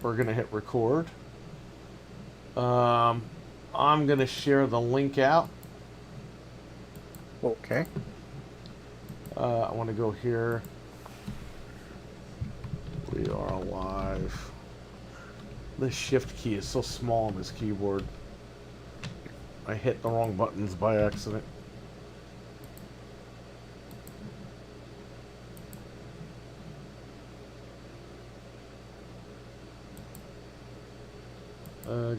We're going to hit record. I'm going to share the link out. Okay. I want to go here. We are live. The shift key is so small on this keyboard. I hit the wrong buttons by accident.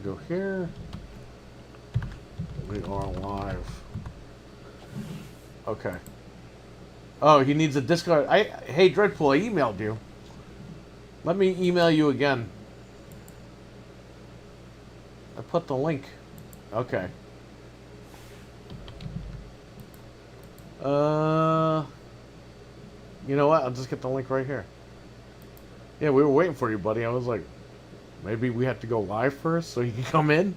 Go here. We are live. Okay. Oh, he needs a Discord. Hey, Dreadpool, I emailed you. Let me email you again. I put the link. Okay. You know what? I'll just get the link right here. Yeah, we were waiting for you, buddy. I was like, maybe we have to go live first so you can come in.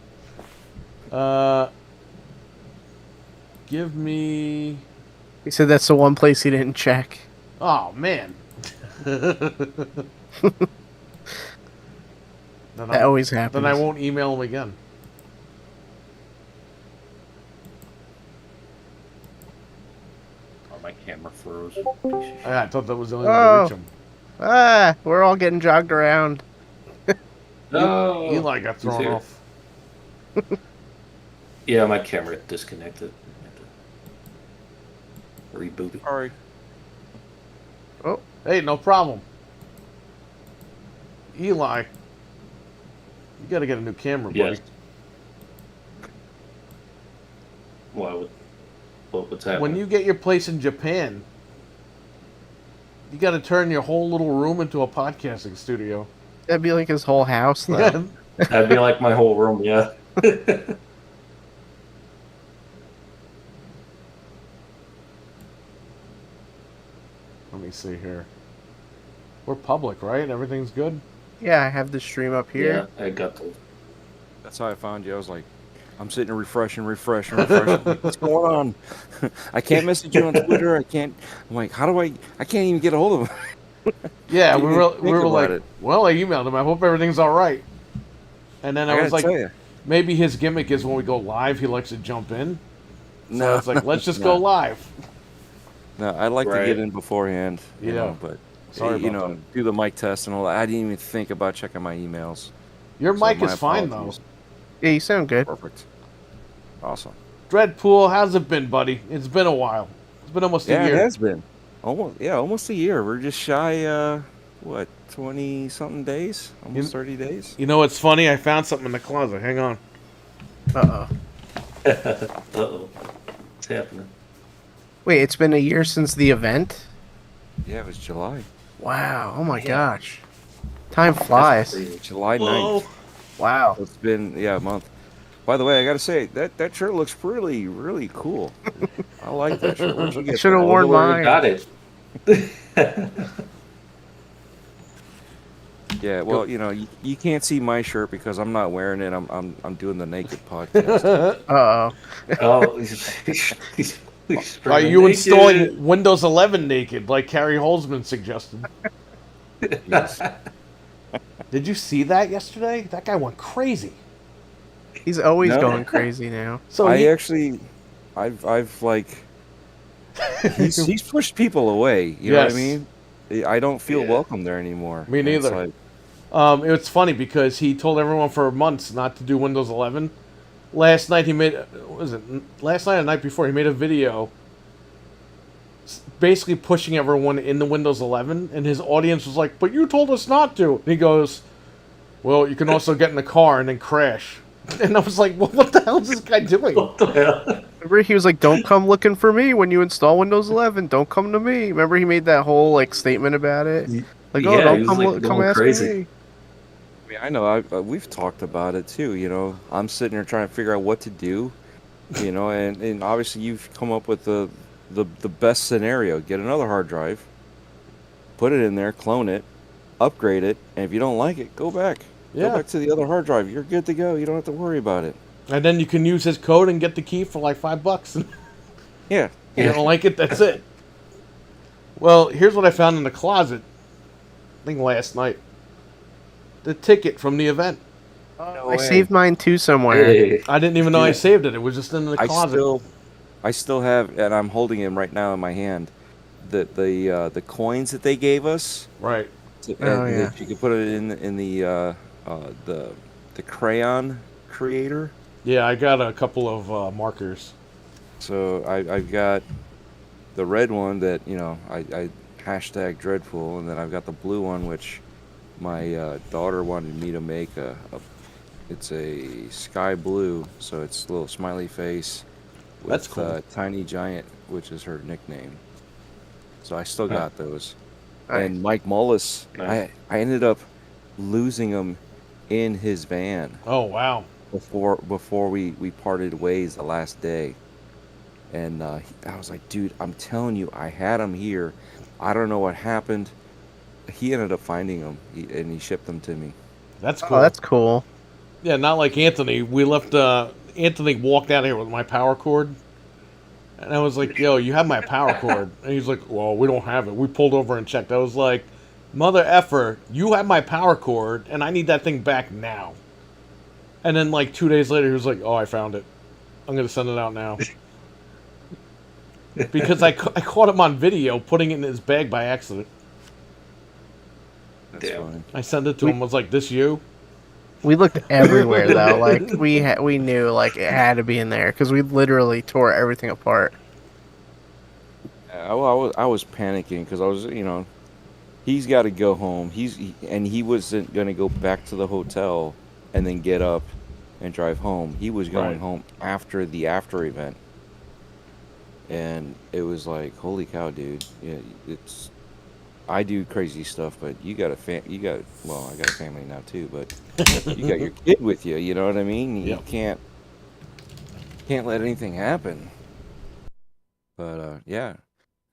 Give me... He said that's the one place he didn't check. Oh, man. That always happens. Then I won't email him again. Oh, my camera froze. I thought that was the only way to reach him. We're all getting jogged around. No, Eli got thrown off. Yeah, my camera disconnected. Reboot it. Sorry. Oh, Hey, no problem. Eli, you got to get a new camera, buddy. Yes. What's happening? When you get your place in Japan, you got to turn your whole little room into a podcasting studio. that'd be like his whole house, though. Yeah. That'd be like my whole room, yeah. Let me see here. We're public, right? Everything's good? Yeah, I have the stream up here. Yeah, I got the. That's how I found you. I was like, I'm sitting refreshing. Like, what's going on? I can't message you on Twitter. I'm like, how do I can't even get a hold of him. Yeah, Didn't we even think were about like, it. well, I emailed him. I hope everything's all right. And then I was gotta like, tell ya. maybe his gimmick is when we go live, he likes to jump in. So No, it's like, let's just no. go live. No, I like to Right. get in beforehand, you Yeah. know, but Sorry you about know, do the mic test and all that. I didn't even think about checking my emails. Your So mic my is fine, apologies. Yeah, you sound good. Perfect. Awesome. though. Dreadpool, how's it been, buddy? It's been a while. It's been almost a Yeah, year. it has been. Almost a year. We're just shy, 20-something days? Almost 30 days? You know what's funny? I found something in the closet. Hang on. Uh-oh. Uh-oh. What's happening? Wait, it's been a year since the event? Yeah, it was July. Wow. Oh, my gosh. Time flies. Crazy. July Whoa. 9th. Wow. It's been, a month. By the way, I gotta say, that shirt looks really, really cool. I like that shirt. Where'd you get Should've that? worn Where you mine. got it. Yeah, well, you know, you can't see my shirt because I'm not wearing it. I'm doing the naked podcast. Uh-oh. Oh, Are you installing Windows 11 naked, like Carrie Holzman suggested? Yes. Did you see that yesterday? That guy went crazy. He's always No. going crazy now. So I he, actually, I've like, he's pushed people away. You know what I Yes. mean? I don't feel Yeah. welcome there anymore. Me And it's neither. like, it's funny because he told everyone for months not to do Windows 11. Last night he made, what was it? Last night or the night before he made a video, basically pushing everyone into Windows 11, and his audience was like, "But you told us not to." And he goes, "Well, you can also get in the car and then crash." And I was like, well, "What the hell is this guy doing?" What the hell? Remember, he was like, don't come looking for me when you install Windows 11. Don't come to me. Remember, he made that whole, like, statement about it? Like, Yeah, oh, he don't was, come, like, come going ask crazy. me. I mean, I know we've talked about it too. You know, I'm sitting here trying to figure out what to do. You know, and obviously you've come up with the best scenario. Get another hard drive, put it in there, clone it, upgrade it, and if you don't like it, go back. Yeah. Go back to the other hard drive. You're good to go. You don't have to worry about it. And then you can use his code and get the key for like $5. Yeah. You don't like it, that's it. Well, here's what I found in the closet. I think last night. the ticket from the event. No I way. saved mine too somewhere. Hey. I didn't even know I Yeah. saved it. It was just in the closet. I still have, and I'm holding him right now in my hand. The coins that they gave us, Right. Oh, yeah. that you could put it in the crayon creator. Yeah, I got a couple of markers. So I've got the red one that I hashtag Dreadpool, and then I've got the blue one which my daughter wanted me to make it's a sky blue, so it's a little smiley face with That's cool. Tiny Giant, which is her nickname. So I still Huh. got those. Nice. And Mike Mullis, Nice. I ended up losing him in his van Oh wow. before we parted ways the last day. And I was like, dude, I'm telling you, I had him here. I don't know what happened. He ended up finding them, and he shipped them to me. That's cool. Oh, that's cool. Yeah, not like Anthony. We left. Anthony walked out of here with my power cord, and I was like, "Yo, you have my power cord?" And he's like, "Well, we don't have it." We pulled over and checked. I was like, "Mother effer, you have my power cord, and I need that thing back now." And then like 2 days later, he was like, "Oh, I found it. I'm gonna send it out now." Because I caught him on video putting it in his bag by accident. That's Damn. fine. I sent it to him. Was like, "This you?" We looked everywhere though. Like we knew like it had to be in there because we literally tore everything apart. I was panicking because I was, he's got to go home. He wasn't going to go back to the hotel and then get up and drive home. He was going Right. home after the after event. And it was like, holy cow, dude. Yeah, I do crazy stuff, but you got well, I got a family now too, but you got your kid with you, you know what I mean? You Yep. can't let anything happen. But yeah.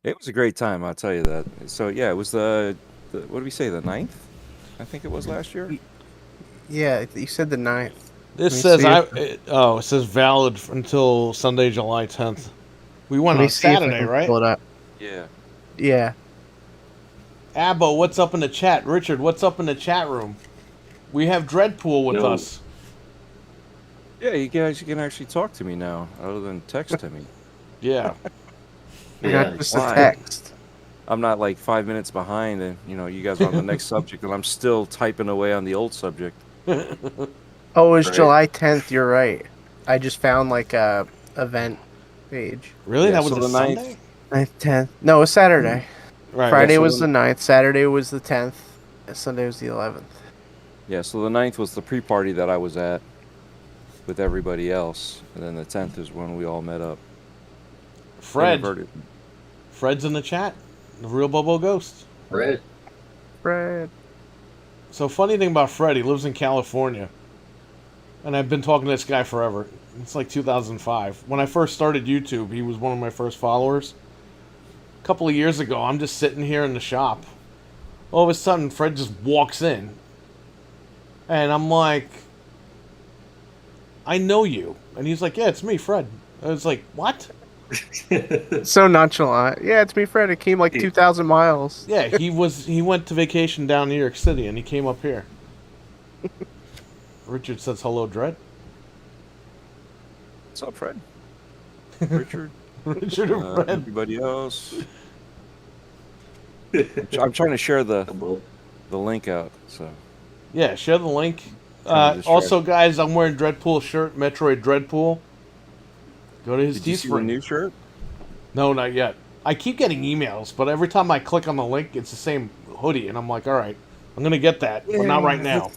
It was a great time, I'll tell you that. So yeah, it was the what did we say, the 9th? I think it was last year. Yeah, you said the 9th. This Let me says see it says valid until Sunday, July 10th. We went Let me on see if I Saturday, can right? pull it up. Yeah. Yeah. Abbo, what's up in the chat? Richard, what's up in the chat room? We have Dreadpool with Yo. us. Yeah, you guys can actually talk to me now, other than text to me. Yeah. Yeah. Not just a Why? text. I'm not like 5 minutes behind, and you guys are on the next subject, and I'm still typing away on the old subject. Oh, it was Right. July 10th. You're right. I just found like a event page. Really? Yeah, that was so a the ninth- Sunday? 9th, 10th. No, it was Saturday. Right. Friday so was then- the 9th. Saturday was the 10th. And Sunday was the 11th. Yeah, so the 9th was the pre-party that I was at with everybody else, and then the 10th is when we all met up. Fred. Inverted. Fred's in the chat. The real Bobo Ghost. Red. Fred. So funny thing about Fred, he lives in California. And I've been talking to this guy forever. It's like 2005. When I first started YouTube, he was one of my first followers. A couple of years ago, I'm just sitting here in the shop. All of a sudden, Fred just walks in. And I'm like, I know you. And he's like, yeah, it's me, Fred. I was like, what? So nonchalant. Yeah, it's me, Fred. It came like 2,000 miles. Yeah, he went to vacation down in New York City, and he came up here. Richard says, hello, Dread. What's up, Fred? Richard? Richard and Fred. Everybody else? I'm trying to share the link out, so. Yeah, share the link. Trying to Also, distract. guys, I'm wearing Dreadpool shirt, Metroid Dreadpool. Go to his Did you see the Teespring. new shirt? No, not yet. I keep getting emails, but every time I click on the link, it's the same hoodie, and I'm like, all right, I'm gonna get that, but not right now.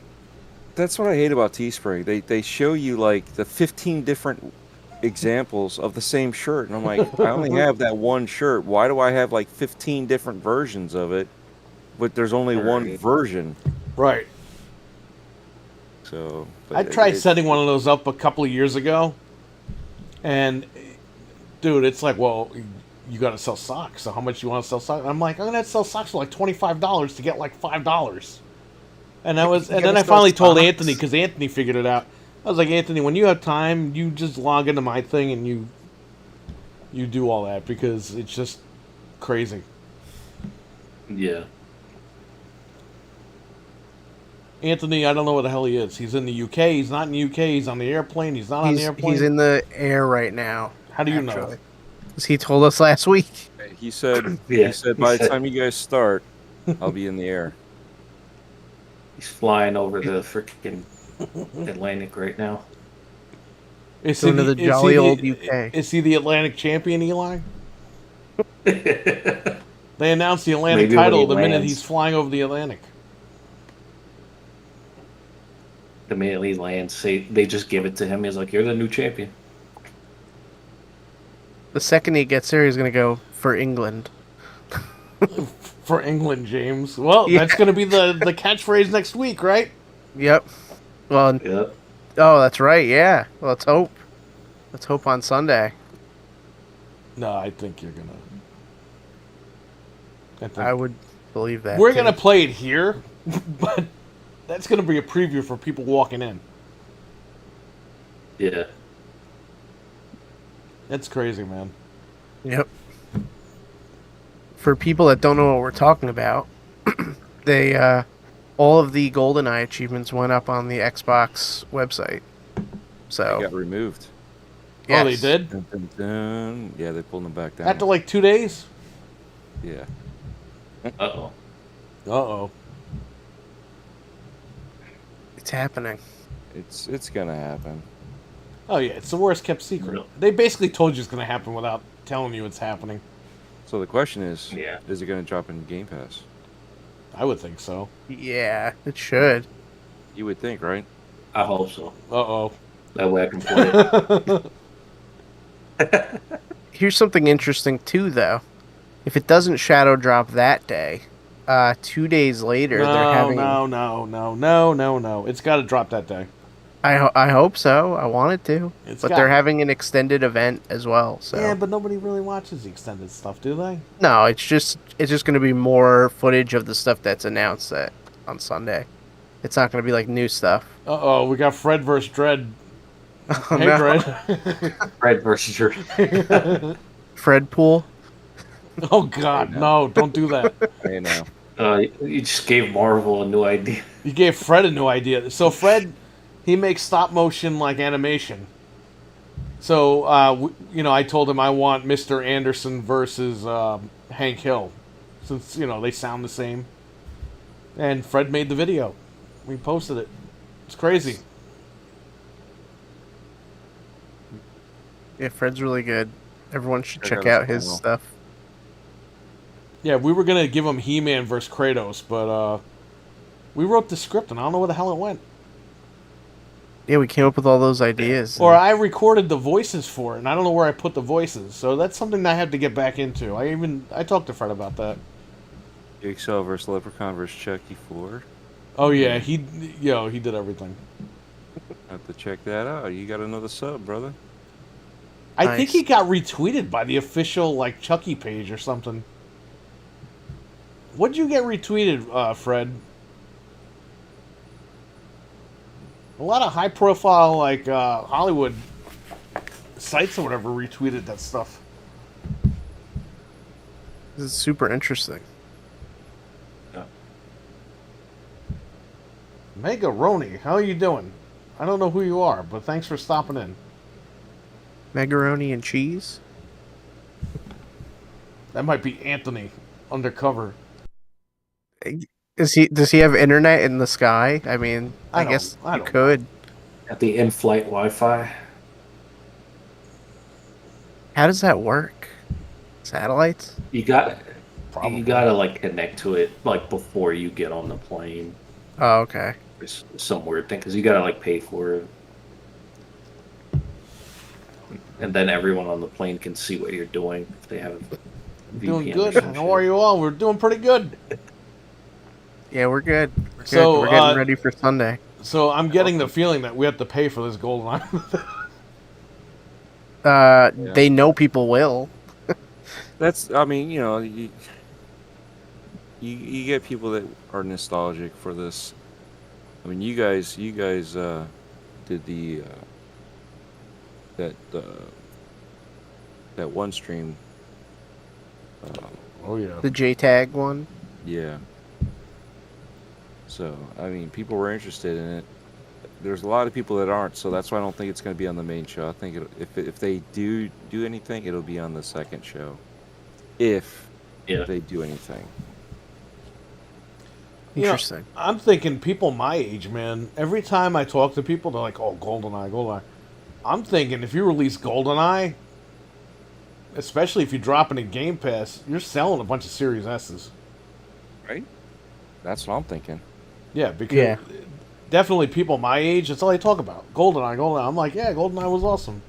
That's what I hate about Teespring. They show you like the 15 different examples of the same shirt, and I'm like, I only have that one shirt. Why do I have like 15 different versions of it? But there's only one Right. version. Right. So I tried setting one of those up a couple of years ago, and dude, it's like, well, you got to sell socks. So how much you want to sell socks? I'm like, I'm gonna sell socks for like $25 to get like $5. And I was, and then I finally told Anthony, because Anthony figured it out. I was like, Anthony, when you have time, you just log into my thing and you do all that, because it's just crazy. Yeah. Anthony, I don't know where the hell he is. He's in the UK. He's not in the UK. He's on the airplane. He's not on the airplane. He's in the air right now. How do you know? actually. 'Cause he told us last week. He said, Yeah, he said he by the said- time you guys start, I'll be in the air. He's flying over the freaking Atlantic right now. Is Going to the jolly old UK. Is he the Atlantic champion, Eli? They announced the Atlantic Maybe when title he the minute lands. he's flying over the Atlantic. The minute he lands, they just give it to him. He's like, "You're the new champion." The second he gets there, he's going to go for England. For England, James. Well, Yeah. that's going to be the catchphrase next week, right? Yep. Well, Yeah. oh, that's right. Yeah. Well, let's hope. Let's hope on Sunday. No, I think you're going to. I would believe that. We're too. going to play it here, but that's going to be a preview for people walking in. Yeah. That's crazy, man. Yep. For people that don't know what we're talking about, they all of the GoldenEye achievements went up on the Xbox website. They So got removed. Oh, they yes. did? Dun, dun, dun. Yeah, they pulled them back down. After like 2 days? Yeah. Uh-oh. Uh-oh. It's happening. It's gonna happen. Oh, yeah, it's the worst kept secret. No. They basically told you it's going to happen without telling you it's happening. So the question is, Yeah. is it gonna drop in Game Pass? I would think so. Yeah, it should. You would think, right? I hope so. Uh-oh. That way I can play it. Here's something interesting too, though. If it doesn't shadow drop that day, 2 days later they're having. No. It's got to drop that day. I hope so. I want it to. It's But got- they're having an extended event as well. So Yeah, but nobody really watches the extended stuff, do they? no, it's just going to be more footage of the stuff that's announced on Sunday. It's not going to be like new stuff. Uh-oh, we got Fred versus Dread. Oh, Hey, no. Dread. Fred versus your. Fred Pool. Oh, God, no, don't do that. Hey now. You just gave Marvel a new idea. You gave Fred a new idea. So Fred, he makes stop motion like animation. So, I told him I want Mr. Anderson versus Hank Hill, since they sound the same. And Fred made the video. We posted it. It's crazy. Yeah, Fred's really good. Everyone should Check check out out his his channel. stuff. Yeah, we were gonna give him He-Man versus Kratos, but we wrote the script and I don't know where the hell it went. Yeah, we came up with all those ideas. Or I recorded the voices for it, and I don't know where I put the voices. So that's something that I have to get back into. I talked to Fred about that. Jigsaw versus Leprechaun versus Chucky 4. Oh yeah, he did everything. Have to check that out. You got another sub, brother. I think Nice. he got retweeted by the official Chucky page or something. What'd you get retweeted, Fred? A lot of high-profile Hollywood sites or whatever retweeted that stuff. This is super interesting. Mega Roni, how are you doing? I don't know who you are, but thanks for stopping in. Macaroni and cheese. That might be Anthony undercover. Does he have internet in the sky? I mean, I I don't- guess I you don't could. At the in-flight Wi-Fi. How does that work? Satellites? You got. Probably. You gotta connect to it before you get on the plane. Oh, okay. It's some weird thing because you gotta pay for it, and then everyone on the plane can see what you're doing if they have a Doing VPN or good. some How shit. are you all? We're doing pretty good. Yeah, we're good. We're good. So, We're getting ready for Sunday. So I'm getting the feeling that we have to pay for this gold line. They know people will. That's, I mean, you get people that are nostalgic for this. I mean, you guys did the that one stream. Oh yeah. The JTAG one. Yeah. So I mean, people were interested in it. There's a lot of people that aren't, so that's why I don't think it's going to be on the main show. I think if they do anything, it'll be on the second show. If Yeah. they do anything. Interesting. I'm thinking people my age, man. Every time I talk to people, they're like, "Oh, GoldenEye, GoldenEye." I'm thinking if you release GoldenEye, especially if you drop it in Game Pass, you're selling a bunch of Series S's. Right? That's what I'm thinking. Yeah, because Yeah. definitely people my age, that's all they talk about. GoldenEye, GoldenEye. I'm like, yeah, GoldenEye was awesome.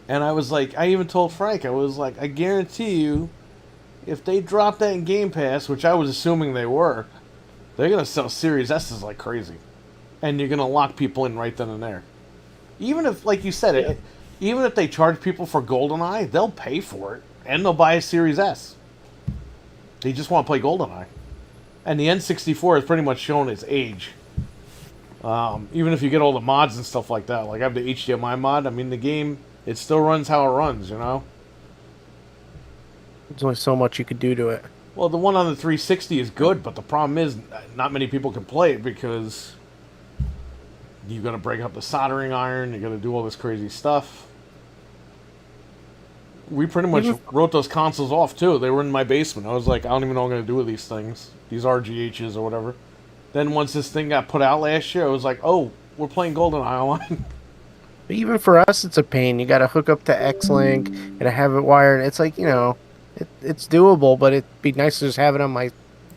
And I was like, I even told Frank, I was like, I guarantee you, if they drop that in Game Pass, which I was assuming they were, they're going to sell Series S's like crazy. And you're going to lock people in right then and there. Even if, like you said, even if they charge people for GoldenEye, they'll pay for it. And they'll buy a Series S. They just want to play GoldenEye. And the N64 has pretty much shown its age. Even if you get all the mods and stuff like that. Like I have the HDMI mod. I mean, the game, it still runs how it runs, you know? There's only so much you could do to it. Well, the one on the 360 is good, but the problem is not many people can play it because you got to break up the soldering iron. You got to do all this crazy stuff. We pretty much wrote those consoles off too. They were in my basement. I was like, I don't even know what I'm going to do with these things, these RGHs or whatever. Then once this thing got put out last year, I was like, oh, we're playing GoldenEye online. But even for us, it's a pain. You got to hook up to X-Link and have it wired. It's like, you know, it's doable, but it'd be nice to just have it on my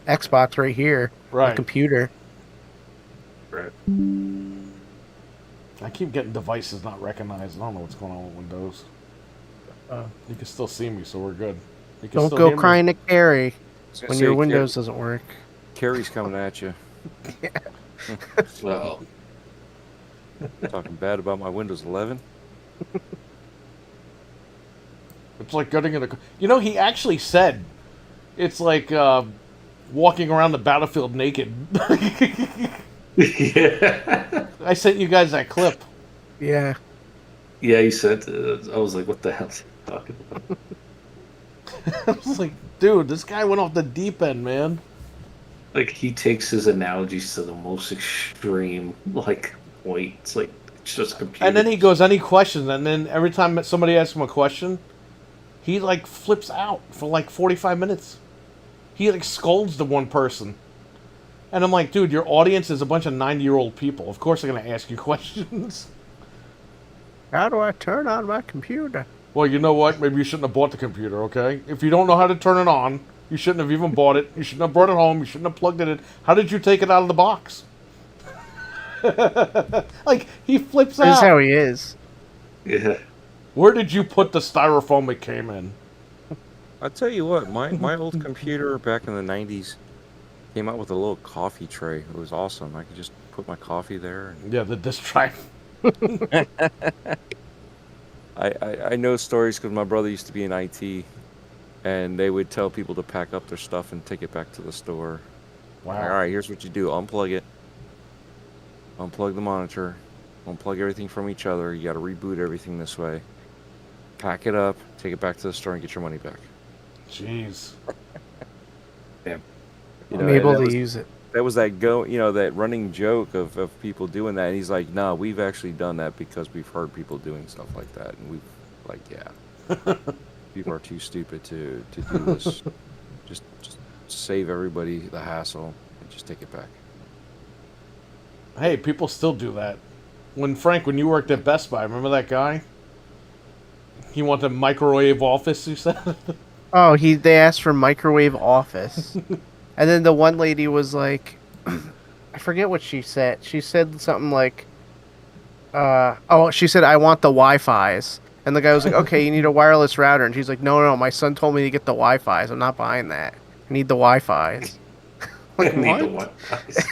Xbox right here, my Right. computer. Right. I keep getting devices not recognized. I don't know what's going on with Windows. You can still see me, so we're good. You can Don't still go hear me. crying to Carrie was gonna when say, your Windows doesn't work. Carrie's coming at you, Well, talking bad about my Windows 11. It's like getting in a. You know, he actually said it's like walking around the battlefield naked. yeah. I sent you guys that clip. Yeah. Yeah, you said, I was like, what the hell is he talking about? I was like, dude, this guy went off the deep end, man. Like, he takes his analogies to the most extreme, like, point. It's like, it's just computer. And then he goes, any questions? And then every time somebody asks him a question, he like flips out for like 45 minutes. He like scolds the one person. And I'm like, dude, your audience is a bunch of 90-year-old people. Of course they're going to ask you questions. How do I turn on my computer? Well, you know what? Maybe you shouldn't have bought the computer, okay? If you don't know how to turn it on, you shouldn't have even bought it. You shouldn't have brought it home. You shouldn't have plugged it in. How did you take it out of the box? Like, he flips This is out. how he is. Yeah. Where did you put the styrofoam it came in? I'll tell you what, my old computer back in the 90s came out with a little coffee tray. It was awesome. I could just put my coffee there. And Yeah, the disc drive. I know stories because my brother used to be in IT, and they would tell people to pack up their stuff and take it back to the store. Wow. All right, here's what you do: unplug it, unplug the monitor, unplug everything from each other. You got to reboot everything this way. Pack it up, take it back to the store, and get your money back. Jeez. Damn. You know, I'm able and to that use it. was that that running joke of people doing that. And he's like, no, we've actually done that because we've heard people doing stuff like that, and we've like, yeah, people are too stupid to do this. just save everybody the hassle and just take it back. Hey, people still do that. When you worked at Best Buy, remember that guy? He wanted a microwave office, you said? Oh, they asked for microwave office. And then the one lady was like, I forget what she said. She said something like, she said, I want the Wi-Fi's. And the guy was like, okay, you need a wireless router. And she's like, no, my son told me to get the Wi-Fi's. I'm not buying that. I need the Wi-Fi's. Like, I need the what? Wi-Fi.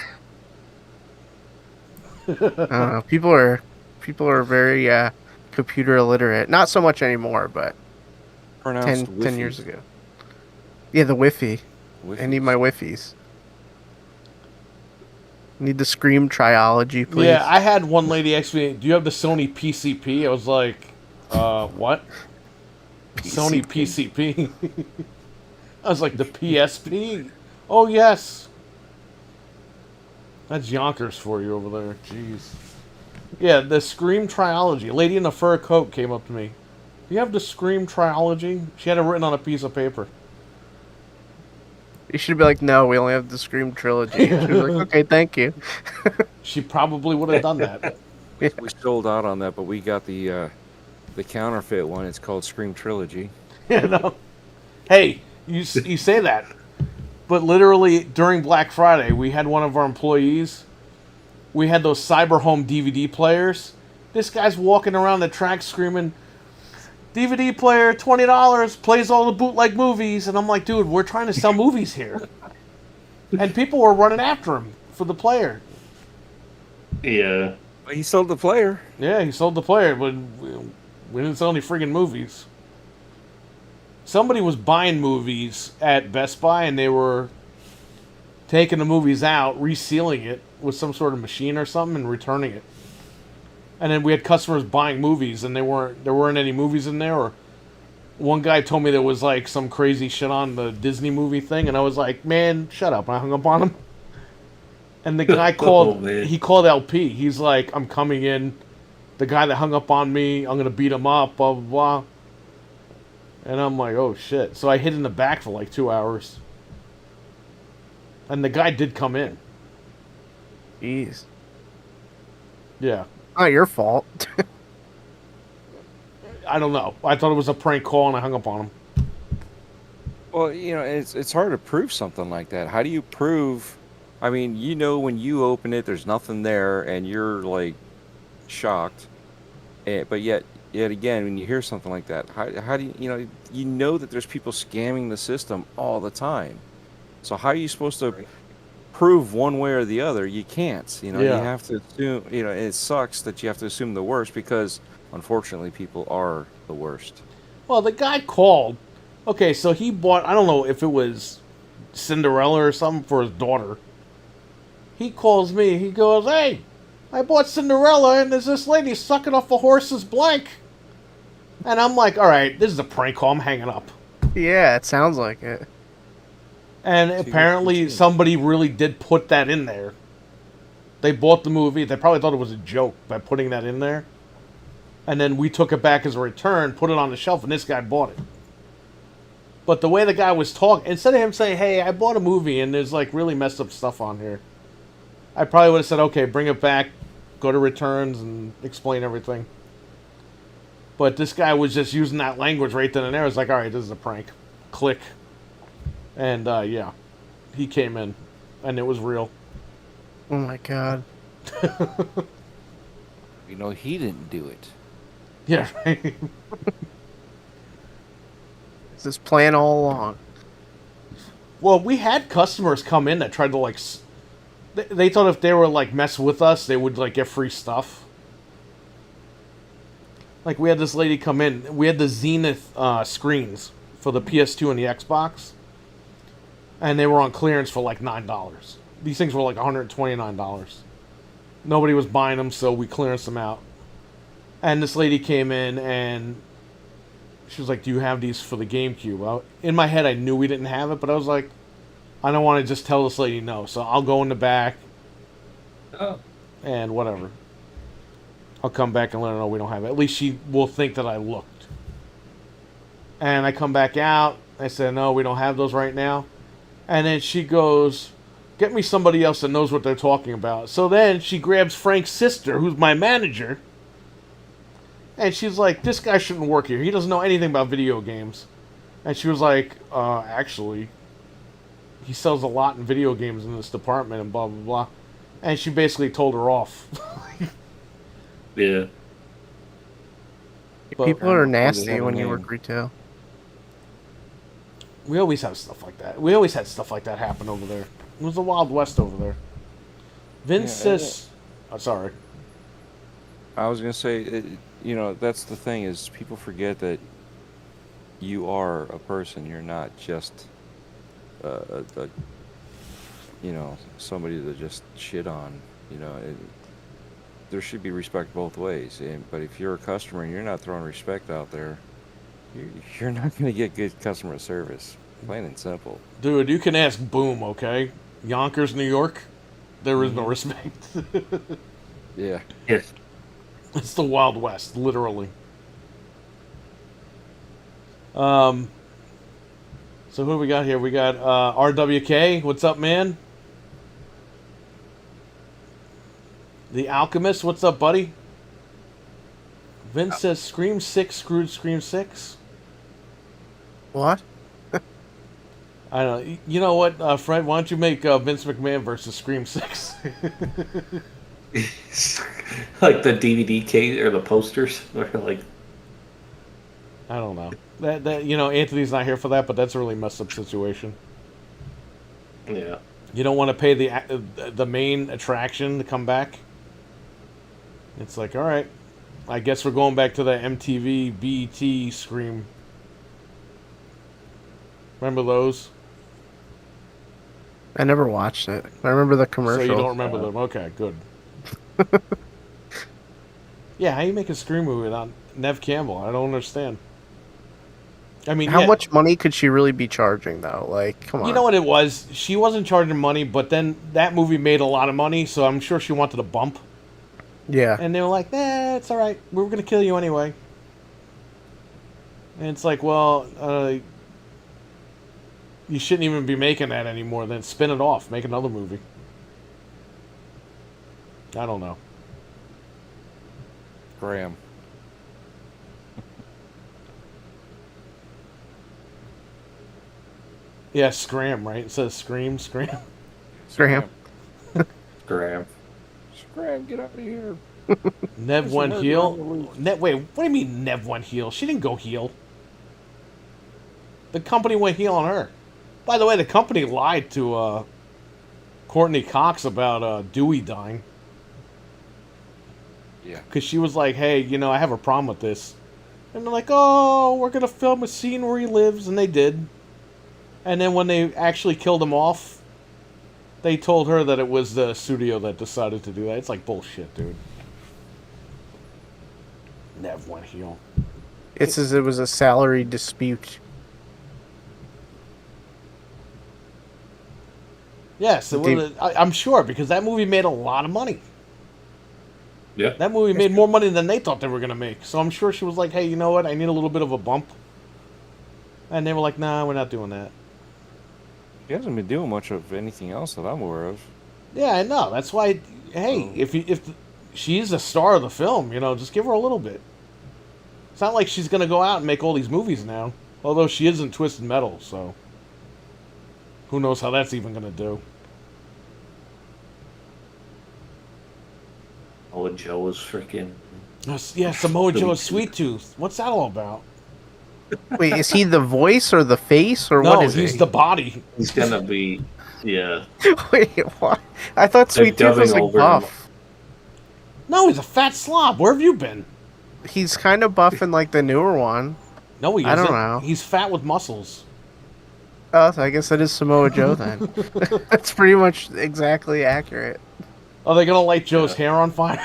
I don't know. People are very computer illiterate. Not so much anymore, but Pronounced 10 years ago. Yeah, the Wi-Fi. Wi-Fi. I need my Wi-Fi's. Need the Scream triology, please. Yeah, I had one lady ask me, do you have the Sony PCP? I was like, what? Sony PCP? I was like, the PSP? Oh, yes. That's Yonkers for you over there. Jeez. Yeah, the Scream Trilogy. A lady in a fur coat came up to me. Do you have the Scream Trilogy? She had it written on a piece of paper. You should be like, no, we only have the Scream trilogy. She was like, okay, thank you. She probably would have done that. We sold out on that, but we got the counterfeit one. It's called Scream Trilogy. You know? Hey, you say that, but literally during Black Friday, we had one of our employees. We had those Cyber Home DVD players. This guy's walking around the track screaming, DVD player, $20, plays all the bootleg movies. And I'm like, dude, we're trying to sell movies here. And people were running after him for the player. Yeah. But he sold the player. Yeah, he sold the player, but we didn't sell any friggin' movies. Somebody was buying movies at Best Buy, and they were taking the movies out, resealing it with some sort of machine or something, and returning it. And then we had customers buying movies, and there weren't any movies in there. Or one guy told me there was like some crazy shit on the Disney movie thing, and I was like, "Man, shut up!" And I hung up on him. And the guy called. He called LP. He's like, "I'm coming in. The guy that hung up on me, I'm gonna beat him up." Blah blah blah. And I'm like, "Oh shit!" So I hid in the back for like 2 hours. And the guy did come in. Jeez. Yeah. Not your fault. I don't know. I thought it was a prank call, and I hung up on him. Well, it's hard to prove something like that. How do you prove? I mean, when you open it, there's nothing there, and you're like shocked. But yet again, when you hear something like that, how do you know that there's people scamming the system all the time? So how are you supposed to prove one way or the other? You can't. You have to assume. It sucks that you have to assume the worst because unfortunately people are the worst. Well, the guy called. Okay, so he bought, I don't know if it was Cinderella or something for his daughter. He calls me. He goes, "Hey, I bought Cinderella, and there's this lady sucking off a horse's blank." And I'm like, "All right, this is a prank call. I'm hanging up." Yeah, it sounds like it. And apparently somebody really did put that in there. They bought the movie. They probably thought it was a joke by putting that in there. And then we took it back as a return, put it on the shelf, and this guy bought it. But the way the guy was talking, instead of him saying, "Hey, I bought a movie and there's like really messed up stuff on here," I probably would have said, "Okay, bring it back, go to returns and explain everything." But this guy was just using that language right then and there. It's like, "All right, this is a prank." Click. And yeah, he came in, and it was real. Oh my god. He didn't do it. Yeah, right. It's this plan all along. Well, we had customers come in that tried to like. They thought if they were like mess with us, they would like get free stuff. Like we had this lady come in. We had the Zenith screens for the PS2 and the Xbox. And they were on clearance for like $9. These things were like $129. Nobody was buying them, so we clearanced them out. And this lady came in and she was like, "Do you have these for the GameCube?" In my head, I knew we didn't have it, but I was like, I don't want to just tell this lady no, so I'll go in the back. Oh. And whatever. I'll come back and let her know we don't have it. At least she will think that I looked. And I come back out. I said, "No, we don't have those right now." And then she goes, "Get me somebody else that knows what they're talking about." So then she grabs Frank's sister, who's my manager. And she's like, "This guy shouldn't work here. He doesn't know anything about video games." And she was like, "Actually, he sells a lot in video games in this department and blah, blah, blah." And she basically told her off. Yeah. People are nasty when you work retail. We always have stuff like that. We always had stuff like that happen over there. It was the Wild West over there. Vince says... Oh, sorry. I was gonna say, that's the thing is people forget that you are a person. You're not just somebody to just shit on. There should be respect both ways. But if you're a customer and you're not throwing respect out there, you're not going to get good customer service. Plain and simple. Dude, you can ask Boom, okay? Yonkers, New York. there is no respect. Yeah. Yes. It's the Wild West, literally. So who do we got here? We got RWK. What's up, man? The Alchemist. What's up, buddy? Vince says Scream 6 screwed Scream 6. What? I don't know. You know what, Fred? Why don't you make Vince McMahon versus Scream 6? Like the DVD case or the posters, or like. I don't know. That Anthony's not here for that, but that's a really messed up situation. Yeah. You don't want to pay the main attraction to come back. It's like, all right, I guess we're going back to the MTV BET Scream. Remember those? I never watched it. I remember the commercial. So you don't remember them? Okay, good. Yeah, how you make a Scream movie without Nev Campbell? I don't understand. I mean, How yeah, much money could she really be charging, though? Like, come on. you know what it was? She wasn't charging money, but then that movie made a lot of money, so I'm sure she wanted a bump. Yeah. And they were like, it's all right. We were going to kill you anyway. And it's like, well, you shouldn't even be making that anymore. Then spin it off. Make another movie. I don't know. Graham. Yeah, Scram, right? It says Scream. Graham. Graham. Graham, get out of here. Nev went heel. Wait, what do you mean Nev went heel? She didn't go heel. The company went heel on her. By the way, the company lied to Courtney Cox about Dewey dying. Yeah. Because she was like, hey, I have a problem with this. And they're like, oh, we're going to film a scene where he lives. And they did. And then when they actually killed him off, they told her that it was the studio that decided to do that. It's like bullshit, dude. Nev went heel. It says it was a salary dispute. Yes, I'm sure, because that movie made a lot of money. Yeah. That movie made more money than they thought they were going to make. So I'm sure she was like, hey, you know what? I need a little bit of a bump. And they were like, nah, we're not doing that. He hasn't been doing much of anything else that I'm aware of. Yeah, I know. That's why, hey, if she's the star of the film, just give her a little bit. It's not like she's going to go out and make all these movies now. Although she is in Twisted Metal, so who knows how that's even going to do. Oh, Joe was freaking. Yeah, Samoa Joe's Sweet Tooth. What's that all about? Wait, is he the voice or the face or No, what is he's he? the body. He's gonna be. Yeah. Wait, what? I thought Sweet Tooth was dubbing like over him. buff. No, he's a fat slob. Where have you been? He's kind of buff in like the newer one. No, he isn't. I don't know. He's fat with muscles. Oh, so I guess that is Samoa Joe then. That's pretty much exactly accurate. Are they going to light Joe's hair on fire?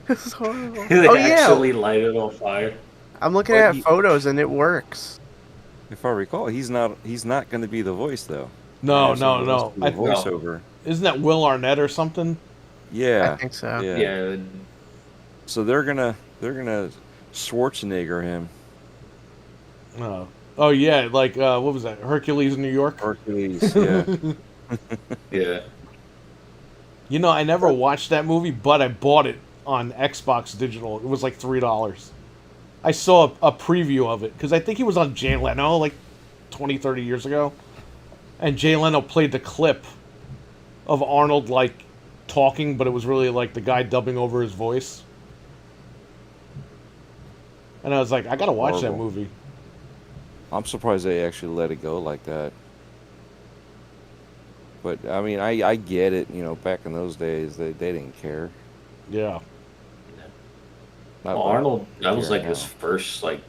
This is horrible. They Oh yeah, actually light it on fire. I'm looking But at he- photos and it works. If I recall, he's not going to be the voice though. No. He's supposed to be the I- voiceover. Isn't that Will Arnett or something? Yeah. I think so. Yeah. Yeah. So they're gonna Schwarzenegger him. Oh yeah, like what was that? Hercules in New York. Hercules. Yeah. Yeah. I never watched that movie, but I bought it on Xbox Digital. It was like $3. I saw a preview of it because I think he was on Jay Leno like 20, 30 years ago, and Jay Leno played the clip of Arnold like talking, but it was really like the guy dubbing over his voice. And I was like, I gotta watch that Horrible. movie. I'm surprised they actually let it go like that. But I mean, I get it. Back in those days, they didn't care. Yeah. Well, Arnold, that was like his first like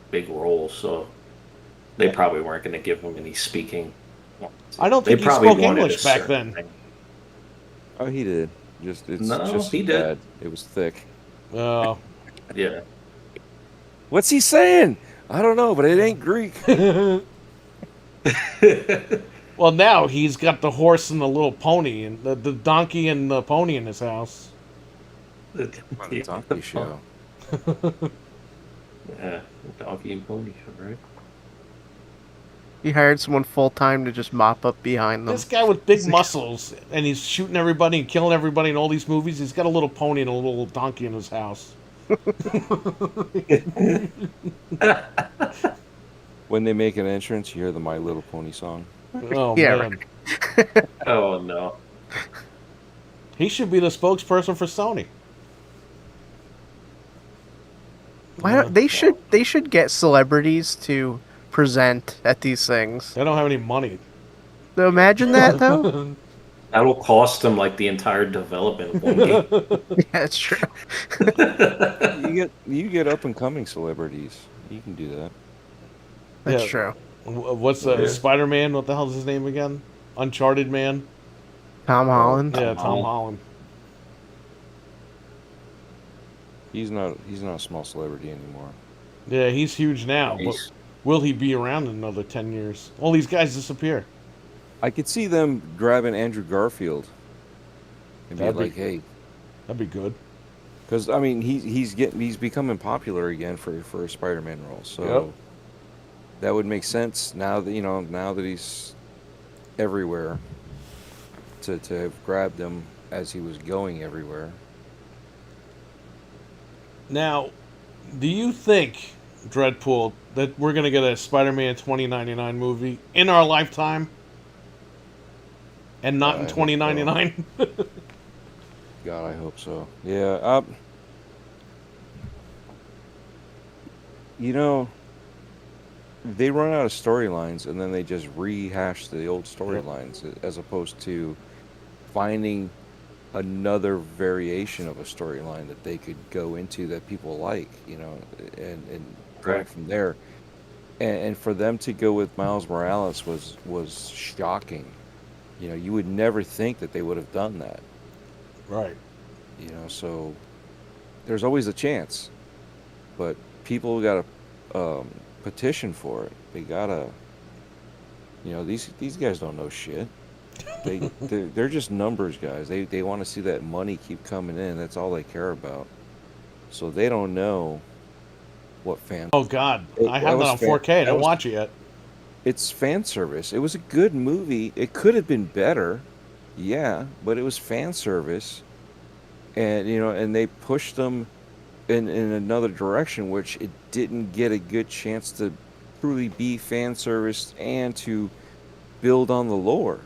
big role, so they probably weren't going to give him any speaking. I don't They think he probably spoke wanted English a back certain then. thing. Oh, he did. It's No, just he did. bad. It was thick. Oh. Yeah. What's he saying? I don't know, but it ain't Greek. Well, now he's got the horse and the little pony, and the donkey and the pony in his house. On the Donkey Show. Yeah, the donkey and pony show, right? He hired someone full time to just mop up behind them. This guy with big muscles, and he's shooting everybody and killing everybody in all these movies. He's got a little pony and a little donkey in his house. When they make an entrance, you hear the My Little Pony song. Oh, Yeah, man. Oh no. He should be the spokesperson for Sony. Why don't, they should get celebrities to present at these things. They don't have any money. So imagine that though. That'll cost them like the entire development of one game. Yeah, that's true. You get up and coming celebrities. You can do that. That's Yeah. true. What's Yeah. Spider-Man? What the hell's his name again? Uncharted Man? Tom Holland. Yeah, Tom Holland. He's not a small celebrity anymore. Yeah, he's huge now. But He's- will he be around in another 10 years? All these guys disappear. I could see them grabbing Andrew Garfield and be That'd be- like, "Hey," That'd be good. because I mean he's becoming popular again for a Spider-Man role. So Yep. that would make sense now that he's everywhere to have grabbed him as he was going everywhere. Now, do you think, Dreadpool, that we're going to get a Spider-Man 2099 movie in our lifetime? And not I in hope so. 2099? God, I hope so. Yeah. They run out of storylines and then they just rehash the old storylines as opposed to finding another variation of a storyline that they could go into that people like, and going Right. from there. And for them to go with Miles Morales was shocking. You would never think that they would have done that. Right. So there's always a chance, but people got to petition for it. They gotta, these guys don't know shit. They're just numbers guys. They want to see that money keep coming in. That's all they care about. So they don't know what fans. Oh, God. I That have that was on fan- 4K. I that didn't was- watch it yet. It's fan service. It was a good movie. It could have been better, yeah, but it was fan service, and and they pushed them in another direction, which it didn't get a good chance to truly be fan service and to build on the lore.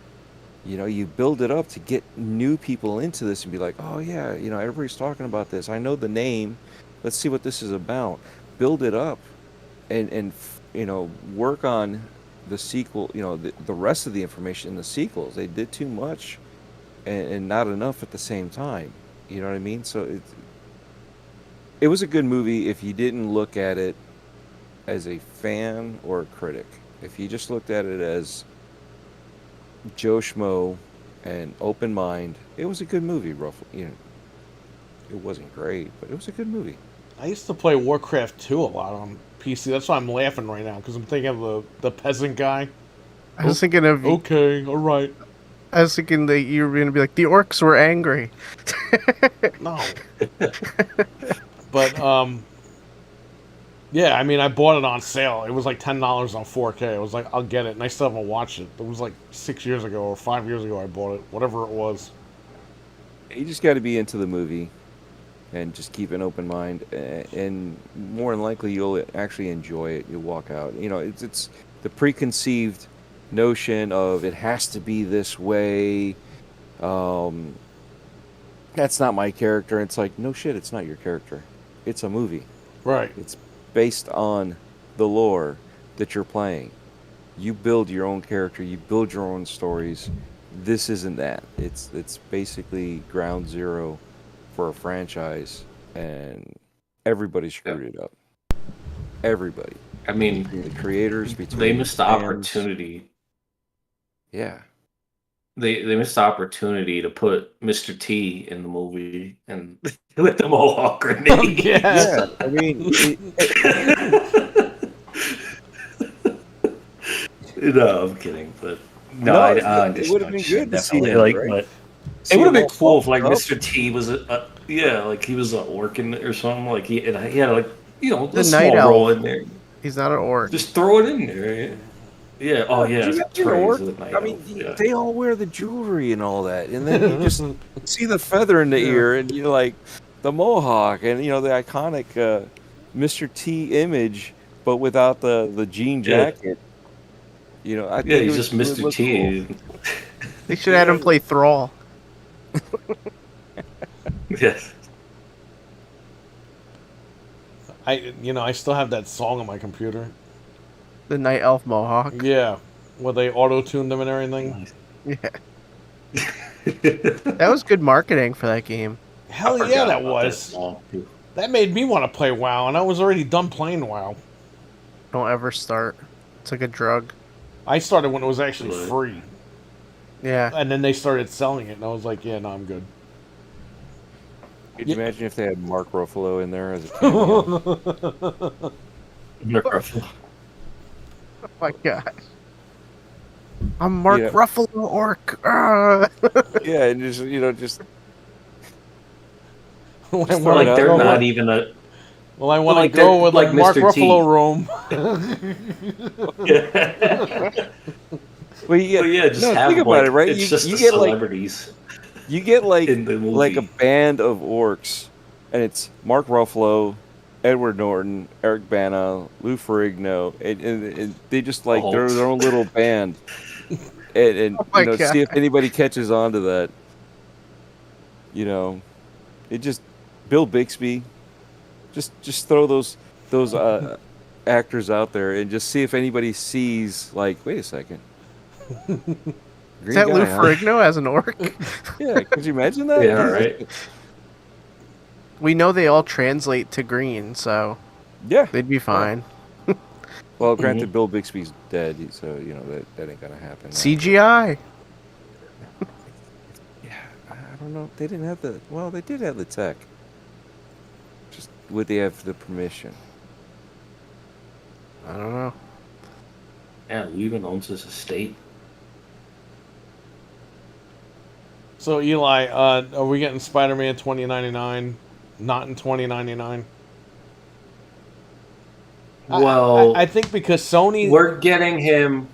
You build it up to get new people into this and be like, oh yeah, everybody's talking about this. I know the name. Let's see what this is about. Build it up, and work on the sequel. The rest of the information in the sequels. They did too much, and not enough at the same time. You know what I mean? So it was a good movie if you didn't look at it as a fan or a critic. If you just looked at it as Joe Schmo and open mind, it was a good movie. Roughly, it wasn't great, but it was a good movie. I used to play Warcraft 2 a lot on PC. That's why I'm laughing right now, because I'm thinking of the peasant guy. I was thinking of. Okay, all right. I was thinking that you were gonna be like the orcs were angry. No. But, yeah, I mean, I bought it on sale. It was like $10 on 4K. I was like, I'll get it. And I still haven't watched it. It was like 6 years ago or 5 years ago I bought it. Whatever it was. You just got to be into the movie and just keep an open mind, and more than likely you'll actually enjoy it. You'll walk out. It's the preconceived notion of it has to be this way. That's not my character. It's like, no shit, it's not your character. It's a movie. Right. It's based on the lore that you're playing. You build your own character. You build your own stories. This isn't that. It's basically ground zero for a franchise, and everybody screwed it up. Everybody. I mean, Between the creators, between they missed the fans. opportunity. Yeah. They missed the opportunity to put Mr. T in the movie and with the Mohawk grenade. Yeah. I mean, No, I'm kidding, but No, I it would have been understand good to see definitely. him, Like, right? but See it would have him been all cool if bulked like up. Mr. T was like he was working or something. Like he had like The a night small role elf. in there. He's not an orc. Just throw it in there. Yeah. Oh Yeah, could yeah, you that's imagine right. He's orc? a night I elf. mean, Yeah. they all wear the jewelry and all that, and then you just see the feather in the Yeah. ear, and you like the mohawk, and the iconic Mr. T image, but without the jean Yeah. jacket. I Yeah, think he's just it would Mr. look cool. T. They should have him play Thrall. Yes. I still have that song on my computer. The night elf mohawk. Yeah, where they auto-tuned them and everything. Yeah. That was good marketing for that game. Hell I yeah, forgot that about was. song, too. That made me want to play WoW, and I was already done playing WoW. Don't ever start. It's like a drug. I started when it was actually Right. free, Yeah. and then they started selling it, and I was like, yeah, no, I'm good. Could you imagine if they had Mark Ruffalo in there as a cameo? Oh my gosh. I'm Mark Yeah. Ruffalo orc. Ah. Yeah, and just Well, I Just wanna throw it Like out they're go not with- even a. Well, I want to like go they're- with like the Mark Mr. T. Ruffalo room. Yeah. well, you get, But yeah, just no, have think about like, it, right? It's You, just you the get like celebrities you get like in the movie. like a band of orcs, and it's Mark Ruffalo, Edward Norton, Eric Bana, Lou Ferrigno, and they just like they're their own little band, and Oh my see if God. anybody catches on to that. It just Bill Bixby, just throw those actors out there and just see if anybody sees like, wait a second. Is that Lou huh? Ferrigno as an orc? Yeah, could you imagine that? Yeah, right. We know they all translate to green, so Yeah. they'd be fine. Well, granted, Bill Bixby's dead, so that ain't gonna happen. CGI. Yeah, I don't know. They didn't have the. Well, they did have the tech. Just would they have the permission? I don't know. Yeah, Lou even owns his estate. So Eli, are we getting Spider-Man 2099? Not in 2099. Well, I think because Sony we're getting him.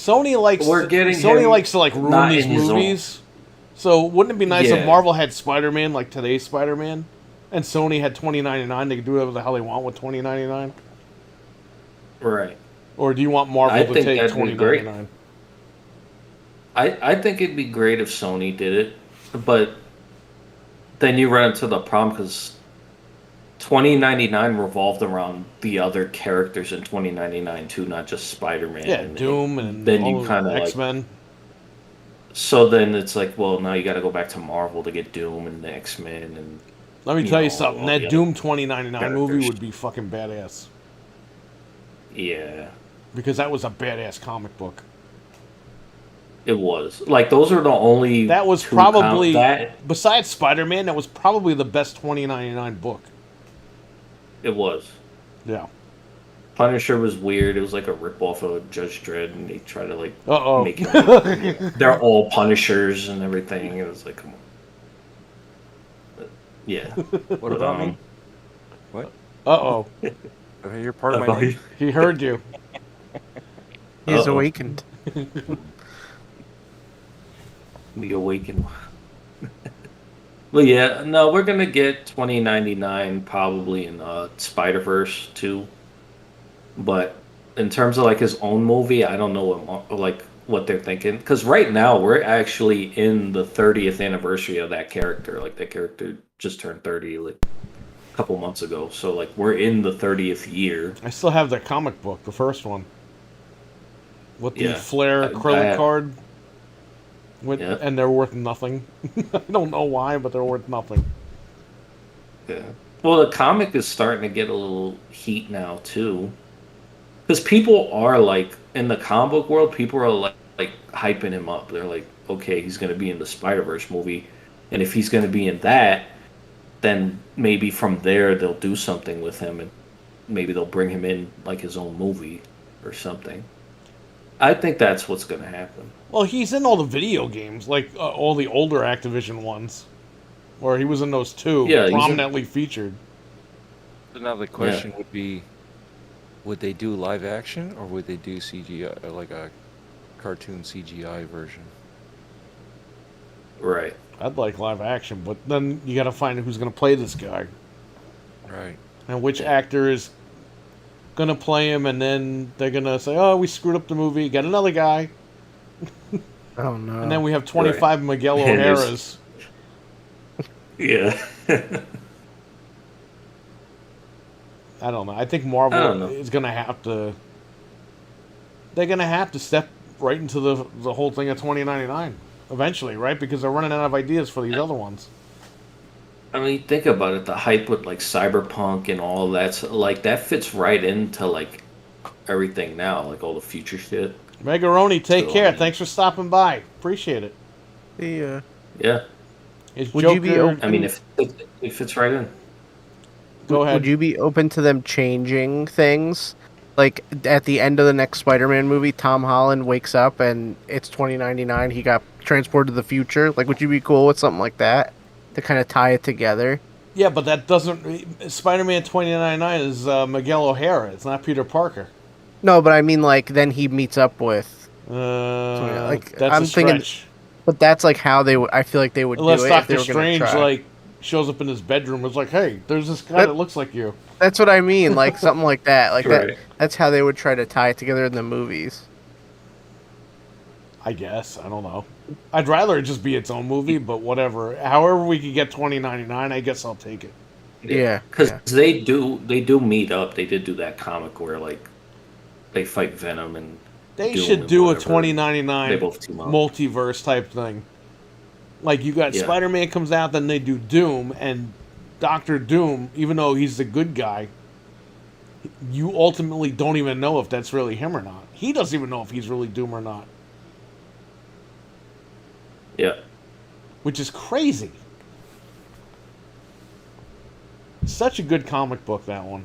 likes we're getting Sony him likes to like ruin not these in his own- movies. So wouldn't it be nice if Yeah. Marvel had Spider-Man like today's Spider-Man, and Sony had 2099? They could do whatever the hell they want with 2099. Right. Or do you want Marvel I to think take that'd be great. 2099? I think it'd be great if Sony did it, but then you run into the problem because 2099 revolved around the other characters in 2099 too, not just Spider-Man. Yeah, and Doom and then all you of kind of like. X-Men. So then it's like, well, now you got to go back to Marvel to get Doom and the X-Men and. Let me tell you know, something. all That the Doom other 2099 movie characters. would be fucking badass Yeah, because that was a badass comic book. it was like those are the only. That was two probably that besides Spider-Man. That was probably the best 2099 book. it was. Yeah. Punisher was weird. It was like a ripoff of Judge Dredd, and they try to like Uh-oh. make it. They're all Punishers and everything. It was like, come on. But, yeah. What about me? What? Uh-oh. You're part of my name. He heard you. He's Uh-oh. awakened. The Awakened. Well, yeah, no, we're gonna get 2099 probably in Spider-Verse too. But in terms of like his own movie, I don't know what they're thinking. Because right now we're actually in the 30th anniversary of that character. Like that character just turned 30 like a couple months ago. So like we're in the 30th year. I still have the comic book, the first one, with the Yeah. Flair I acrylic have- card. Yeah. And they're worth nothing. I don't know why, but they're worth nothing. Yeah. Well, the comic is starting to get a little heat now too, because people are like in the comic book world, people are like hyping him up. They're like, okay, he's going to be in the Spider-Verse movie, and if he's going to be in that, then maybe from there they'll do something with him, and maybe they'll bring him in like his own movie or something. I think that's what's gonna happen. Well, he's in all the video games, like all the older Activision ones, where he was in those two, Yeah, prominently featured. Now the question would be, would they do live action or would they do CGI, like a cartoon CGI version? right. I'd like live action, but then you got to find who's going to play this guy Right. and which actor is going to play him, and then they're going to say, "Oh, we screwed up the movie. Get another guy." Oh no. And then we have 25 Miguel And there's- O'Haras. Yeah. I don't know. I think I don't Marvel know. is going to have to. They're going to have to step right into the whole thing at $20.99 eventually, right? Because they're running out of ideas for these other ones. I mean, think about it. The hype with like cyberpunk and all that, like that fits right into like everything now, like all the future shit. Megaroni, take So, care. I mean- Thanks for stopping by. Appreciate it. Yeah. Yeah. Is Would Joker, you be open? I mean, if it fits right in. Go ahead. Would you be open to them changing things? Like at the end of the next Spider-Man movie, Tom Holland wakes up and it's 2099. He got transported to the future. Like, would you be cool with something like that to kind of tie it together? Yeah, but that doesn't. Spider-Man 2099 is Miguel O'Hara. It's not Peter Parker. No, but I mean, like, then he meets up with. Like like, that's I'm a thinking- stretch. But that's like how they would. I feel like they would Unless do it if they Doctor were going to Strange try. like shows up in his bedroom, was like, "Hey, there's this guy That- that looks like you." That's what I mean. Like something like that. Like that. Right. That's how they would try to tie it together in the movies. I guess I don't know. I'd rather it just be its own movie, but whatever. However, we could get 2099, I guess I'll take it. Yeah. Because yeah. they do meet up. They did do that comic where like they fight Venom and They Doom should and do a whatever. 2099 They both team up. multiverse type thing. Like you got Yeah. Spider-Man comes out, then they do Doom, and Doctor Doom, even though he's the good guy, you ultimately don't even know if that's really him or not. He doesn't even know if he's really Doom or not, Yeah. which is crazy. Such a good comic book, that one.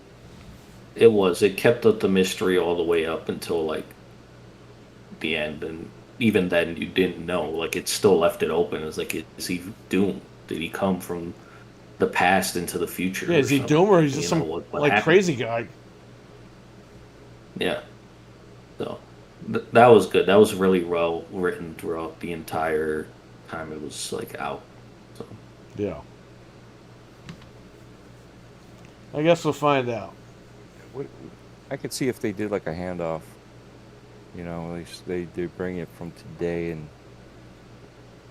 It was. It kept up the mystery all the way up until like the end, and even then you didn't know. Like it still left it open. It's like, is he Doom? Did he come from the past into the future? Yeah, is he something? Doom or is he You some know, what like happened? crazy guy? Yeah. So that was good. That was really well written throughout the entire time it was like out. So Yeah. I guess we'll find out. I could see if they did like a handoff. You know, they bring it from today and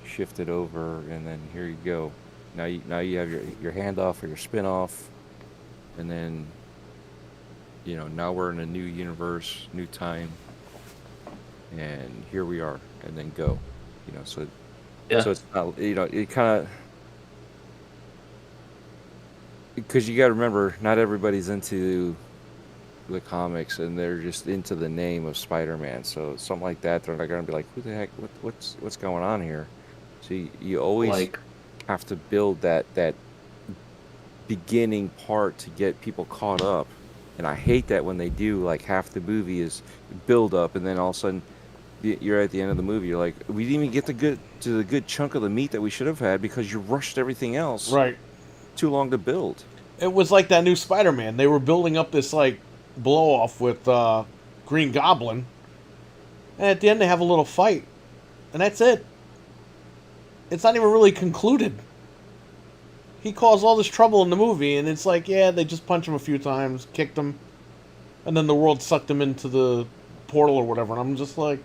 shift it over, and then here you go. Now you have your handoff or your spin-off, and then now we're in a new universe, new time, and here we are, and then go. So yeah. so it's not it kind of, because you got to remember, not everybody's into the comics, and they're just into the name of Spider-Man. So something like that, they're not gonna be like, "Who the heck? What's going on here?" So you always Like have to build that beginning part to get people caught up. And I hate that when they do, like, half the movie is build up, and then all of a sudden you're at the end of the movie. You're like, we didn't even get the good chunk of the meat that we should have had because you rushed everything else. Right. Too long to build. It was like that new Spider-Man. They were building up this like blow off with Green Goblin, and at the end they have a little fight, and that's it. It's not even really concluded. He caused all this trouble in the movie, and it's like, yeah, they just punched him a few times, kicked him, and then the world sucked him into the portal or whatever. And I'm just like,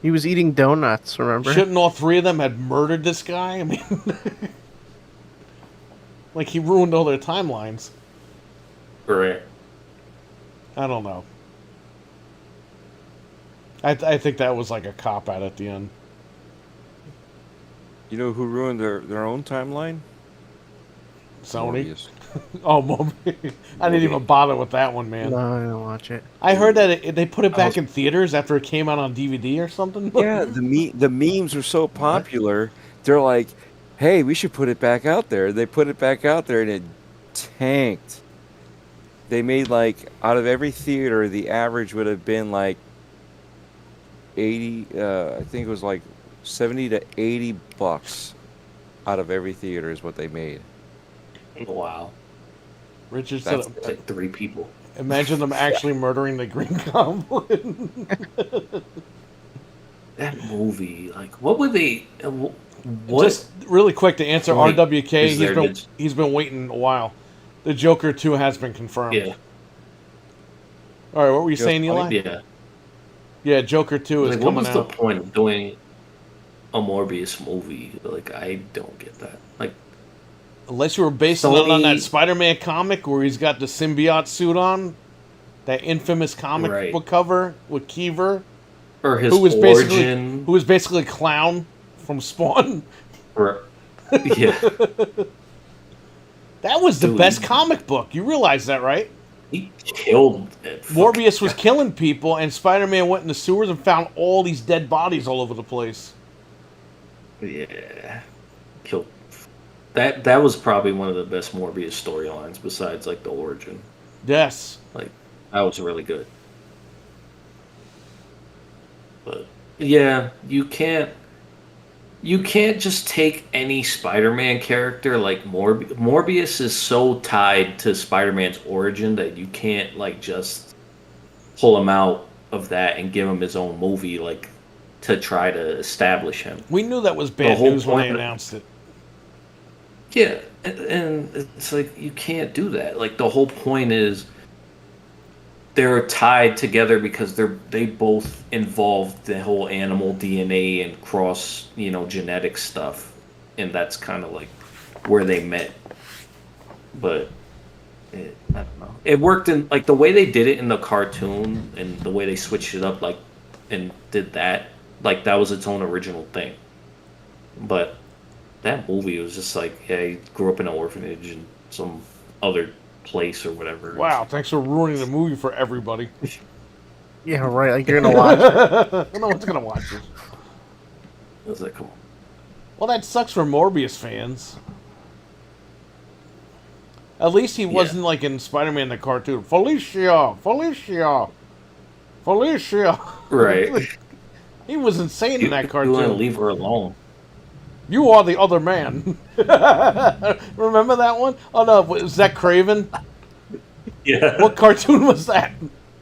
He was eating donuts. Remember? shouldn't all three of them had murdered this guy? I mean, like he ruined all their timelines. right. I don't know. I think that was like a cop out at the end. You know who ruined their own timeline? Sony. Morbius. Oh, Moby. I didn't even bother with that one, man. No, I didn't watch it. I heard that they put it back in theaters after it came out on DVD or something. Yeah, the memes are so popular. They're like, "Hey, we should put it back out there." They put it back out there, and it tanked. They made, like, out of every theater, the average would have been like 80. I think it was like 70 to 80 bucks out of every theater is what they made. Wow. Richard That's said, It's like 3 people. imagine them actually murdering the Green Goblin. That movie, like, what would they? What Just really quick to answer point RWK, is there to- he's been waiting a while. The Joker 2 has been confirmed. Yeah, All right, what were you Just saying, Eli? funny. yeah. Yeah, Joker 2 is Like, what coming was the out. point of doing a Morbius movie? Like, I don't get that. Like, Unless you were basing it on that Sony- Spider-Man comic where he's got the symbiote suit on, that infamous comic Right. book cover with Kiever, or his who was origin. basically Clown from Spawn. Or, yeah, That was the Dude. best comic book. You realize that, right? he killed it. Morbius was killing people, and Spider-Man went in the sewers and found all these dead bodies all over the place. Yeah, killed. That was probably one of the best Morbius storylines besides like the origin. Yes. Like, that was really good. But yeah, you can't just take any Spider-Man character like Morbius is so tied to Spider-Man's origin that you can't like just pull him out of that and give him his own movie like to try to establish him. We knew that was bad whole news when they point- announced it. Yeah, and it's like you can't do that. Like the whole point is they're tied together because they both involve the whole animal DNA and cross, genetic stuff, and that's kind of like where they met. But I don't know. It worked in like the way they did it in the cartoon and the way they switched it up, like and did that. Like that was its own original thing. But that movie was just like, yeah, he grew up in an orphanage in some other place or whatever. Wow, thanks for ruining the movie for everybody. Yeah, right. Like you're gonna watch. No one's gonna watch it. I was like, come on. Well, that sucks for Morbius fans. At least he wasn't like in Spider-Man the cartoon. Felicia! Right. He was insane in that You want to cartoon. leave her alone. You are the other man. Remember that one? Oh no, was that Craven? Yeah. What cartoon was that?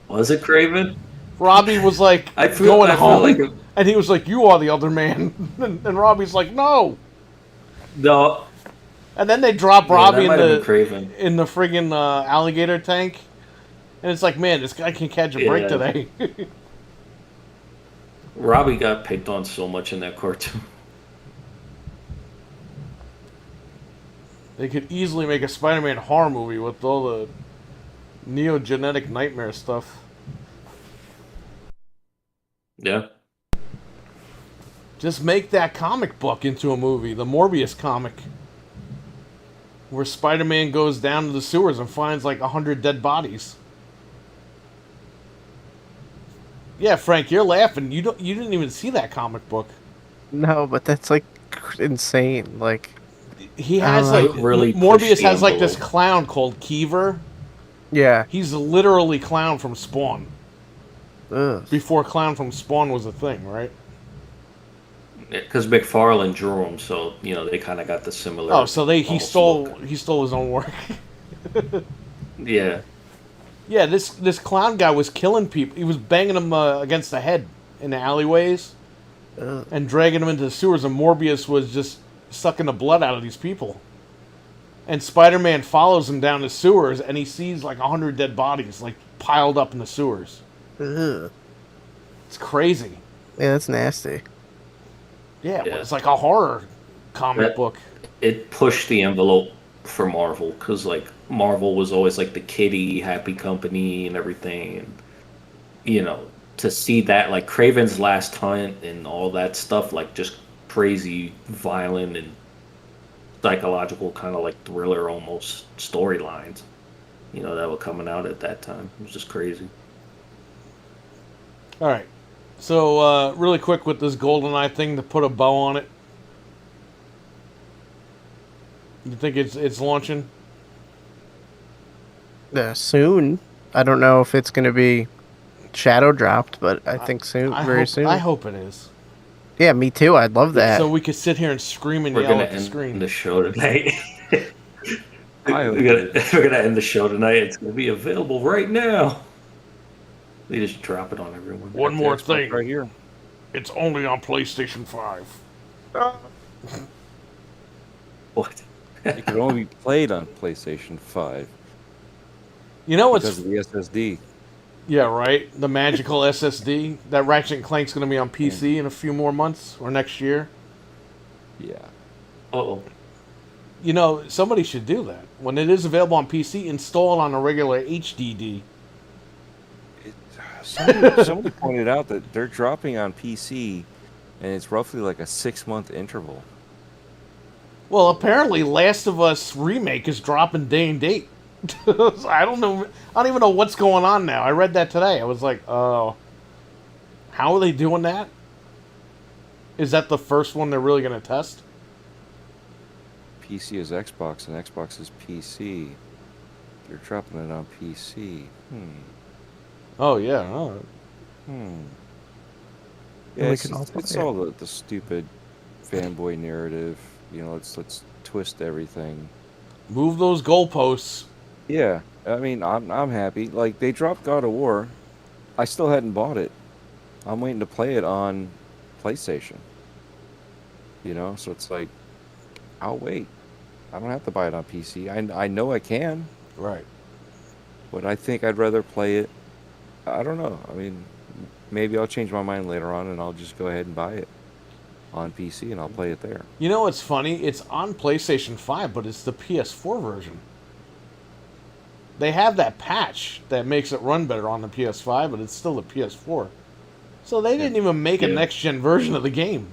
Was it Craven? Robbie was like I feel going home, like it- and he was like, "You are the other man," and Robbie's like, "No." No. And then they drop Yeah, Robbie that might have been Craven. in the friggin' alligator tank, and it's like, man, this guy can catch a break Yeah. today. Robbie got picked on so much in that cartoon. They could easily make a Spider-Man horror movie with all the neogenetic nightmare stuff. Yeah. Just make that comic book into a movie, the Morbius comic, where Spider-Man goes down to the sewers and finds like 100 dead bodies. Yeah, Frank, you're laughing. You didn't even see that comic book. No, but that's like insane. Like, He has It like really Morbius pushed the has like this envelope. clown called Kiever. yeah. He's literally Clown from Spawn. Ugh. Before Clown from Spawn was a thing, right? Because McFarlane drew him, so, they kind of got the similar. Oh, so he almost stole look. his own work. Yeah. Yeah, this clown guy was killing people. He was banging them against the head in the alleyways Ugh. and dragging them into the sewers, and Morbius was just sucking the blood out of these people. And Spider-Man follows him down the sewers, and he sees like 100 dead bodies like piled up in the sewers. Ugh. It's crazy. Yeah, that's nasty. Yeah, Yeah. it's like a horror comic That- book. It pushed the envelope for Marvel, because, like, Marvel was always, like, the kiddie, happy company and everything. And, to see that, like, Kraven's Last Hunt and all that stuff, like, just crazy, violent, and psychological kind of, like, thriller almost storylines, that were coming out at that time. It was just crazy. All right. So, really quick with this GoldenEye thing to put a bow on it. You think it's launching? Soon. I don't know if it's gonna be Shadow dropped, but I think soon, very hope, soon. I hope it is. Yeah, me too. I'd love that. So we could sit here and scream and We're yell gonna at the end screen. the show tonight. I hope we're gonna end the show tonight. It's gonna be available right now. They just drop it on everyone. One Got the more Xbox thing. right here. It's only on PlayStation 5. What? It can only be played on PlayStation 5 You know what's... because of the SSD. Yeah, right? The magical SSD. That Ratchet and Clank's going to be on PC in a few more months or next year. Yeah. Uh-oh. You know, somebody should do that. When it is available on PC, install it on a regular HDD. Somebody pointed out that they're dropping on PC, and it's roughly like a 6-month interval. Well, apparently Last of Us Remake is dropping day and date. I don't know. I don't even know what's going on now. I read that today. I was like, oh. How are they doing that? Is that the first one they're really going to test? PC is Xbox, and Xbox is PC. They're dropping it on PC. Oh, yeah. Oh. Yeah, we it's, can all it's play it. all the stupid fanboy narrative. You know, let's twist everything. Move those goalposts. Yeah, I mean, I'm happy. Like, they dropped God of War. I still hadn't bought it. I'm waiting to play it on PlayStation. You know, so it's like, I'll wait. I don't have to buy it on PC. I know I can, Right. but I think I'd rather play it. I don't know. I mean, maybe I'll change my mind later on and I'll just go ahead and buy it on PC and I'll play it there. You know what's funny? It's on PlayStation 5, but it's the PS4 version. They have that patch that makes it run better on the PS5, but it's still the PS4. So they didn't even make a Yeah. next-gen version of the game.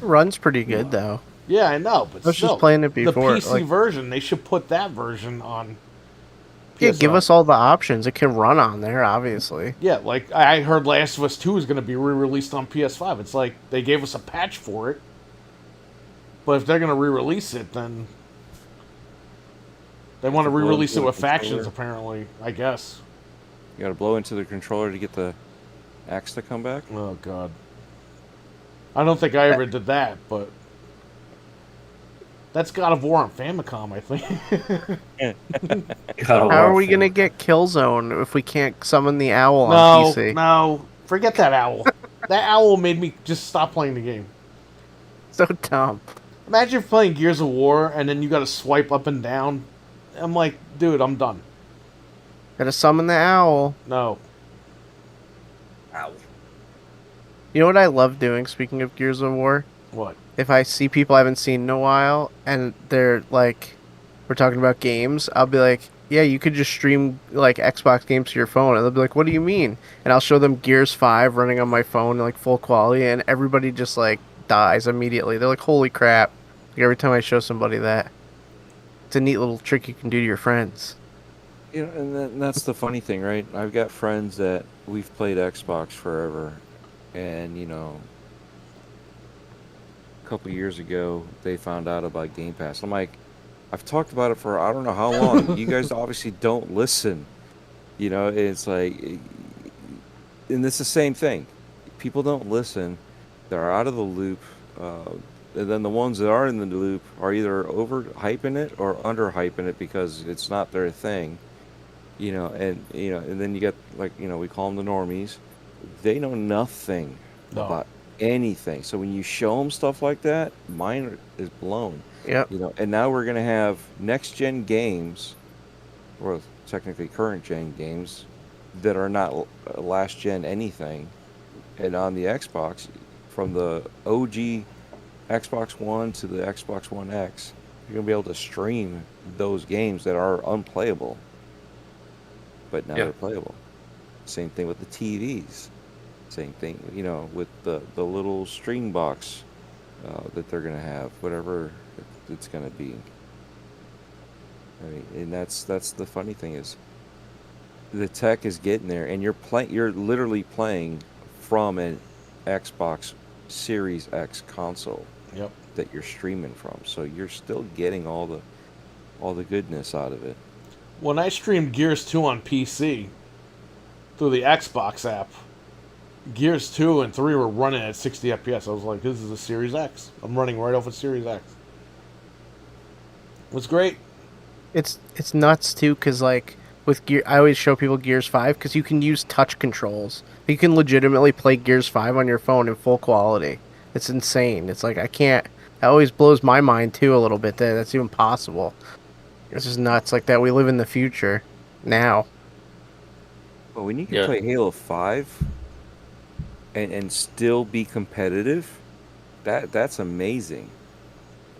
Runs pretty good though. Yeah, I know, but I was still, just playing it before, the PC like- version, they should put that version on. Yeah, PS5. give us all the options. It can run on there, obviously. Yeah, like I heard Last of Us 2 is going to be re-released on PS5. It's like they gave us a patch for it, but if they're going to re-release it, then they want to Blow re-release it into the with factions. controller. Apparently, I guess. You gotta blow into the controller to get the axe to come back. Oh God, I don't think I ever did that, but that's God of War on Famicom, I think. God of How War are we fan. gonna get Killzone if we can't summon the owl on No, PC? no, forget that owl. That owl made me just stop playing the game. So dumb. Imagine playing Gears of War and then you got to swipe up and down. I'm like, dude, I'm done. Gotta summon the owl. No. Ow. You know what I love doing, speaking of Gears of War? What? If I see people I haven't seen in a while and they're like, we're talking about games, I'll be like, yeah, you could just stream like Xbox games to your phone. And they'll be like, what do you mean? And I'll show them Gears 5 running on my phone in like full quality, and everybody just like dies immediately. They're like, holy crap. Like, every time I show somebody that. It's a neat little trick you can do to your friends. You know, and that's the funny thing, right? I've got friends that we've played Xbox forever, and you know, a couple years ago they found out about Game Pass. I'm like, I've talked about it for I don't know how long. You guys obviously don't listen. You know, it's like, and it's the same thing. People don't listen. They're out of the loop. And then the ones that are in the loop are either overhyping it or underhyping it because it's not their thing. You know, and then you get, like, you know, we call them the normies. They know nothing No. about anything. So when you show them stuff like that, mine is blown. Yep. You know, and now we're gonna have next gen games, or technically current gen games, that are not last gen anything, and on the Xbox, from the OG Xbox One to the Xbox One X, you're gonna be able to stream those games that are unplayable, but now Yeah. they're playable. Same thing with the TVs. Same thing, you know, with the little stream box that they're gonna have, whatever it's gonna be. I mean, and that's the funny thing is, the tech is getting there, and you're literally playing from an Xbox Series X console Yep. that you're streaming from, so you're still getting all the goodness out of it. When I streamed Gears 2 on PC, through the Xbox app, Gears 2 and 3 were running at 60 FPS. I was like, this is a Series X. I'm running right off a Series X. It was great. It's nuts too, because like with Gear, I always show people Gears 5 because you can use touch controls. You can legitimately play Gears 5 on your phone in full quality. It's insane. It's like I can't. That always blows my mind too a little bit that that's even possible. It's just nuts like that. We live in the future now. But when you can play Halo 5 and still be competitive, that's amazing.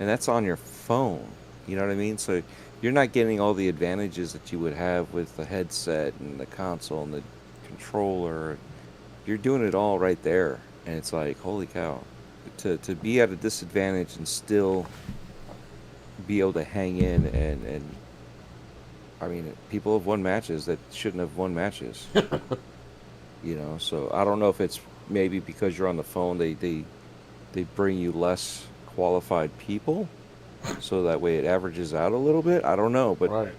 And that's on your phone. You know what I mean? So you're not getting all the advantages that you would have with the headset and the console and the controller. You're doing it all right there. And it's like, holy cow. To be at a disadvantage and still be able to hang in and I mean, people have won matches that shouldn't have won matches. You know, so I don't know if it's maybe because you're on the phone, they bring you less qualified people, so that way it averages out a little bit. I don't know, but Right.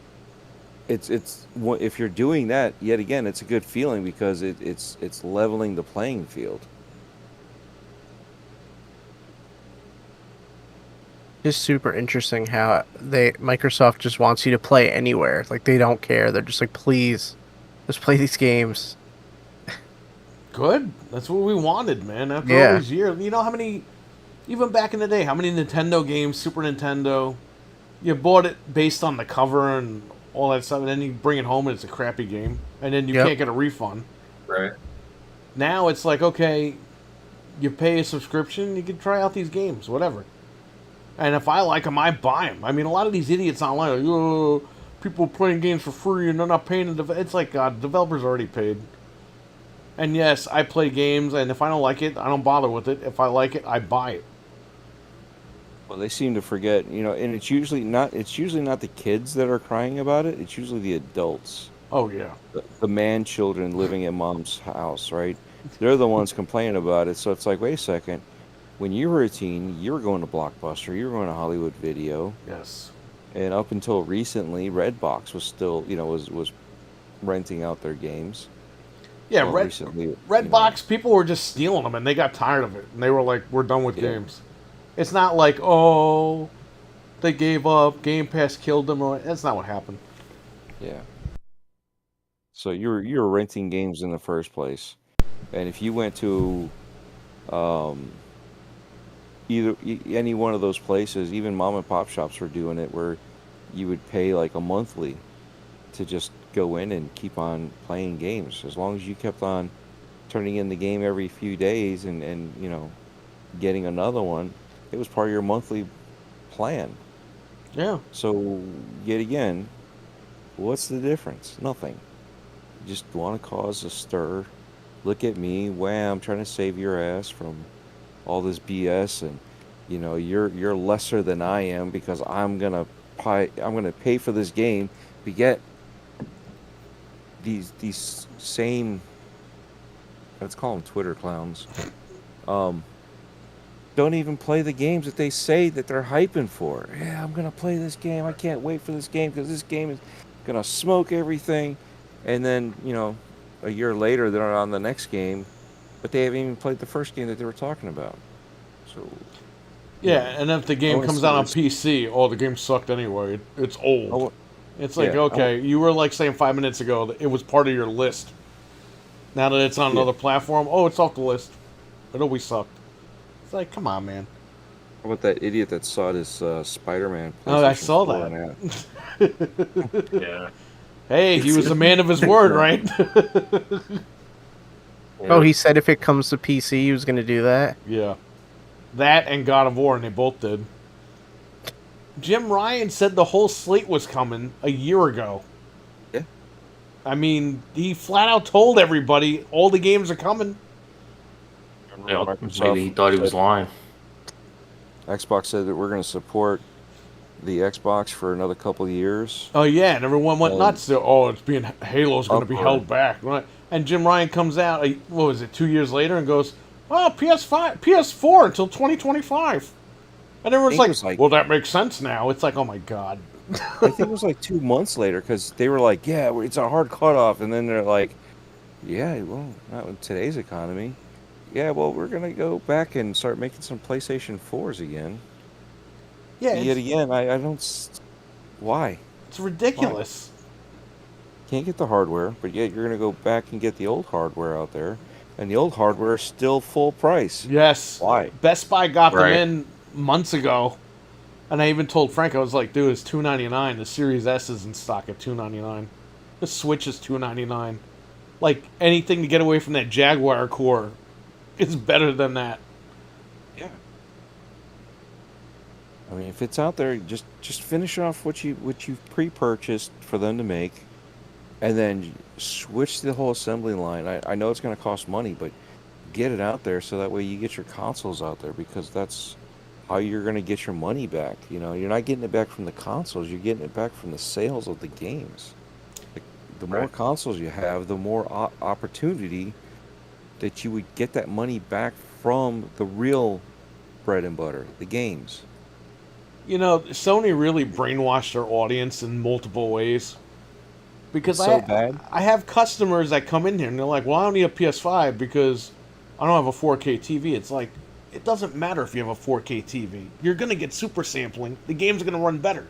it's if you're doing that, yet again, it's a good feeling because it's leveling the playing field. Just super interesting how Microsoft just wants you to play anywhere. Like they don't care. They're just like, please, just play these games. Good. That's what we wanted, man. After Yeah. all these years, you know how many, even back in the day, how many Nintendo games, Super Nintendo, you bought it based on the cover and all that stuff, and then you bring it home and it's a crappy game, and then you Yep. can't get a refund. Right. Now it's like, okay, you pay a subscription, you can try out these games, whatever. And if I like them, I buy them. I mean, a lot of these idiots online are like, oh, people playing games for free and they're not paying the It's like, God, developers already paid. And yes, I play games, and if I don't like it, I don't bother with it. If I like it, I buy it. Well, they seem to forget, you know, and it's usually not the kids that are crying about it. It's usually the adults, Oh, yeah. the man children living in mom's house, right? They're the ones complaining about it. So it's like, wait a second. When you were a teen, you were going to Blockbuster, you were going to Hollywood Video, Yes. and up until recently, Redbox was still, you know, was renting out their games. Yeah, Well, recently, you know. Redbox, people were just stealing them, and they got tired of it. And they were like, we're done with Yeah. games. It's not like, oh, they gave up, Game Pass killed them. Or that's not what happened. Yeah. So you're renting games in the first place, and if you went to any one of those places, even mom and pop shops were doing it, where you would pay like a monthly to just go in and keep on playing games. As long as you kept on turning in the game every few days and you know, getting another one, it was part of your monthly plan. Yeah. So yet again, what's the difference? Nothing. You just want to cause a stir. Look at me, wham, trying to save your ass from all this BS, and you know, you're lesser than I am because I'm gonna pay for this game. We get these same, let's call them Twitter clowns, don't even play the games that they say that they're hyping for. Yeah, I'm gonna play this game. I can't wait for this game because this game is gonna smoke everything. And then, you know, a year later they're on the next game, but they haven't even played the first game that they were talking about. So Yeah, and if the game wanna comes see out on this- PC, oh, the game sucked anyway. It's old. I wa- It's like, yeah, okay, you were like saying 5 minutes ago that it was part of your list. Now that it's on Yeah. another platform, oh, it's off the list. It always sucked. It's like, come on, man. How about that idiot that saw this Spider-Man? Oh, I PlayStation saw 4 that. and Yeah. Hey, he was a man of his word, right? Oh, he said if it comes to PC, he was going to do that. Yeah. That and God of War, and they both did. Jim Ryan said the whole slate was coming a year ago. Yeah. I mean, he flat out told everybody all the games are coming. Yeah, Microsoft maybe he thought he was said- lying. Xbox said that we're going to support the Xbox for another couple of years. Oh yeah, and everyone went nuts. Oh, it's being Halo's going to be Upward. held back, right? And Jim Ryan comes out, what was it, 2 years later, and goes, "Oh, PS4 until 2025." And everyone's think it like, was like- "Well, that makes sense now." It's like, oh my god. I think it was like 2 months later because they were like, "Yeah, it's a hard cutoff," and then they're like, Yeah, well, not with today's economy. Yeah, well, we're gonna go back and start making some PlayStation 4s again. Yeah, But yet again, I don't. Why? it's Why? ridiculous. Can't get the hardware, but yet you're gonna go back and get the old hardware out there, and the old hardware is still full price. Yes, Why? Best Buy got them Right. in months ago, and I even told Frank, I was like, dude, it's $299. The Series S is in stock at $299. The Switch is $299. Like anything to get away from that Jaguar core is better than that. Yeah. I mean, if it's out there, just finish off what you've pre-purchased for them to make, and then switch the whole assembly line. I know it's going to cost money, but get it out there so that way you get your consoles out there because that's how you're going to get your money back. You know, you're not getting it back from the consoles, you're getting it back from the sales of the games. Like, the more Right. consoles you have, the more opportunity that you would get that money back from the real bread and butter, the games. You know, Sony really brainwashed their audience in multiple ways. Because It's so bad. I have customers that come in here and they're like, well, I don't need a PS5 because I don't have a 4K TV. It's like, it doesn't matter if you have a 4K TV. You're going to get super sampling. The game's going to run better.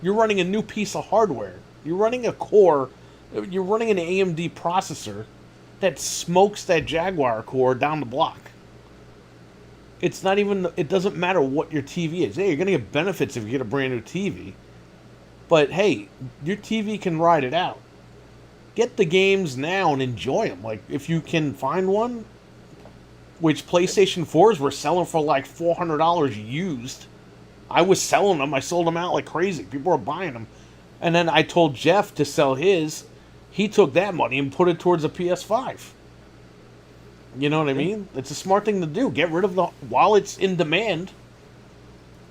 You're running a new piece of hardware. You're running a core. You're running an AMD processor that smokes that Jaguar core down the block. It's not even, it doesn't matter what your TV is. Hey, you're going to get benefits if you get a brand new TV. But hey, your TV can ride it out. Get the games now and enjoy them. Like, if you can find one, which PlayStation 4s were selling for like $400 used. I was selling them. I sold them out like crazy. People were buying them. And then I told Jeff to sell his. He took that money and put it towards a PS5. You know what I mean? It's a smart thing to do. Get rid of the while it's in demand.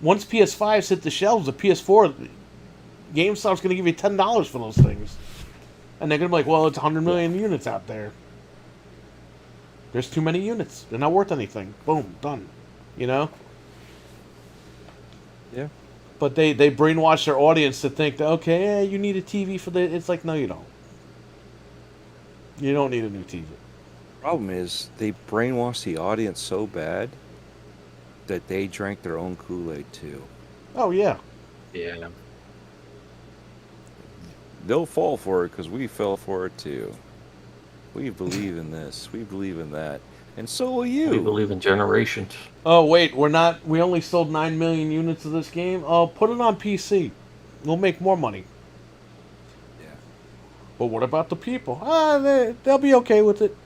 Once PS5s hit the shelves, the PS4 GameStop's going to give you $10 for those things, and they're going to be like, "Well, it's 100 million units out there. There's too many units. They're not worth anything." Boom, done. You know. Yeah. But they brainwash their audience to think that okay, yeah, you need a TV for the. It's like no, you don't. You don't need a new TV. Problem is, they brainwash the audience so bad that they drank their own Kool-Aid too. Oh yeah. Yeah. They'll fall for it because we fell for it too. We believe in this. We believe in that. And so will We you. believe in generations. Oh wait, we're not. We only sold 9 million units of this game. Oh, put it on PC. We'll make more money. Yeah. But what about the people? They'll be okay with it.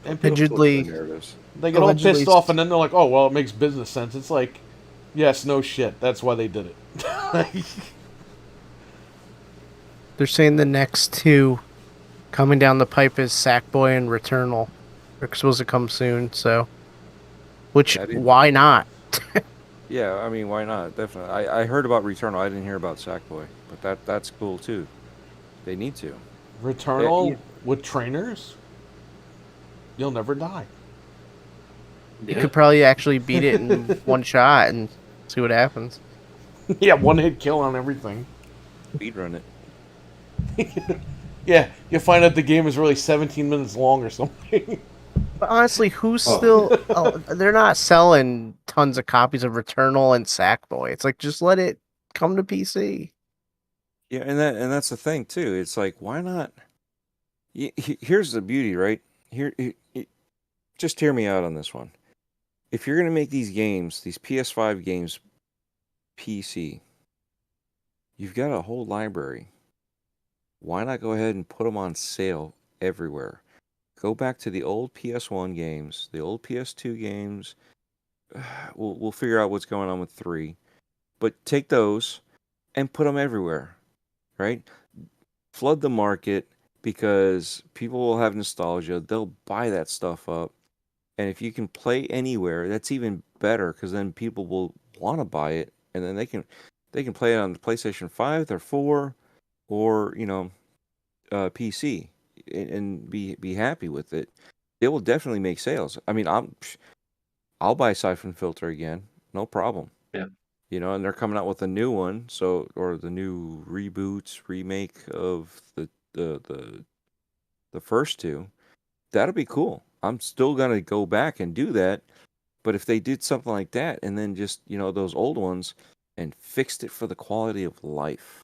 And people, Allegedly, Narratives. they get all allegedly pissed off, and then they're like, "Oh, well, it makes business sense." It's like, yes, no shit. That's why they did it. they're saying the next two coming down the pipe is Sackboy and Returnal. They're supposed to come soon, so. Which, Yeah, I didn't- why not? Yeah, I mean, why not? Definitely. I heard about Returnal. I didn't hear about Sackboy, but that's cool too. They need to. Returnal Yeah. with trainers, you'll never die. You Yeah. could probably actually beat it in one shot and see what happens. Yeah, one hit kill on everything. Speedrun it. Yeah, you find out the game is really 17 minutes long or something. But honestly, who's Oh. still... they're not selling tons of copies of Returnal and Sackboy. It's like, just let it come to PC. Yeah, and that's the thing too. It's like, why not? Here's the beauty, right? Just hear me out on this one. If you're gonna make these games, these PS5 games, PC, you've got a whole library. Why not go ahead and put them on sale everywhere? Go back to the old PS1 games, the old PS2 games. We'll figure out what's going on with 3, but take those and put them everywhere, right? Flood the market because people will have nostalgia. They'll buy that stuff up. And if you can play anywhere, that's even better because then people will want to buy it and then they can play it on the PlayStation 5 or 4 or, PC and be happy with it. It will definitely make sales. I mean, I'll buy Siphon Filter again. No problem. Yeah. And they're coming out with a new one, or the new reboots, remake of the the first two, that'll be cool. I'm still gonna go back and do that. But if they did something like that and then just, those old ones and fixed it for the quality of life,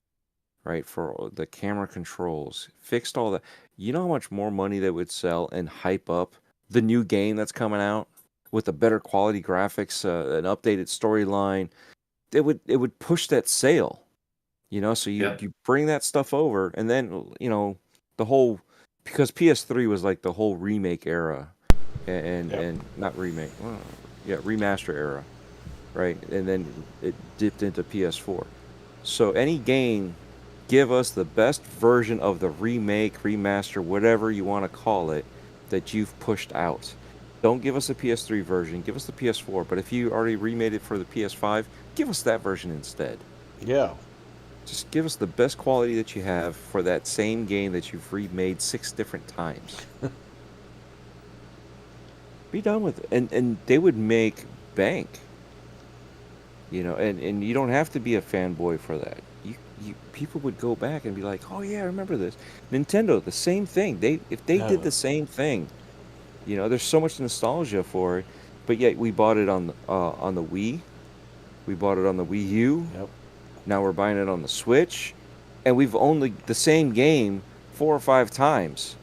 right? For the camera controls, fixed all that. You know how much more money they would sell and hype up the new game that's coming out with a better quality graphics, an updated storyline. It would push that sale, so you Yeah. you bring that stuff over and then, the whole because PS3 was like the whole remake era and Yep. and not remake, well, yeah, remaster era, right? And then it dipped into PS4. So any game, give us the best version of the remake, remaster, whatever you want to call it, that you've pushed out. Don't give us the PS3 version, give us the PS4. But if you already remade it for the PS5, give us that version instead. Yeah. Just give us the best quality that you have for that same game that you've remade 6 different times. Be done with it. And they would make bank. And you don't have to be a fanboy for that. People would go back and be like, "Oh yeah, I remember this." Nintendo, the same thing. If they did Yeah. the same thing, there's so much nostalgia for it. But yet we bought it on the Wii, we bought it on the Wii U. Yep. Now we're buying it on the Switch, and we've owned the same game 4 or 5 times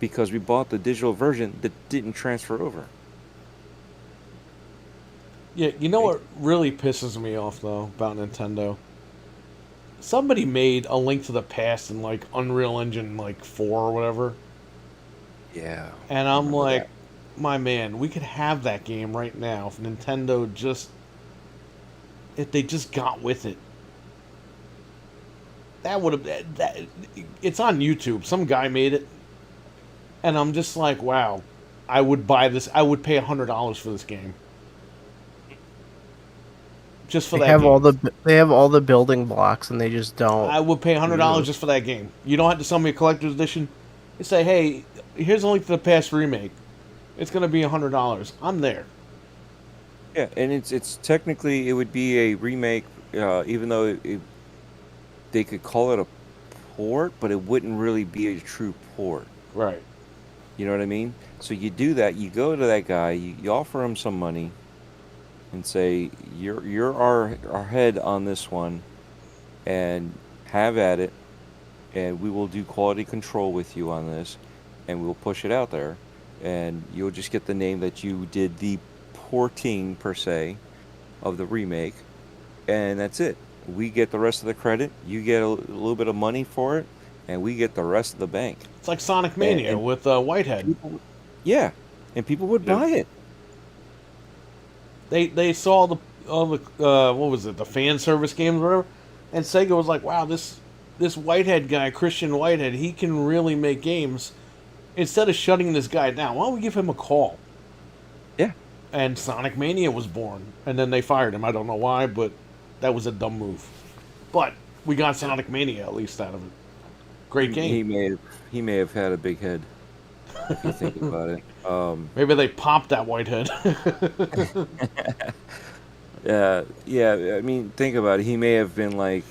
because we bought the digital version that didn't transfer over. Yeah, you know what really pisses me off though about Nintendo? Somebody made a Link to the Past in like Unreal Engine like 4 or whatever. Yeah, And I I'm remember like, that. my man, we could have that game right now if Nintendo if they just got with it. That would have that it's on YouTube. Some guy made it. And I'm just like, wow, I would buy this. I would pay $100 for this game. Just for They that have all game. they have all the building blocks, and they just don't. I would pay $100 use just for that game. You don't have to sell me a collector's edition. You say, hey, here's a Link to the Past remake. It's gonna be $100. I'm there. Yeah, and it's technically it would be a remake, even though they could call it a port, but it wouldn't really be a true port. Right. You know what I mean? So you do that. You go to that guy. You offer him some money, and say you're our head on this one, and have at it, and we will do quality control with you on this, and we'll push it out there, and you'll just get the name that you did the porting per se of the remake, and that's it. We get the rest of the credit. You get a little bit of money for it, and we get the rest of the bank. It's like Sonic And, Mania and with Whitehead. people, yeah, and people would Yeah. buy it. They saw the all the what was it, the fan service games or whatever, and Sega was like, wow, this Whitehead guy, Christian Whitehead, he can really make games. Instead of shutting this guy down, why don't we give him a call? Yeah, And Sonic Mania was born, and then they fired him. I don't know why, but that was a dumb move. But we got Sonic Mania at least out of it. Great he game. may have had a big head if you think about it. Maybe they popped that Whitehead. Yeah. I mean, think about it. He may have been like,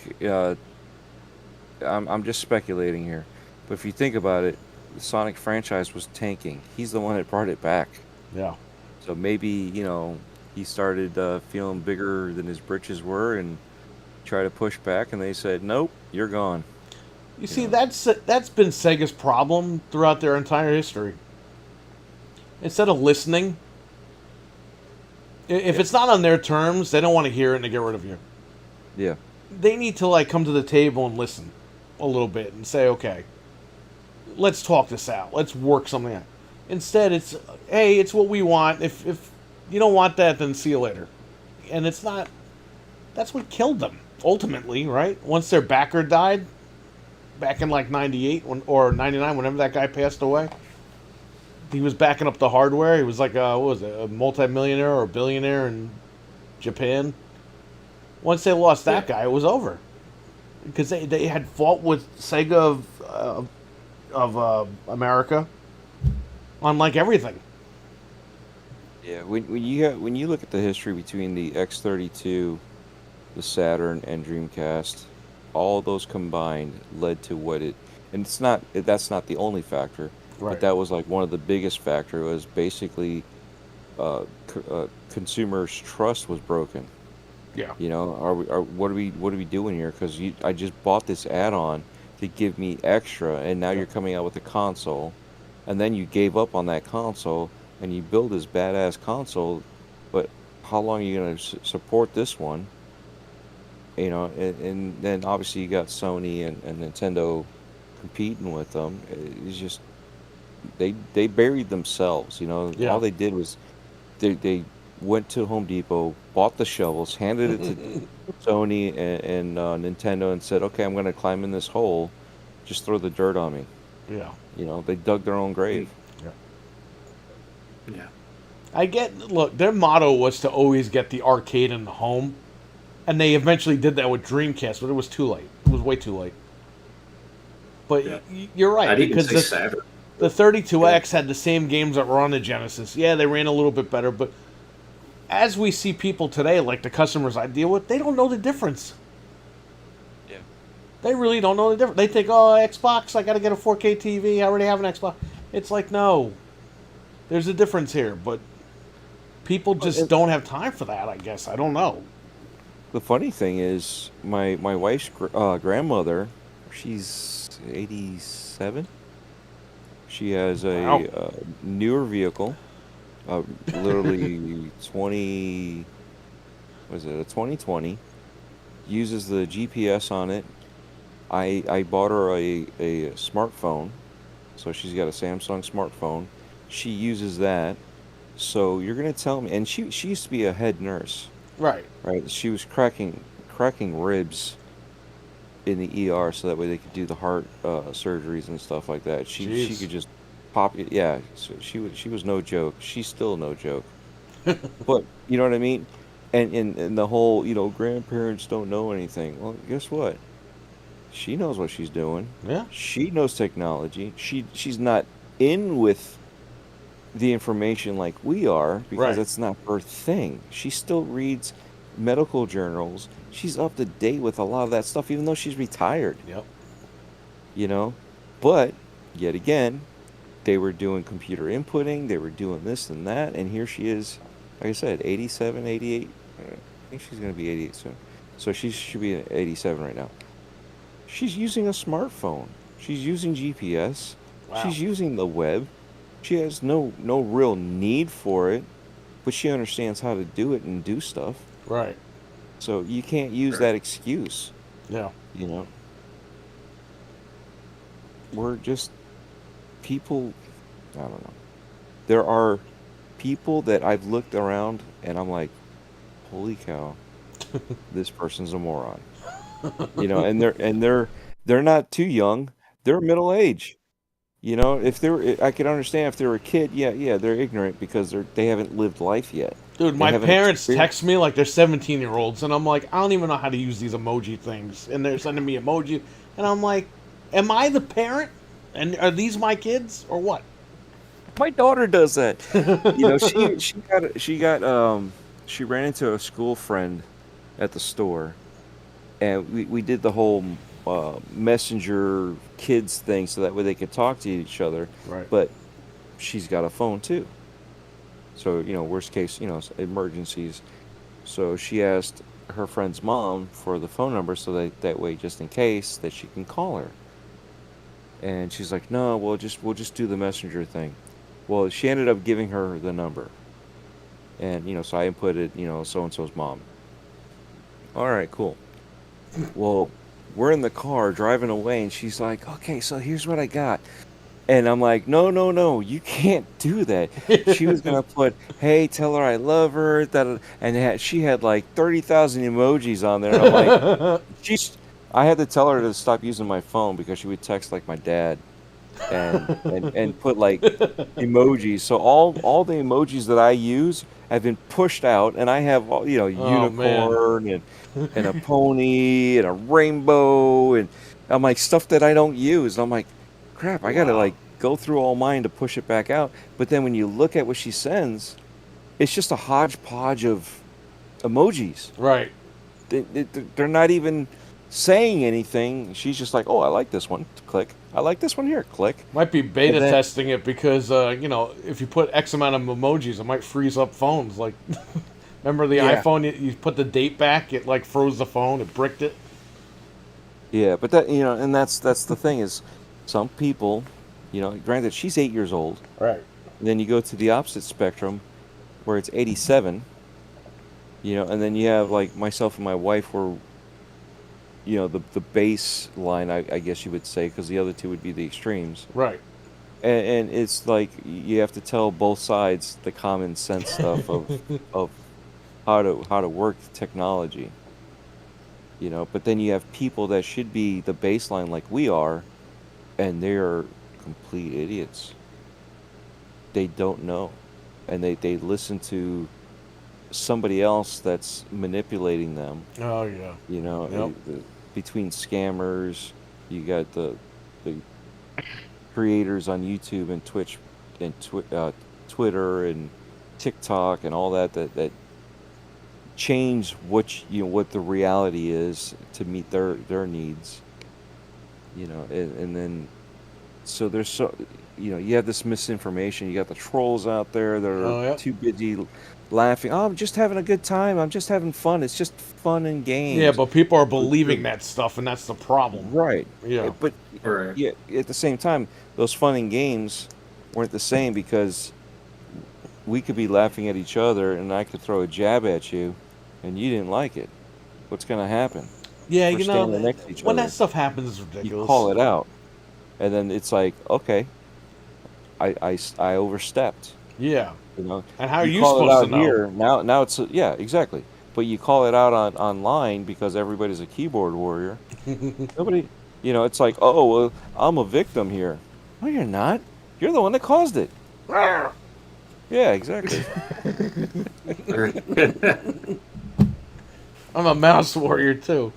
I'm just speculating here, but if you think about it, the Sonic franchise was tanking. He's the one that brought it back. Yeah. So maybe he started feeling bigger than his britches were and tried to push back, and they said, "Nope, you're gone." You You see, know. that's been Sega's problem throughout their entire history. Instead of listening, if Yeah. it's not on their terms, they don't want to hear it and they get rid of you. Yeah. They need to like come to the table and listen a little bit and say, okay, let's talk this out. Let's work something out. Instead, it's hey, it's what we want. If you don't want that, then see you later. And it's not. That's what killed them ultimately, right? Once their backer died, back in like '98 or '99, whenever that guy passed away, he was backing up the hardware. He was like what was it, a multimillionaire or a billionaire in Japan. Once they lost that guy, it was over because they had fought with Sega of America on like everything. Yeah. When you look at the history between the X32, the Saturn, and Dreamcast, all those combined led to what and that's not the only factor, but Right. that was like one of the biggest factor was basically consumers' trust was broken. Yeah. You know, what are we doing here? Because I just bought this add-on to give me extra, and now Yeah. you're coming out with a console, and then you gave up on that console, and you build this badass console, but how long are you going to support this one? You know, and then obviously you got Sony and Nintendo competing with them. It's just they buried themselves. You know, all Yeah. they did was they went to Home Depot, bought the shovels, handed it to Sony and Nintendo, and said, "Okay, I'm going to climb in this hole. Just throw the dirt on me." Yeah. You know, they dug their own grave. Yeah. Yeah. I get. Look, their motto was to always get the arcade in the home, and they eventually did that with Dreamcast, but it was too late. It was way too late. But Yeah. you're right, I'd even because say Saturn. the 32X had the same games that were on the Genesis. Yeah, they ran a little bit better, but as we see people today, like the customers I deal with, they don't know the difference. Yeah. They really don't know the difference. They think, oh, Xbox, I got to get a 4K TV. I already have an Xbox. It's like, no, there's a difference here, but people just don't have time for that, I guess. I don't know. The funny thing is, my wife's grandmother, she's 87. She has Wow. a newer vehicle, literally 20, was it a 2020? Uses the GPS on it. I bought her a smartphone, so she's got a Samsung smartphone. She uses that. So you're gonna tell me, and she used to be a head nurse, Right. right? She was cracking ribs in the ER so that way they could do the heart surgeries and stuff like that. She Jeez. could just pop it. Yeah, so she was no joke. She's still no joke. But you know what I mean? And the whole, grandparents don't know anything. Well, guess what? She knows what she's doing. Yeah. She knows technology. She's not in with the information like we are because Right. that's not her thing. She still reads medical journals. She's up to date with a lot of that stuff, even though she's retired, Yep. you know? But yet again, they were doing computer inputting, they were doing this and that, and here she is, like I said, 87, 88. I think she's going to be 88 soon. So she should be 87 right now. She's using a smartphone. She's using GPS. Wow. She's using the web. She has no real need for it, but she understands how to do it and do stuff. Right. So you can't use that excuse, Yeah. you know. We're just people, I don't know. There are people that I've looked around and I'm like, holy cow, this person's a moron. You know, and they're not too young. They're middle age. You know, if they were, I could understand if they were a kid. Yeah, they're ignorant because they haven't lived life yet. Dude, They my haven't parents experienced. text me like they're 17-year-olds, and I'm like, I don't even know how to use these emoji things. And they're sending me emoji, and I'm like, am I the parent? And are these my kids, or what? My daughter does that. You know, she ran into a school friend at the store, and we did the whole messenger kids thing so that way they could talk to each other. Right. But she's got a phone too. So, worst case, emergencies. So she asked her friend's mom for the phone number so that way, just in case, that she can call her. And she's like, no, we'll just do the messenger thing. Well, she ended up giving her the number. And, so I inputted, so-and-so's mom. All right, cool. Well, we're in the car driving away, and she's like, okay, so here's what I got. And I'm like, no, you can't do that. She was gonna put, hey, tell her I love her, and she had like 30,000 emojis on there. And I'm like, I had to tell her to stop using my phone because she would text like my dad, and put like emojis. So all the emojis that I use have been pushed out, and I have all, Oh man. unicorn and a pony and a rainbow, and I'm like stuff that I don't use. And I'm like, crap, I gotta Wow. like go through all mine to push it back out. But then when you look at what she sends, it's just a hodgepodge of emojis. Right. They're not even saying anything. She's just like, oh, I like this one. Click. I like this one here. Click. Might be And beta then testing it because if you put X amount of emojis, it might freeze up phones. Like, remember the Yeah. iPhone? You put the date back, it like froze the phone, it bricked it. yeah, but that and that's the thing is, some people, granted she's 8 years old. Right. Then you go to the opposite spectrum, where it's 87. And then you have like myself and my wife were, the baseline, I guess you would say, because the other two would be the extremes. Right. And it's like you have to tell both sides the common sense stuff of how to work technology. But then you have people that should be the baseline like we are, and they're complete idiots. They don't know, and they listen to somebody else that's manipulating them. Oh yeah. Yep. Between scammers, you got the creators on YouTube and Twitch and Twitter and TikTok and all that change what the reality is to meet their needs. And then so there's you have this misinformation. You got the trolls out there that Oh are yeah. too busy laughing. Oh, I'm just having a good time. I'm just having fun. It's just fun and Yeah, games. but people are believing that stuff, and that's the problem. Right. Yeah. But Right. yeah, at the same time, those fun and games weren't the same because we could be laughing at each other and I could throw a jab at you and you didn't like it. What's going to happen? Yeah, We're standing next to each when that other. stuff happens, it's You ridiculous. call it out. And then it's like, okay, I overstepped. Yeah. And how are You you call it supposed out to know? here, now it's, yeah, exactly. But you call it out online because everybody's a keyboard warrior. Nobody, it's like, oh, well, I'm a victim here. No, you're not. You're the one that caused it. Yeah, exactly. I'm a mouse warrior too.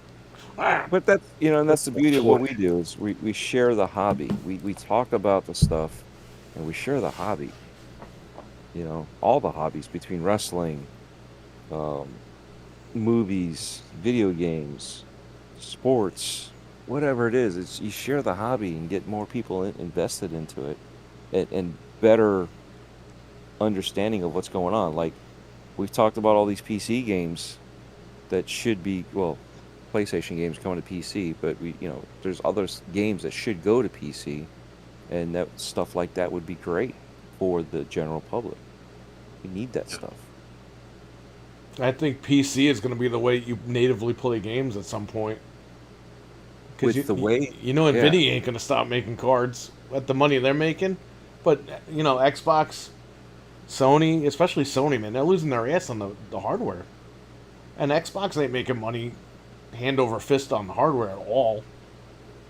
But that's, and that's the beauty of what we do is we share the hobby. We talk about the stuff and we share the hobby. All the hobbies between wrestling, um, movies, video games, sports, whatever it is. It's you share the hobby and get more people invested into it, and better understanding of what's going on. Like we've talked about all these PC games that should be PlayStation games going to PC, but there's other games that should go to PC, and that stuff like that would be great for the general public. We need that stuff. I think PC is going to be the way you natively play games at some point. Because With the way, yeah, Nvidia ain't going to stop making cards at the money they're making. But Xbox, Sony, especially Sony, man, they're losing their ass on the hardware. And Xbox ain't making money hand over fist on the hardware at all.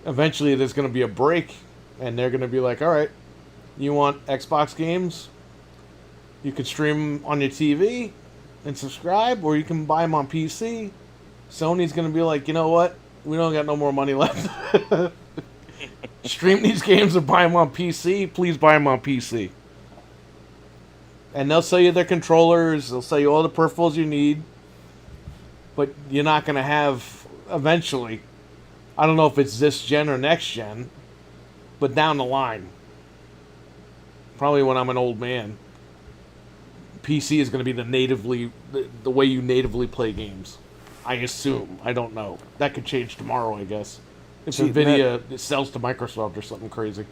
Eventually, there's going to be a break, and they're going to be like, all right, you want Xbox games? You can stream them on your TV and subscribe, or you can buy them on PC. Sony's going to be like, you know what? We don't got no more money left. Stream these games or buy them on PC. Please buy them on PC. And they'll sell you their controllers. They'll sell you all the peripherals you need. But you're not going to have, eventually, I don't know if it's this gen or next gen, but down the line, probably when I'm an old man, PC is going to be the way you natively play games. I assume. I don't know. That could change tomorrow, I guess. If See, Nvidia sells to Microsoft or something crazy.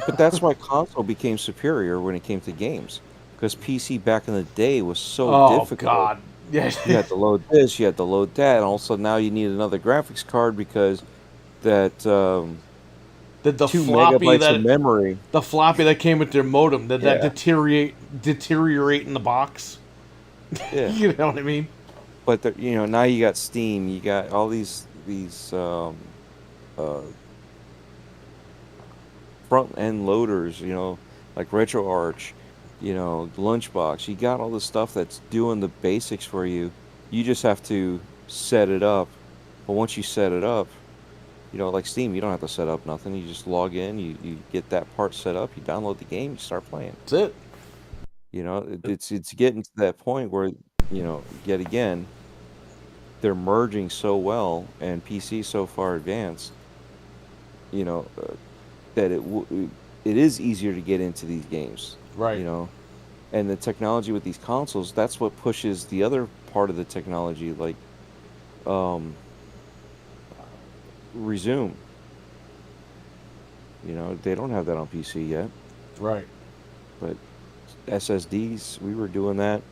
but that's why console became superior when it came to games, because PC back in the day was so Oh, difficult. God. Yeah. You had to load this, you had to load that, and also now you need another graphics card because that the 2 floppy megabytes that of memory. the floppy that came with their modem that Yeah. deteriorate in the box. Yeah. You know what I mean? But now you got Steam, you got all these uh, front end loaders, like RetroArch, Lunchbox. You got all the stuff that's doing the basics for you. You just have to set it up. But once you set it up, like Steam, you don't have to set up nothing. You just log in, you get that part set up, you download the game, you start playing. That's it. It's getting to that point where, yet again, they're merging so well and PC so far advanced, you know, that it is easier to get into these games, Right. you know, and the technology with these consoles, that's what pushes the other part of the technology, like um, Resume. You know, they don't have that on PC yet, Right. but SSDs, we were doing that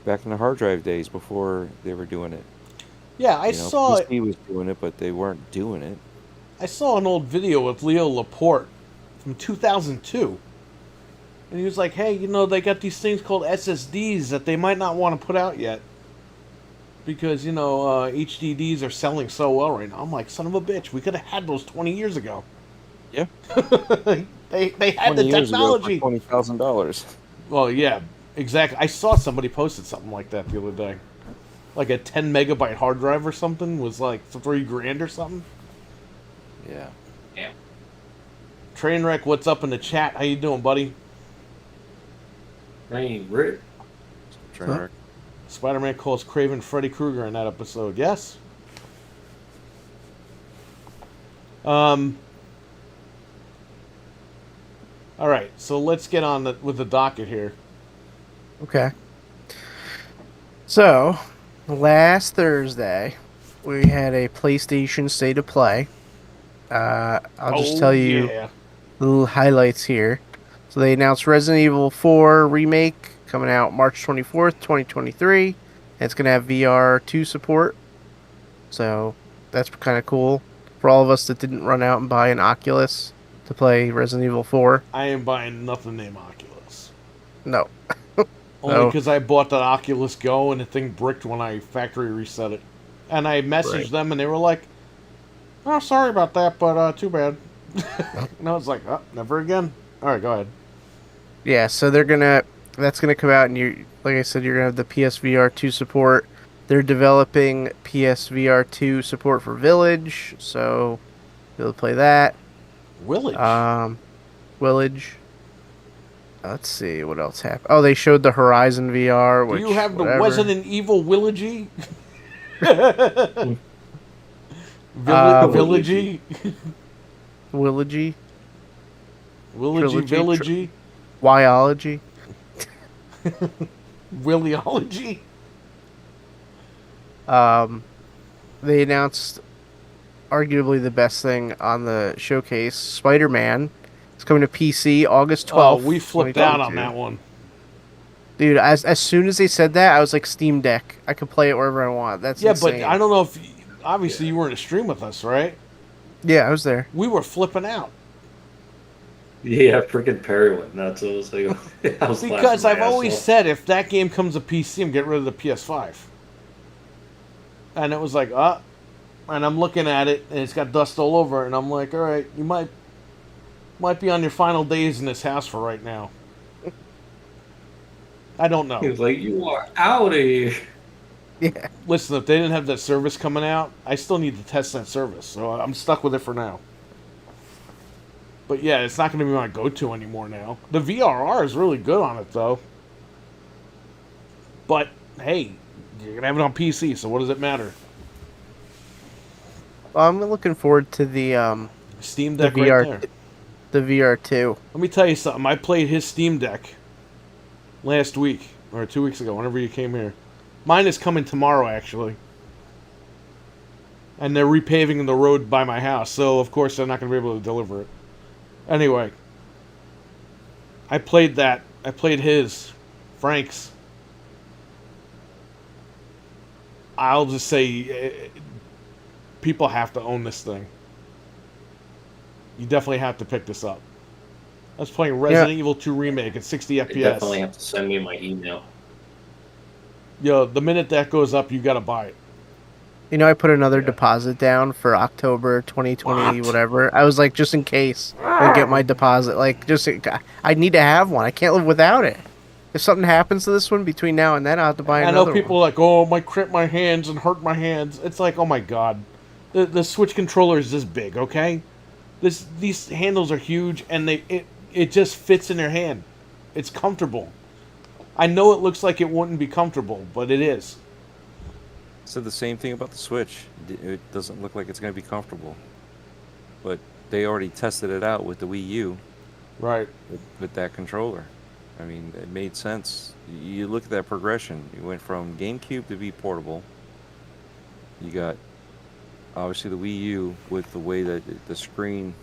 back in the hard drive days before they were doing it. Yeah, I You know, saw PC was doing it, but they weren't doing it. I saw an old video with Leo Laporte from 2002. And he was like, "Hey, they got these things called SSDs that they might not want to put out yet because HDDs are selling so well right now." I'm like, "Son of a bitch, we could have had those 20 years ago." Yeah, they had 20 the years ago for technology. $20,000. Well, yeah, exactly. I saw somebody posted something like that the other day. Like a 10 megabyte hard drive or something was like $3,000 or something. Yeah. Yeah. Trainwreck, what's up in the chat? How you doing, buddy? Hey, Rick. Trainwreck. Spider-Man calls Craven Freddy Krueger in that episode. Yes. All right, so let's get on with the docket here. Okay. So, last Thursday, we had a PlayStation State of Play. I'll just tell you Yeah. little highlights here. So they announced Resident Evil 4 Remake coming out March 24th, 2023. And it's going to have VR2 support. So that's kind of cool for all of us that didn't run out and buy an Oculus to play Resident Evil 4. I ain't buying nothing named Oculus. No. Only No. because I bought that Oculus Go and the thing bricked when I factory reset it. And I messaged Right. them and they were like, "Oh, sorry about that, but too bad." And I was like, "Oh, never again." All right, go ahead. Yeah, so that's gonna come out, and like I said, you're gonna have the PSVR2 support. They're developing PSVR2 support for Village, so you'll play that. Willage. Village. Let's see what else happened. Oh, they showed the Horizon VR. Do Which, you have whatever. the Resident Evil Villagey? Villagey? Villagey? Villagey, Trilogy, Villagey? Yology? Williology? They announced arguably the best thing on the showcase, Spider-Man. It's coming to PC August 12th. Oh, we flipped out on 2022. that one. Dude, as soon as they said that, I was like, Steam Deck. I can play it wherever I want. That's Yeah, insane. but I don't know if... Obviously, you were in a stream with us, right? Yeah, I was there. We were flipping out. Yeah, freaking Perry went nuts. I was like, I was Because laughing my I've ass always off. said if that game comes to PC, I'm getting rid of the PS5. And it was like, and I'm looking at it, and it's got dust all over it, and I'm like, all right, you might be on your final days in this house for right now. I don't know. He was like, "You are out of here." Yeah. Listen, if they didn't have that service coming out, I still need to test that service, so I'm stuck with it for now. But yeah, it's not going to be my go-to anymore now. The VRR is really good on it, though. But, hey, you're going to have it on PC, so what does it matter? Well, I'm looking forward to the Steam the Deck VR, right there. the VR2. Let me tell you something. I played his Steam Deck last week, or 2 weeks ago, whenever you came here. Mine is coming tomorrow, actually. And they're repaving the road by my house, so of course they're not going to be able to deliver it. Anyway, I played that. I played his, Frank's. I'll just say, people have to own this thing. You definitely have to pick this up. I was playing Resident Evil 2 Remake at 60 You FPS. definitely have to send me my email. Yo, the minute that goes up, you gotta buy it. You know, I put another Yeah. deposit down for October 2020, What? whatever. I was like, just in case I get my deposit. Like, I need to have one. I can't live without it. If something happens to this one between now and then, I'll have to buy I another know people are like, oh, it might cramp my hands and hurt my hands. It's like, oh my god. The Switch controller is this big, okay? These handles are huge, and it just fits in their hand. It's comfortable. I know it looks like it wouldn't be comfortable, but it is. Said the same thing about the Switch. It doesn't look like it's going to be comfortable. But they already tested it out with the Wii U Right. with that controller. I mean, it made sense. You look at that progression. You went from GameCube to be portable. You got obviously the Wii U with the way that the screen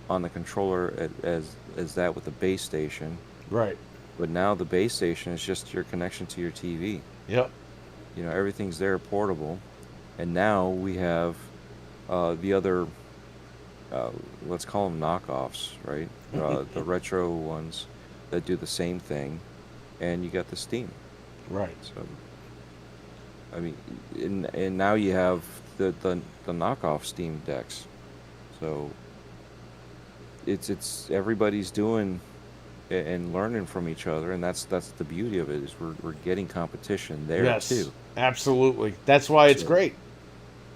on the controller as that with the base station. Right. But now the base station is just your connection to your TV. Yep. You know, everything's there portable. And now we have the other, let's call them knockoffs, right? The retro ones that do the same thing. And you got the Steam. Right. So, I mean, and now you have the knockoff Steam decks. So it's everybody's doing and learning from each other, and that's the beauty of it is we're getting competition there Yes. too. Absolutely. That's why it's So- great.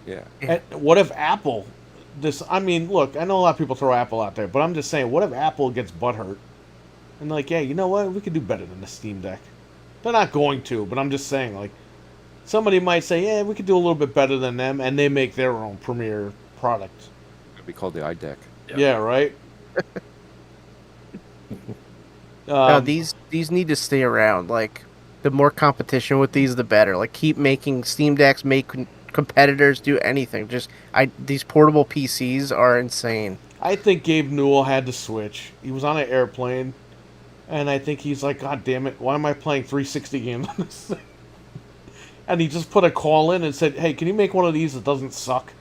Yeah. And what if Apple? I mean, look, I know a lot of people throw Apple out there, but I'm just saying, what if Apple gets butthurt and like, yeah, you know what? We could do better than the Steam Deck. They're not going to, but I'm just saying, like, somebody might say, yeah, we could do a little bit better than them, and they make their own premier product. It'd be called the iDeck. Yeah, right. No, these need to stay around. Like, the more competition with these, the better. Like, keep making Steam Decks, make competitors do anything. These portable PCs are insane. I think Gabe Newell had to switch. He was on an airplane, and I think he's like, God damn it, why am I playing 360 games on this thing? And he just put a call in and said, hey, can you make one of these that doesn't suck?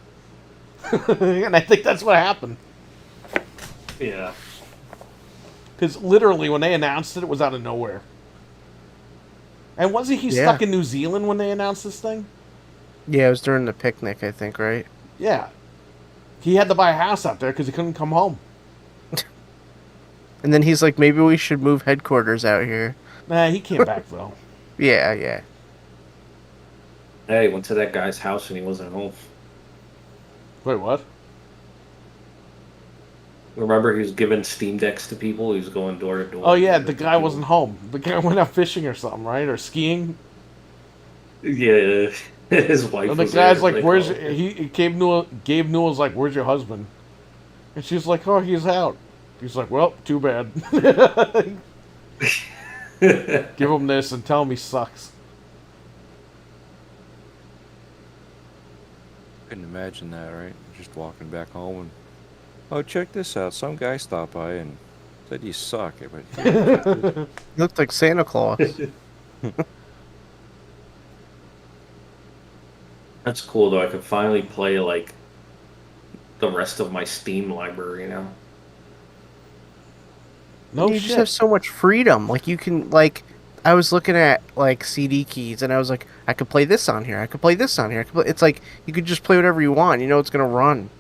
And I think that's what happened. Yeah. Because literally, when they announced it was out of nowhere. And wasn't he Yeah. stuck in New Zealand when they announced this thing? Yeah, it was during the picnic, I think, right? Yeah. He had to buy a house out there because he couldn't come home. And then he's like, maybe we should move headquarters out here. Nah, he came back, though. Yeah. Hey, went to that guy's house and he wasn't home. Wait, what? Remember, he was giving Steam Decks to people. He was going door to door. Oh, yeah, the guy wasn't home. The guy went out fishing or something, right? Or skiing. Yeah, his wife. And the was guy's there, like, "Where's oh, he?" Gabe Newell's like, "Where's your husband?" And she's like, "Oh, he's out." He's like, "Well, too bad." Give him this and tell him he sucks. Couldn't imagine that, right? Just walking back home and, oh, check this out. Some guy stopped by and said you suck. But He looked like Santa Claus. That's cool though. I could finally play like the rest of my Steam library now. No You shit. just have so much freedom. Like, you can, like, I was looking at, like, CD keys, and I was like, I could play this on here. I could play this on here. It's like, you could just play whatever you want. You know it's going to run.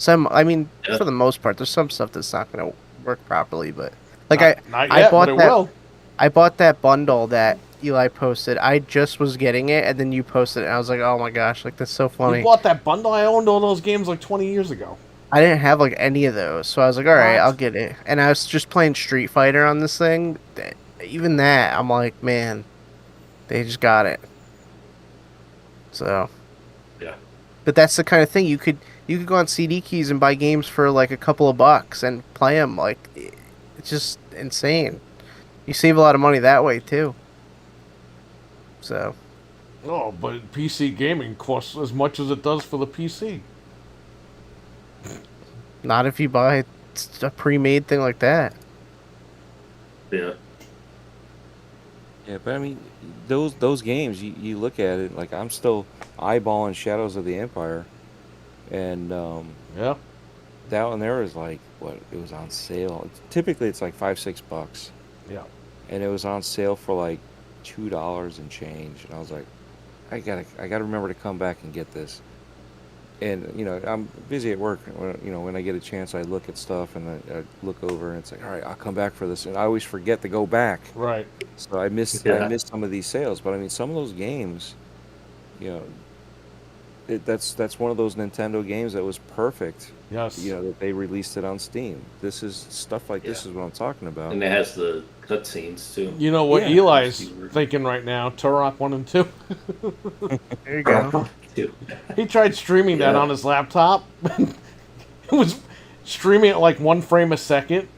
I mean, Yeah. for the most part, there's some stuff that's not going to work properly, but, like, Not I yet, bought but it that. will. I bought that bundle that Eli posted. I just was getting it, and then you posted it, and I was like, oh my gosh, like, that's so funny. You bought that bundle? I owned all those games like 20 years ago. I didn't have, like, any of those, so I was like, alright, What? I'll get it. And I was just playing Street Fighter on this thing. Even that, I'm like, man, they just got it. So. Yeah. But that's the kind of thing, you could go on CD keys and buy games for, like, a couple of bucks and play them. Like, it's just insane. You save a lot of money that way, too. So. Oh, but PC gaming costs as much as it does for the PC. Not if you buy a pre-made thing like that. Yeah. yeah, but I mean, those games, you look at it, like I'm still eyeballing Shadows of the Empire, and Yeah. that one there was like, what, it was on sale. Typically it's like $5-6. Yeah. And it was on sale for like $2 and change. And I was like, I gotta remember to come back and get this. And you know, I'm busy at work. When I get a chance, I look at stuff and I look over, and it's like, all right, I'll come back for this. And I always forget to go back, Right. so I miss Yeah. some of these sales. But I mean, some of those games, you know, that's one of those Nintendo games that was perfect. Yes. You know, that they released it on Steam. This is stuff like this Yeah. is what I'm talking about. And it has the cutscenes too. You know what Yeah. Eli's thinking right now? Turok 1 and 2. There you go. He tried streaming that Yeah. on his laptop. It was streaming at like 1 frame a second.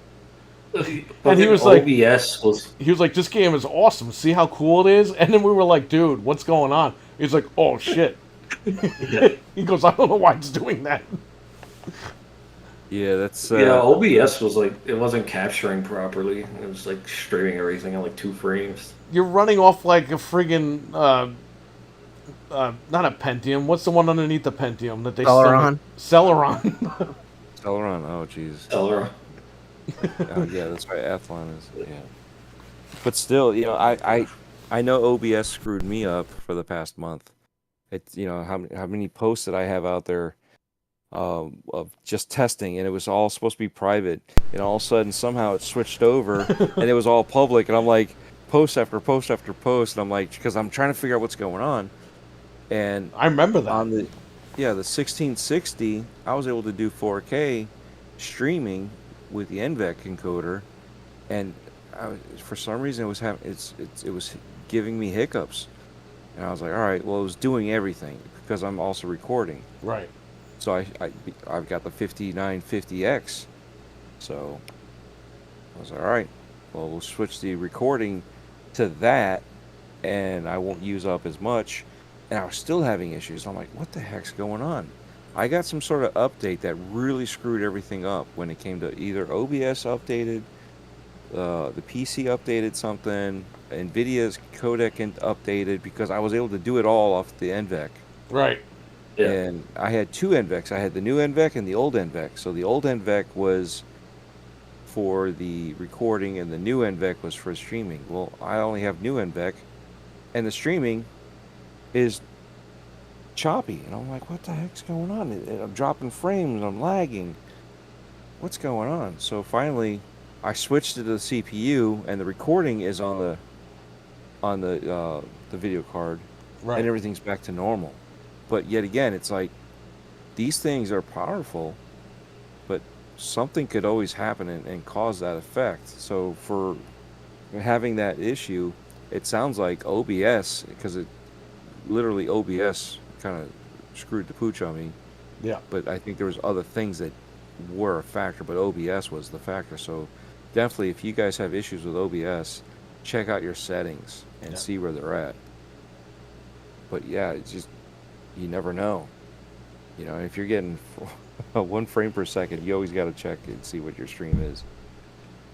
And he was like- OBS was He was like, "This game is awesome. See how cool it is?" And then we were like, "Dude, what's going on?" He's like, "Oh shit." He goes, "I don't know why it's doing that." Yeah, that's yeah, OBS was like it wasn't capturing properly. It was like streaming everything at like 2 frames. You're running off like a friggin' not a Pentium. What's the one underneath the Pentium that they Celeron. Celeron. Celeron. Oh, jeez. Celeron. Oh, yeah, that's right. Athlon is. Yeah. But still, you know, I know OBS screwed me up for the past month. It's, you know, how many posts that I have out there of just testing, and it was all supposed to be private, and all of a sudden somehow it switched over and it was all public, and I'm like, post after post after post, and I'm like, because I'm trying to figure out what's going on. And I remember that. on the 1660, I was able to do 4K streaming with the NVEC encoder, and for some reason it was it was giving me hiccups, and I was like, all right, well, it was doing everything because I'm also recording. Right. So I've got the 5950X, so I was like, all right, well, we'll switch the recording to that, and I won't use up as much. And I was still having issues. I'm like, what the heck's going on? I got some sort of update that really screwed everything up when it came to either OBS updated, the PC updated something, NVIDIA's codec updated, because I was able to do it all off the NVEC. Right. Yeah. And I had 2 NVECs. I had the new NVEC and the old NVEC. So the old NVEC was for the recording and the new NVEC was for streaming. Well, I only have new NVEC, and the streaming is choppy. And I'm like, what the heck's going on? And I'm dropping frames, I'm lagging. What's going on? So finally, I switched to the CPU, and the recording is on the video card, Right. and everything's back to normal. But yet again, it's like these things are powerful, but something could always happen and cause that effect. So for having that issue, it sounds like OBS, because it literally OBS kind of screwed the pooch on me. Yeah. But I think there was other things that were a factor, but OBS was the factor. So definitely, if you guys have issues with OBS, check out your settings and see where they're at. But yeah, it's just, you never know. You know, if you're getting 1 frame per second, you always got to check and see what your stream is.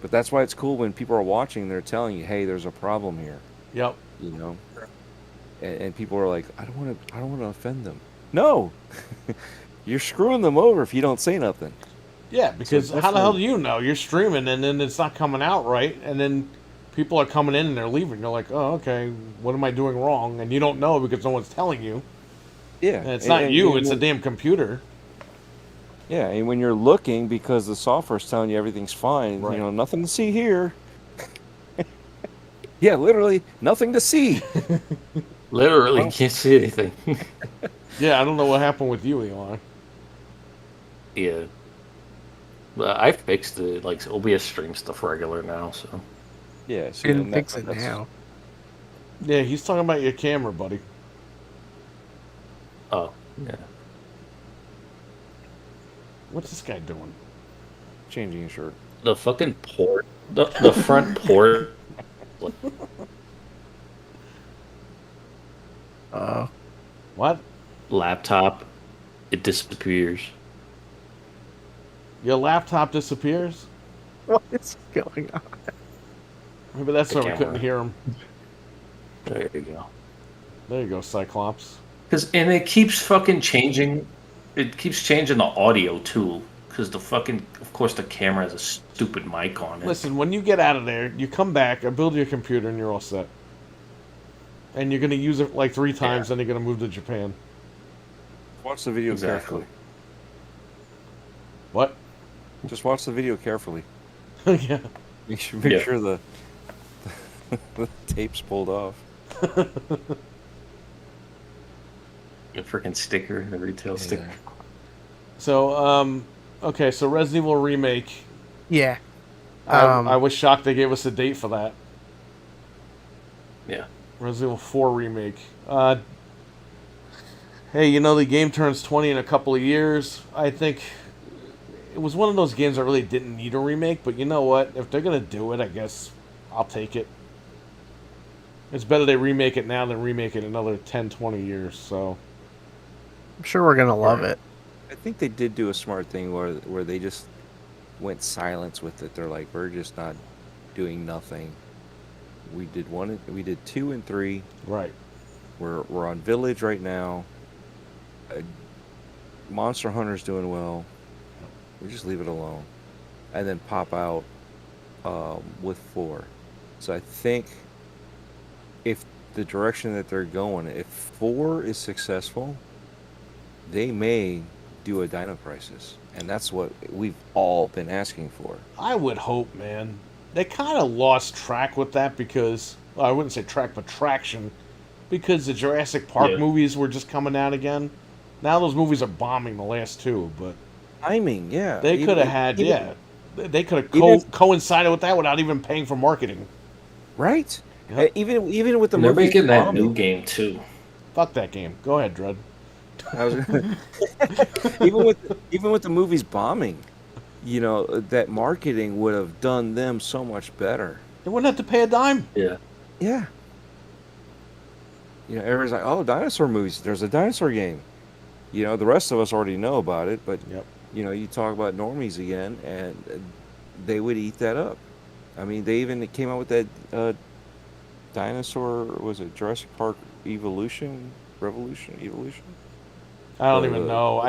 But that's why it's cool when people are watching, they're telling you, hey, there's a problem here. Yep. You know? And people are like, I don't want to offend them. No! You're screwing them over if you don't say nothing. Yeah, because So how the hell do you know? You're streaming and then it's not coming out right, and then people are coming in and they're leaving. You're like, oh, okay, what am I doing wrong? And you don't know because no one's telling you. Yeah. And it's not you, it's a damn computer. Yeah, and when you're looking, because the software's telling you everything's fine, Right. you know, nothing to see here. Yeah, literally, nothing to see. Literally can't see anything. Yeah, I don't know what happened with you, Eli. Yeah. But I fixed it. Like OBS stream stuff regular now, so Yeah, so Didn't fix it now. Yeah, he's talking about your camera, buddy. oh yeah. What's this guy doing? Changing a shirt. The fucking port, the front port. What? Laptop, it disappears. Your laptop disappears? What is going on? Maybe that's The why we couldn't camera. hear him. There you go. There you go, Cyclops. And it keeps fucking changing. It keeps changing the audio too. Because of course, the camera has a stupid mic on it. Listen, when you get out of there, you come back, I build your computer, and you're all set. And you're going to use it like 3 times, then you're going to move to Japan. Watch the video Exactly. carefully. What? Just watch the video carefully. Yeah. Make sure Yeah. the tape's pulled off. A freaking sticker, the retail sticker. So, okay, so Resident Evil Remake. Yeah. I was shocked they gave us a date for that. Yeah. Resident Evil 4 Remake. Hey, you know, the game turns 20 in a couple of years. I think it was one of those games that really didn't need a remake, but you know what? If they're going to do it, I guess I'll take it. It's better they remake it now than remake it another 10, 20 years, so... I'm sure we're gonna love it. I think they did do a smart thing where they just went silence with it. They're like, we're just not doing nothing. We did 2 and 3. Right. We're on Village right now. Monster Hunter's doing well. We just leave it alone, and then pop out with 4. So I think if the direction that they're going, if 4 is successful, they may do a Dino Crisis, and that's what we've all been asking for. I would hope, man. They kind of lost track with that because... Well, I wouldn't say track, but traction. Because the Jurassic Park movies were just coming out again. Now those movies are bombing, the last 2, but... Timing, yeah. They could have had, They could have coincided with that without even paying for marketing. Right? Yep. Even with the They're movie making that bombing. new game too. Fuck that game. Go ahead, Dread. Even with the movies bombing, you know, that marketing would have done them so much better. They wouldn't have to pay a dime. Yeah. Yeah. You know, everyone's like, oh, dinosaur movies. There's a dinosaur game. You know, the rest of us already know about it, but, you know, you talk about normies again, and they would eat that up. I mean, they even came out with that dinosaur, was it Jurassic Park Revolution? I don't even know.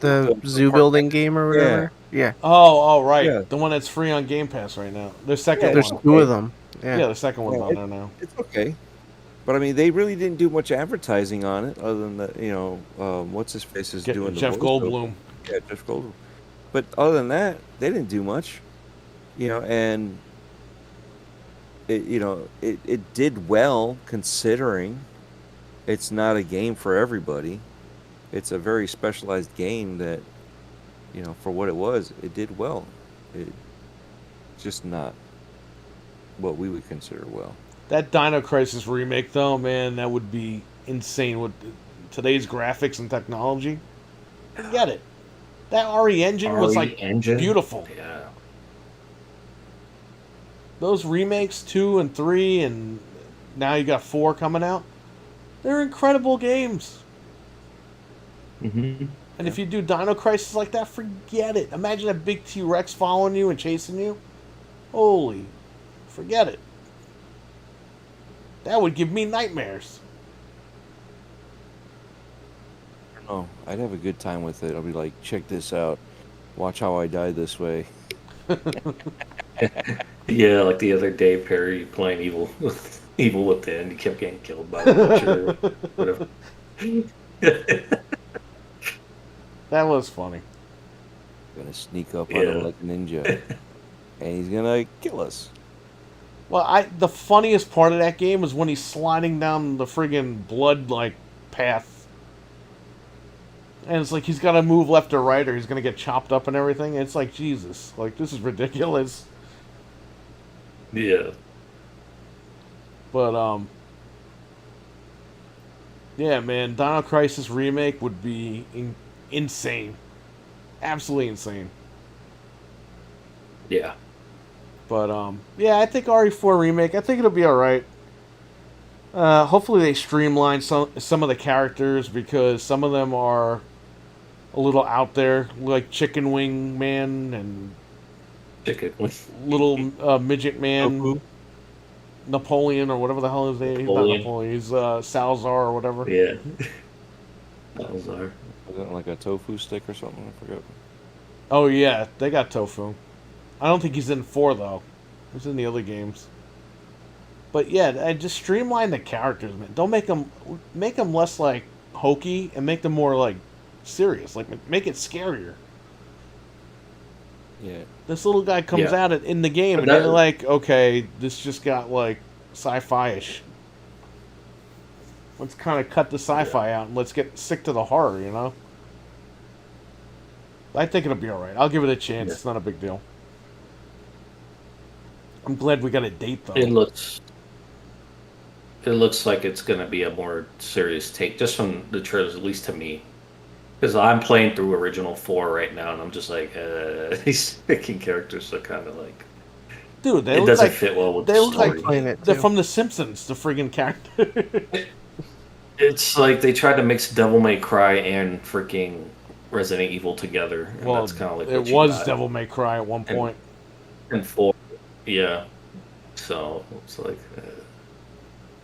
The zoo building game or whatever. Yeah. Oh, right. Yeah. The one that's free on Game Pass right now. The second There's one. 2 of them. Yeah, the second one's on there now. It's okay. But I mean, they really didn't do much advertising on it, other than that, you know, what's his face is doing Jeff the voiceover. Goldblum. Yeah, Jeff Goldblum. But other than that, they didn't do much, you know, and it did well considering it's not a game for everybody. It's a very specialized game that, you know, for what it was, it did well. It's just not what we would consider well. That Dino Crisis remake, though, man, that would be insane with today's graphics and technology. Forget it. That RE engine was like beautiful. Yeah. Those remakes 2 and 3, and now you got 4 coming out. They're incredible games. Mm-hmm. And if you do Dino Crisis like that, forget it. Imagine a big T-Rex following you and chasing you. Holy, forget it. That would give me nightmares. I don't know. I'd have a good time with it. I'll be like, check this out. Watch how I die this way. Yeah, like the other day, Perry playing evil with the end. He kept getting killed by the butcher or whatever. That was funny. Gonna sneak up on him like a ninja. And he's gonna kill us. Well, the funniest part of that game was when he's sliding down the friggin' blood like path, and it's like he's got to move left or right, or he's gonna get chopped up and everything. And it's like, Jesus, like this is ridiculous. Yeah. But yeah, man, Dino Crisis remake would be insane, absolutely insane. Yeah. But yeah, I think RE4 remake. I think it'll be all right. Hopefully they streamline some of the characters because some of them are a little out there, like Chicken Wing Man and little midget man, Napoleon or whatever the hell his name. He's not Napoleon. He's Salazar or whatever. Yeah. Salazar. Was that like a tofu stick or something? I forgot. Oh yeah, they got Tofu. I don't think he's in 4 though. He's in the other games. But yeah, just streamline the characters, man. Don't make them less like hokey and make them more like serious. Like make it scarier. Yeah. This little guy comes at it in the game, and you're like, okay, this just got like sci-fi-ish. Let's kind of cut the sci-fi out and let's get sick to the horror, you know? I think it'll be alright. I'll give it a chance. Yeah. It's not a big deal. I'm glad we got a date, though. It looks like it's going to be a more serious take, just from the trailers, at least to me. Because I'm playing through original 4 right now, and I'm just like, these picking characters are kind of like, Dude, they it look doesn't like fit well with they the look story. like Playing it they're too. from The Simpsons. The friggin' character. It's like they tried to mix Devil May Cry and freaking Resident Evil together, and Well, that's kind of like it what you was got. Devil May Cry at one point. And 4, yeah. So it's like,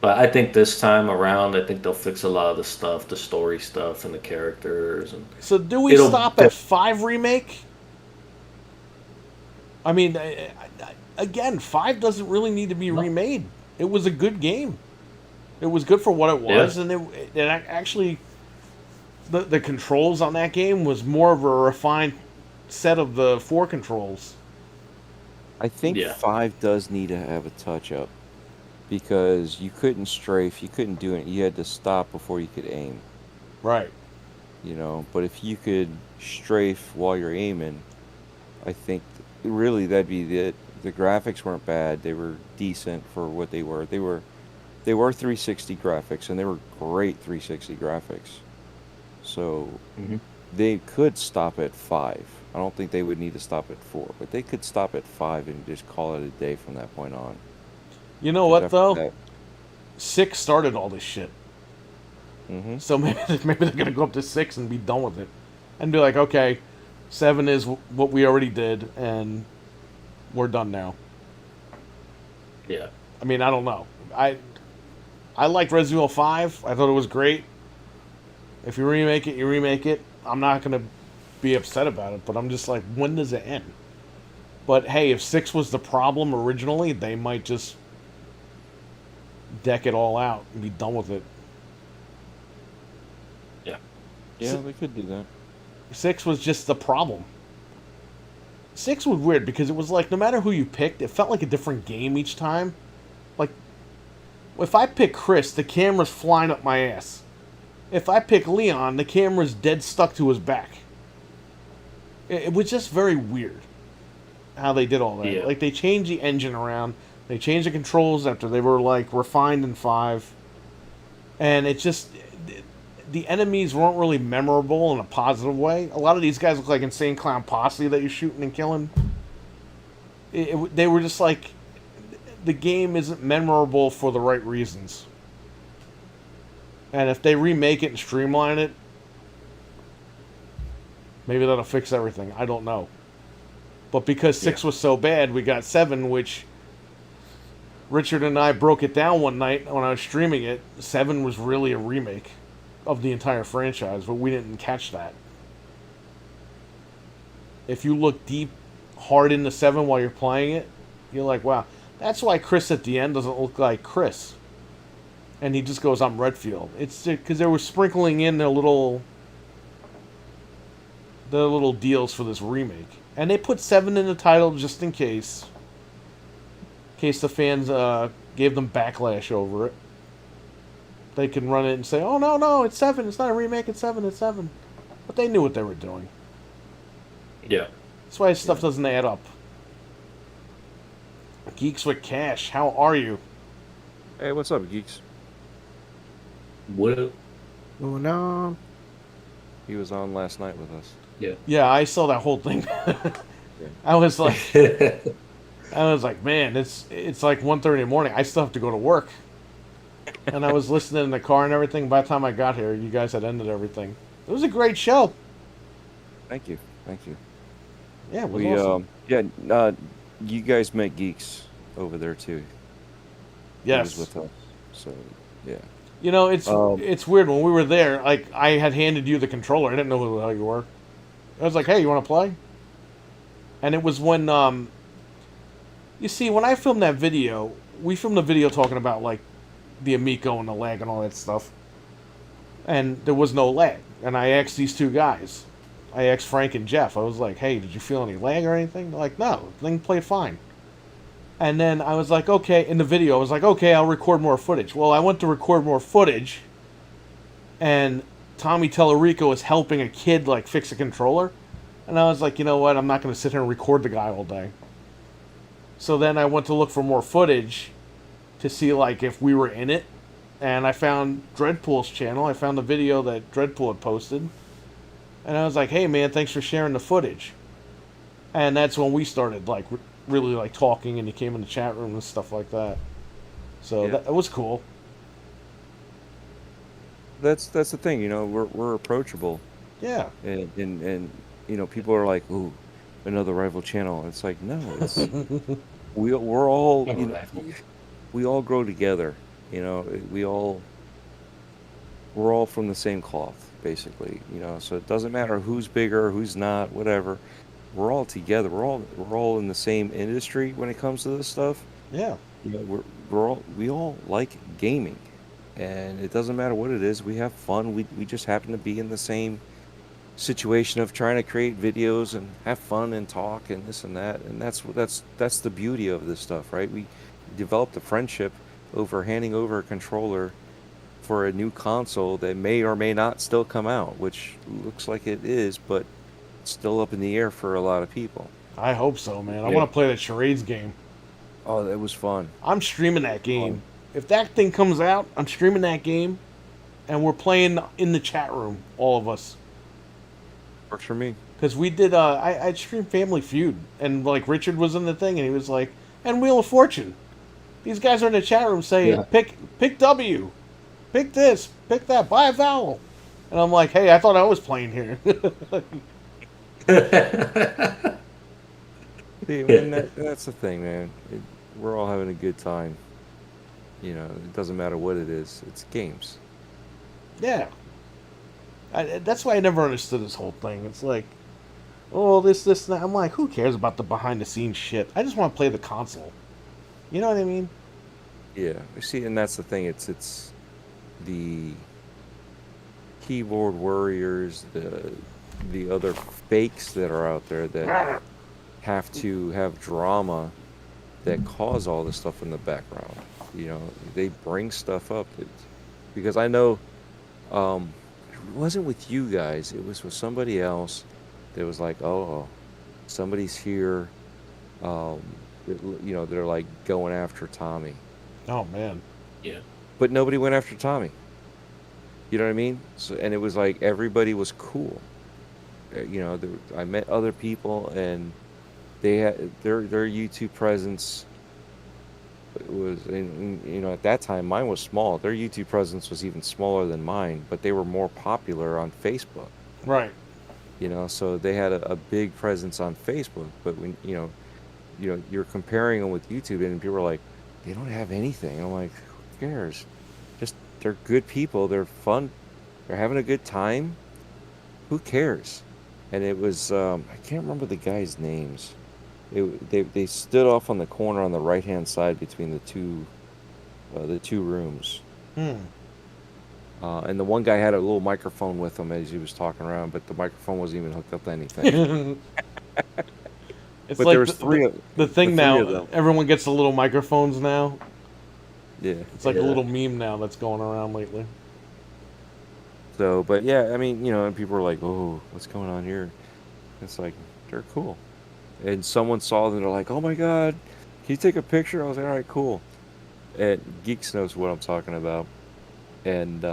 but I think this time around, I think they'll fix a lot of the stuff, the story stuff, and the characters. And So do we It'll stop at 5 remake? I mean, again, 5 doesn't really need to be remade. It was a good game. It was good for what it was, Yeah. and it actually, the controls on that game was more of a refined set of the 4 controls. I think Yeah. 5 does need to have a touch up because you couldn't strafe, you couldn't do it. You had to stop before you could aim, Right. you know. But if you could strafe while you're aiming, I think really that'd be it. The graphics weren't bad; they were decent for what they were. They were 360 graphics, and they were great 360 graphics. So Mhm. they could stop at 5. I don't think they would need to stop at 4, but they could stop at 5 and just call it a day from that point on. You know what, though? That, 6 started all this shit. hmm So maybe they're gonna go up to 6 and be done with it, and be like, okay, 7 is what we already did, and we're done now. Yeah. I mean, I don't know. I liked Resident Evil 5. I thought it was great. If you remake it, you remake it. I'm not gonna be upset about it, but I'm just like, when does it end? But hey, if 6 was the problem originally, they might just deck it all out and be done with it. yeah, they could do that. 6 was just the problem. 6 was weird because it was like, no matter who you picked, it felt like a different game each time. Like, if I pick Chris, the camera's flying up my ass. If I pick Leon, the camera's dead stuck to his back. It was just very weird how they did all that. Yeah. Like, they changed the engine around. They changed the controls after they were, like, refined in 5. And it just... The enemies weren't really memorable in a positive way. A lot of these guys look like Insane Clown Posse that you're shooting and killing. They were just like... The game isn't memorable for the right reasons. And if they remake it and streamline it, maybe that'll fix everything. I don't know. But because 6 was so bad, we got 7, which Richard and I broke it down one night when I was streaming it. 7 was really a remake of the entire franchise, but we didn't catch that. If you look deep, hard into 7 while you're playing it, you're like, wow. That's why Chris at the end doesn't look like Chris. And he just goes, I'm Redfield. It's because they were sprinkling in their little deals for this remake. And they put 7 in the title just in case. In case the fans gave them backlash over it. They can run it and say, oh, no, it's 7. It's not a remake, it's 7, it's 7. But they knew what they were doing. Yeah. That's why stuff doesn't add up. Geeks with Cash, how are you? Hey, what's up, geeks? What? Oh no. He was on last night with us. Yeah. Yeah, I saw that whole thing. I was like, man, it's like 1:30 in the morning. I still have to go to work. And I was listening in the car and everything. By the time I got here, you guys had ended everything. It was a great show. Thank you. Yeah, it was We awesome. you guys met geeks over there too. He Yes. was with us. So yeah. You know, it's Um, weird. When we were there, like, I had handed you the controller. I didn't know who the hell you were. I was like, hey, you want to play? And it was when, you see, when I filmed that video, we filmed a video talking about, like, the Amico and the lag and all that stuff. And there was no lag. And I asked these two guys. I asked Frank and Jeff. I was like, hey, did you feel any lag or anything? They're like, no, the thing played fine. And then I was like, okay, in the video, I was like, okay, I'll record more footage. Well, I went to record more footage, and Tommy Tellerico is helping a kid like fix a controller, and I was like, you know what? I'm not going to sit here and record the guy all day. So then I went to look for more footage to see like if we were in it, and I found Dreadpool's channel. I found the video that Dreadpool had posted, and I was like, hey man, thanks for sharing the footage. And that's when we started like really like talking, and he came in the chat room and stuff like that. So Yeah. that was cool. That's the thing, you know, we're approachable, Yeah. and you know, people are like, ooh, another rival channel. It's like, no, it's we're all, you know, we all grow together, you know, we're all from the same cloth, basically, you know, so it doesn't matter who's bigger, who's not, whatever. We're all together. We're all in the same industry when it comes to this stuff. Yeah. You know, we all like gaming, and it doesn't matter what it is. We have fun. We just happen to be in the same situation of trying to create videos and have fun and talk and this and that. And that's the beauty of this stuff, right? We developed a friendship over handing over a controller for a new console that may or may not still come out, which looks like it is, but it's still up in the air for a lot of people. I hope so, man. I Yeah. want to play that charades game. Oh, that was fun. I'm streaming that game. If that thing comes out, I'm streaming that game, and we're playing in the chat room, all of us. Works for me. Because we did, I streamed Family Feud, and like Richard was in the thing, and he was like, and Wheel of Fortune. These guys are in the chat room saying, Yeah. pick W, pick this, pick that, buy a vowel. And I'm like, hey, I thought I was playing here. See, and that's the thing, man. We're all having a good time. You know, it doesn't matter what it is. It's games. Yeah. That's why I never understood this whole thing. It's like, oh, this, and that. I'm like, who cares about the behind the scenes shit? I just want to play the console. You know what I mean? Yeah. See, and that's the thing. It's the keyboard warriors, the other fakes that are out there that have to have drama that cause all this stuff in the background. You know, they bring stuff up because I know it wasn't with you guys, it was with somebody else that was like, oh, somebody's here, you know, they're like going after Tommy, Oh, man. Yeah. but nobody went after Tommy. You know what I mean? So, and it was like everybody was cool. You know, I met other people, and they had their YouTube presence was, you know, at that time mine was small. Their YouTube presence was even smaller than mine, but they were more popular on Facebook. Right. You know, so they had a big presence on Facebook. But when you know, you're comparing them with YouTube, and people are like, they don't have anything. I'm like, who cares? Just they're good people. They're fun. They're having a good time. Who cares? And it was I can't remember the guys' names. They stood off on the corner on the right hand side between the two rooms. And the one guy had a little microphone with him as he was talking around, but the microphone wasn't even hooked up to anything. It's But like there was the thing three now. of them. Everyone gets the little microphones now. Yeah. It's like a Yeah. little meme now that's going around lately. So, but yeah, I mean, you know, and people were like, "Oh, what's going on here?" It's like they're cool. And someone saw them, they're like, "Oh my God, can you take a picture?" I was like, "All right, cool." And Geeks knows what I'm talking about. And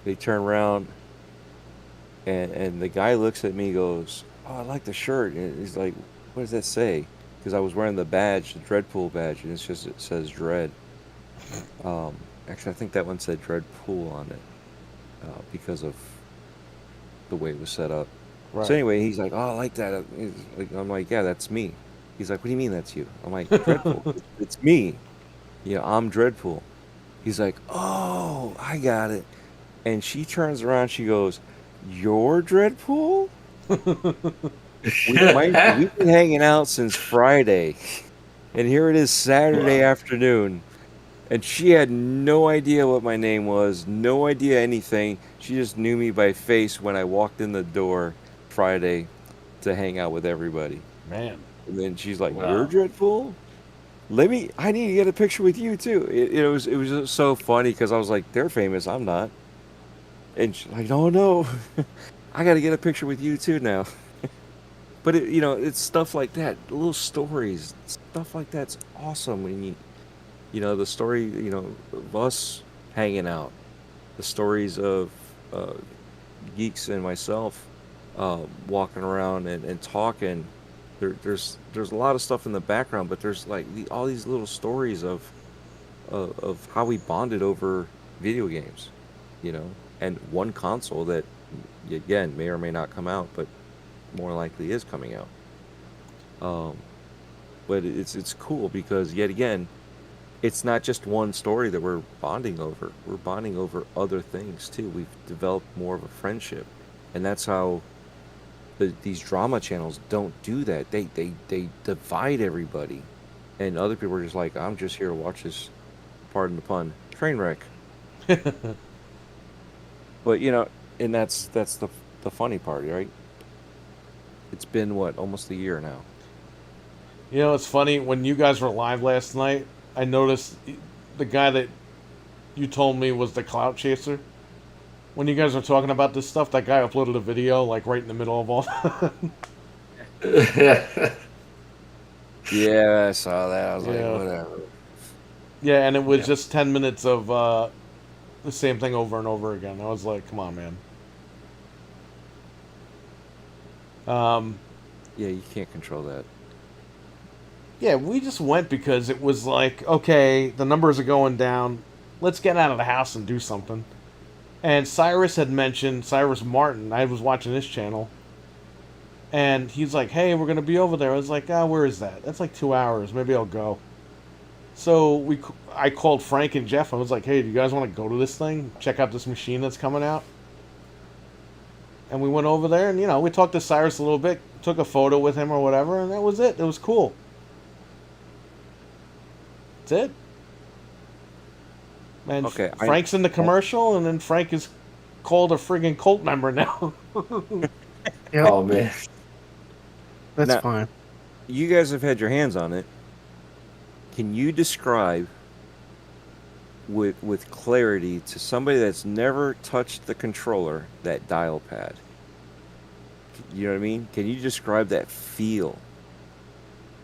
they turn around, and the guy looks at me, and goes, "Oh, I like the shirt." And he's like, "What does that say?" Because I was wearing the badge, the Dreadpool badge, and it says Dread. Actually, I think that one said Dreadpool on it because of the way it was set up. Right. So anyway, he's like, "Oh, I like that." I'm like, "Yeah, that's me." He's like, "What do you mean that's you?" I'm like, "Dreadpool, it's me. Yeah, I'm Dreadpool." He's like, "Oh, I got it." And she turns around, she goes, "You're Dreadpool?" We've been hanging out since Friday, and here it is Saturday afternoon, and she had no idea what my name was, no idea anything. She just knew me by face when I walked in the door Friday to hang out with everybody. Man. And then she's like, Wow. "You're Dreadpool?" I need to get a picture with you too. It was just so funny because I was like, they're famous, I'm not. And she's like, oh no, I got to get a picture with you too now. But it's stuff like that, little stories, stuff like that's awesome. When the story, of us hanging out, the stories of uh, geeks and myself walking around and talking. There's a lot of stuff in the background, but there's like all these little stories of how we bonded over video games, and one console that again may or may not come out, but more likely is coming out. Um, but it's cool because yet again, it's not just one story that we're bonding over. We're bonding over other things too. We've developed more of a friendship, and that's how these drama channels don't do that. They divide everybody, and other people are just like, I'm just here to watch this. Pardon the pun, train wreck. But and that's the funny part, right? It's been what, almost a year now. It's funny, when you guys were live last night, I noticed the guy that you told me was the clout chaser. When you guys were talking about this stuff, that guy uploaded a video like right in the middle of all. Yeah, I saw that. I was Yeah. like, whatever. Yeah, and it was Yeah. just 10 minutes of the same thing over and over again. I was like, come on, man. Yeah, you can't control that. Yeah, we just went because it was like, okay, the numbers are going down. Let's get out of the house and do something. And Cyrus had mentioned, Cyrus Martin, I was watching his channel. And he's like, hey, we're going to be over there. I was like, where is that? That's like 2 hours. Maybe I'll go. So I called Frank and Jeff. I was like, hey, do you guys want to go to this thing? Check out this machine that's coming out? And we went over there and, we talked to Cyrus a little bit. Took a photo with him or whatever. And that was it. It was cool. That's it. And Okay, Frank's in the commercial, and then Frank is called a friggin' cult member now. Yep, Oh man. that's Now- fine. You guys have had your hands on it. Can you describe with clarity to somebody that's never touched the controller, that dial pad? You know what I mean? Can you describe that feel?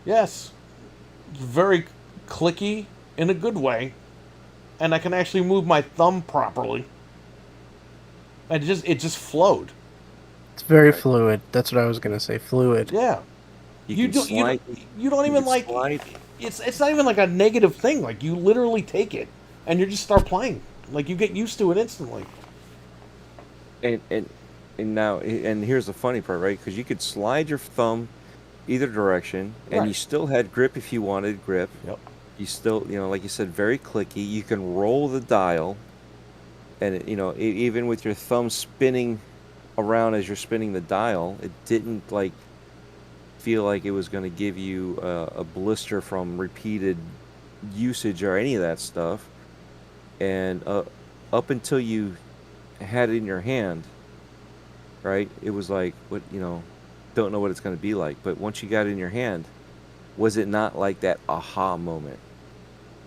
Yes. It's very clicky in a good way. And I can actually move my thumb properly. And it just flowed. It's very fluid. That's what I was gonna say. Fluid. Yeah. You can don't- you slide. You don't you even can like slide. it's not even like a negative thing. Like, you literally take it and you just start playing. Like, you get used to it instantly. And now here's the funny part, right? Because you could slide your thumb either direction, and you Right. still had grip if you wanted grip. Yep. You still, like you said, very clicky. You can roll the dial, and even with your thumb spinning around as you're spinning the dial, it didn't like feel like it was going to give you a blister from repeated usage or any of that stuff. And up until you had it in your hand, right? It was like, don't know what it's going to be like. But once you got it in your hand, was it not like that aha moment?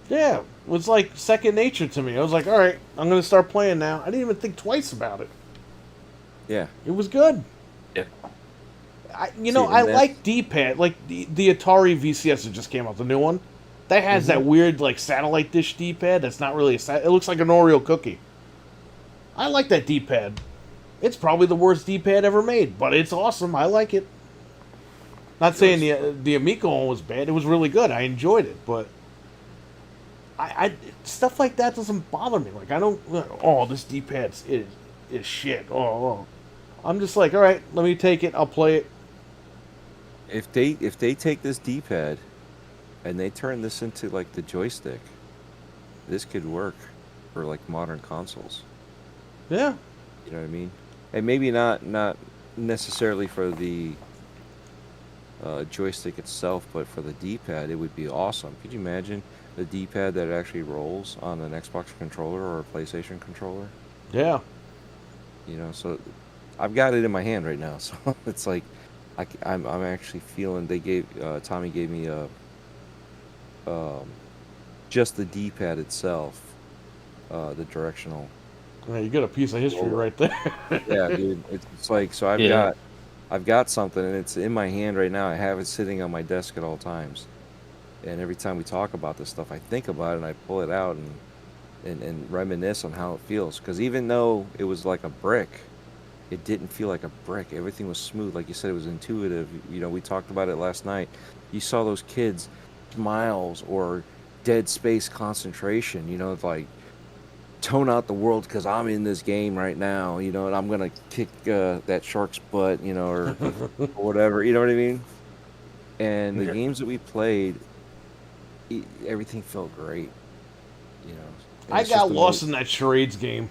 Yeah. It was like second nature to me. I was like, all right, I'm going to start playing now. I didn't even think twice about it. Yeah. It was good. Yeah. I and like D-pad, like the Atari VCS that just came out, the new one. That has that weird like satellite dish D-pad. That's not really it looks like an Oreo cookie. I like that D-pad. It's probably the worst D-pad ever made, but it's awesome. I like it. Not saying the Amico one was bad. It was really good. I enjoyed it, but I stuff like that doesn't bother me. Like, I don't. Oh, this D-pad is shit. Oh. I'm just like, all right, let me take it. I'll play it. If they take this D-pad and they turn this into like the joystick, this could work for like modern consoles. Yeah. You know what I mean? And maybe not necessarily for the joystick itself, but for the D-pad, it would be awesome. Could you imagine the D-pad that actually rolls on an Xbox controller or a PlayStation controller? Yeah. So I've got it in my hand right now, so it's like I'm actually feeling. Tommy gave me um, just the D-pad itself, the directional. Yeah, you got a piece of history right there. Yeah, dude. It's like so Yeah. I've got something and it's in my hand right now. I have it sitting on my desk at all times. And every time we talk about this stuff, I think about it and I pull it out and reminisce on how it feels. Because even though it was like a brick, it didn't feel like a brick. Everything was smooth. Like you said, it was intuitive. You know, we talked about it last night. You saw those kids' smiles or dead space concentration. You know, it's like tone out the world because I'm in this game right now. You know, and I'm gonna kick that shark's butt. You know, or whatever. You know what I mean? And the Yeah. games that we played, everything felt great. You know, and I it's just got lost in that charades game.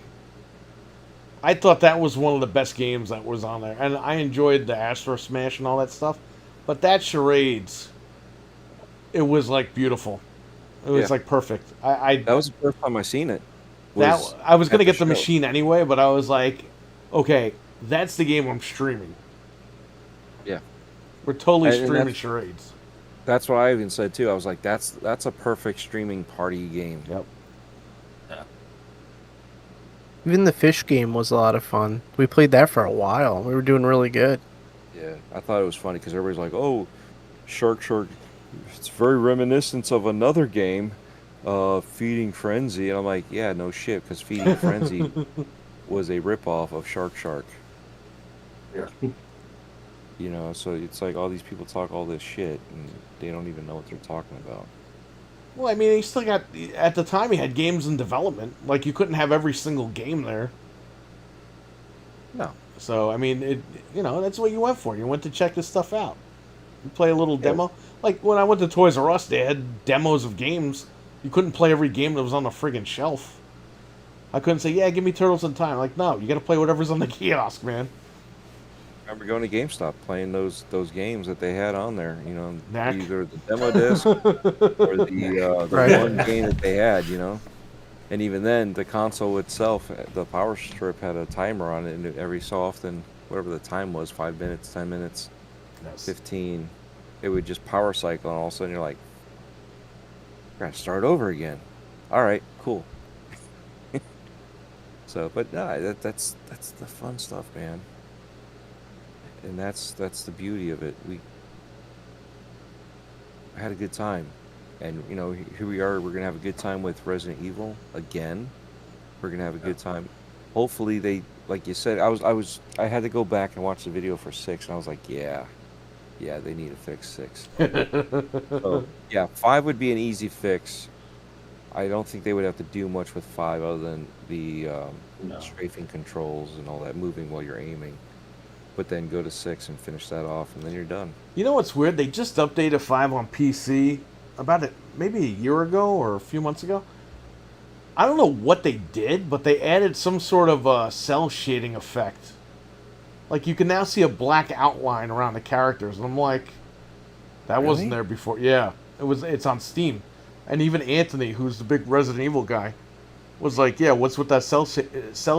I thought that was one of the best games that was on there, and I enjoyed the Astro Smash and all that stuff. But that charades, it was like beautiful. It was Yeah. like perfect. I That was the first time I seen it. that Was I was at gonna the get the show. machine anyway, but I was like, okay, that's the game I'm streaming. Yeah. We're totally And streaming charades. that's what I even said too. I was like, that's a perfect streaming party game. Yep. Even the fish game was a lot of fun. We played that for a while. We were doing really good. Yeah, I thought it was funny because everybody's like, "Oh, Shark Shark, it's very reminiscent of another game, Feeding Frenzy," and I'm like, "Yeah, no shit," because Feeding Frenzy was a ripoff of Shark Shark. Yeah. You know, so it's like all these people talk all this shit and they don't even know what they're talking about. Well, I mean, he still got at the time he had games in development. Like you couldn't have every single game there. No. So I mean, that's what you went for. You went to check this stuff out. You play a little Yeah. demo. Like when I went to Toys R Us, they had demos of games. You couldn't play every game that was on the friggin' shelf. I couldn't say, "Yeah, give me Turtles in Time." Like, no, you got to play whatever's on the kiosk, man. I remember going to GameStop playing those games that they had on there. You know, Knack. either the demo disc or the Right. one game that they had. You know, and even then, the console itself, the power strip had a timer on it, and every so often, whatever the time was, 5 minutes, 10 minutes, Yes. 15, it would just power cycle, and all of a sudden you're like, gotta start over again. All right, cool. So, but no, that's the fun stuff, man. And that's the beauty of it. We had a good time, and you know, here we are. We're gonna have a good time with Resident Evil again. We're gonna have a good time. Hopefully, they, like you said, I had to go back and watch the video for 6, and I was like, yeah, they need to fix 6. So yeah, 5 would be an easy fix. I don't think they would have to do much with 5 other than the No. strafing controls and all that, moving while you're aiming. But then go to 6 and finish that off, and then you're done. You know what's weird? They just updated 5 on PC about it maybe a year ago or a few months ago. I don't know what they did, but they added some sort of cell shading effect. Like you can now see a black outline around the characters, and I'm like, that wasn't Really? there before. Yeah, it's on Steam, and even Anthony, who's the big Resident Evil guy, was like, yeah, what's with that cell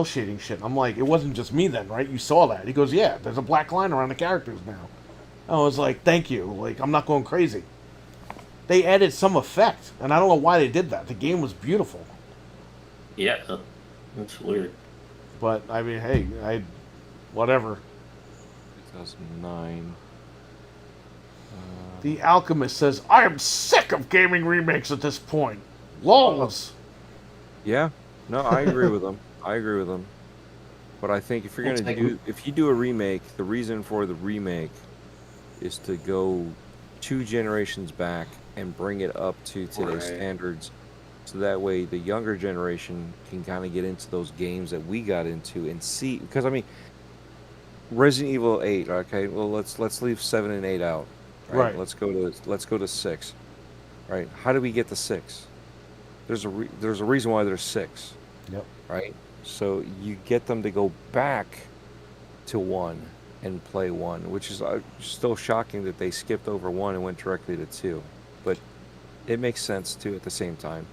shading shit? I'm like, it wasn't just me then, right? You saw that. He goes, yeah, there's a black line around the characters now. I was like, thank you. Like, I'm not going crazy. They added some effect, and I don't know why they did that. The game was beautiful. Yeah. That's weird. But, I mean, hey, whatever. 2009. The Alchemist says, I am sick of gaming remakes at this point. Lols. Yeah, no, I agree with them. I agree with them. But I think if you're It's gonna like- if you do a remake, the reason for the remake is to go 2 generations back and bring it up to today's Right. standards, so that way the younger generation can kind of get into those games that we got into and see. Because I mean, Resident Evil 8. Okay, well let's leave 7 and 8 out. Right. Let's go to 6. Right? How do we get to 6? There's a reason why there's 6. Yep. Right? So you get them to go back to 1 and play 1, which is still shocking that they skipped over 1 and went directly to 2. But it makes sense too at the same time.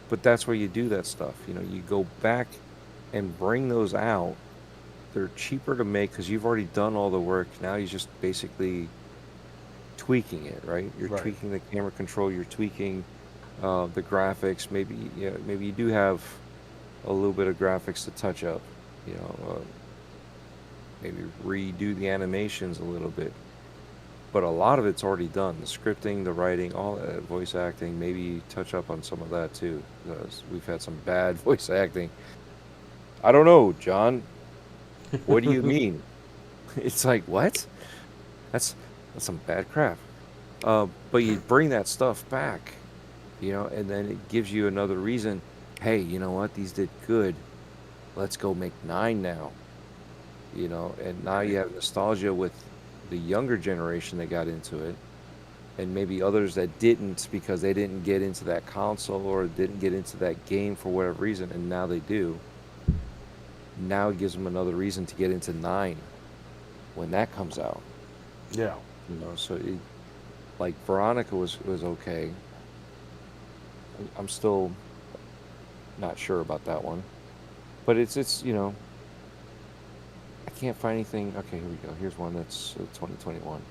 But that's where you do that stuff. You know, you go back and bring those out. They're cheaper to make because you've already done all the work. Now you just basically tweaking it, right? You're Right. tweaking the camera control. You're tweaking the graphics. Maybe you do have a little bit of graphics to touch up. You know, maybe redo the animations a little bit. But a lot of it's already done. The scripting, the writing, all that, voice acting, maybe touch up on some of that too. Because we've had some bad voice acting. I don't know, John. What do you mean? It's like, what? That's some bad crap. But you bring that stuff back, you know, and then it gives you another reason. Hey, you know what? These did good. Let's go make 9 now. You know, and now you have nostalgia with the younger generation that got into it, and maybe others that didn't because they didn't get into that console or didn't get into that game for whatever reason, and now they do. Now it gives them another reason to get into 9 when that comes out. Yeah. You know, so like Veronica was okay. I'm still not sure about that one, but it's you know, I can't find anything. Okay, here we go. Here's one that's 2021.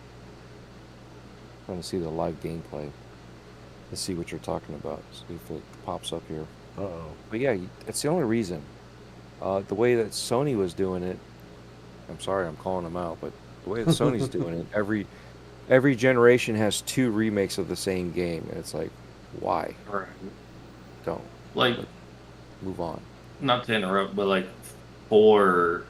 Trying to see the live gameplay. Let's see what you're talking about. See if it pops up here. Uh-oh. But yeah, that's the only reason. The way that Sony was doing it, I'm sorry I'm calling them out, but the way that Sony's doing it, every generation has 2 remakes of the same game, and it's like, why? Right. Don't. Like, Move on. not to interrupt, but like four,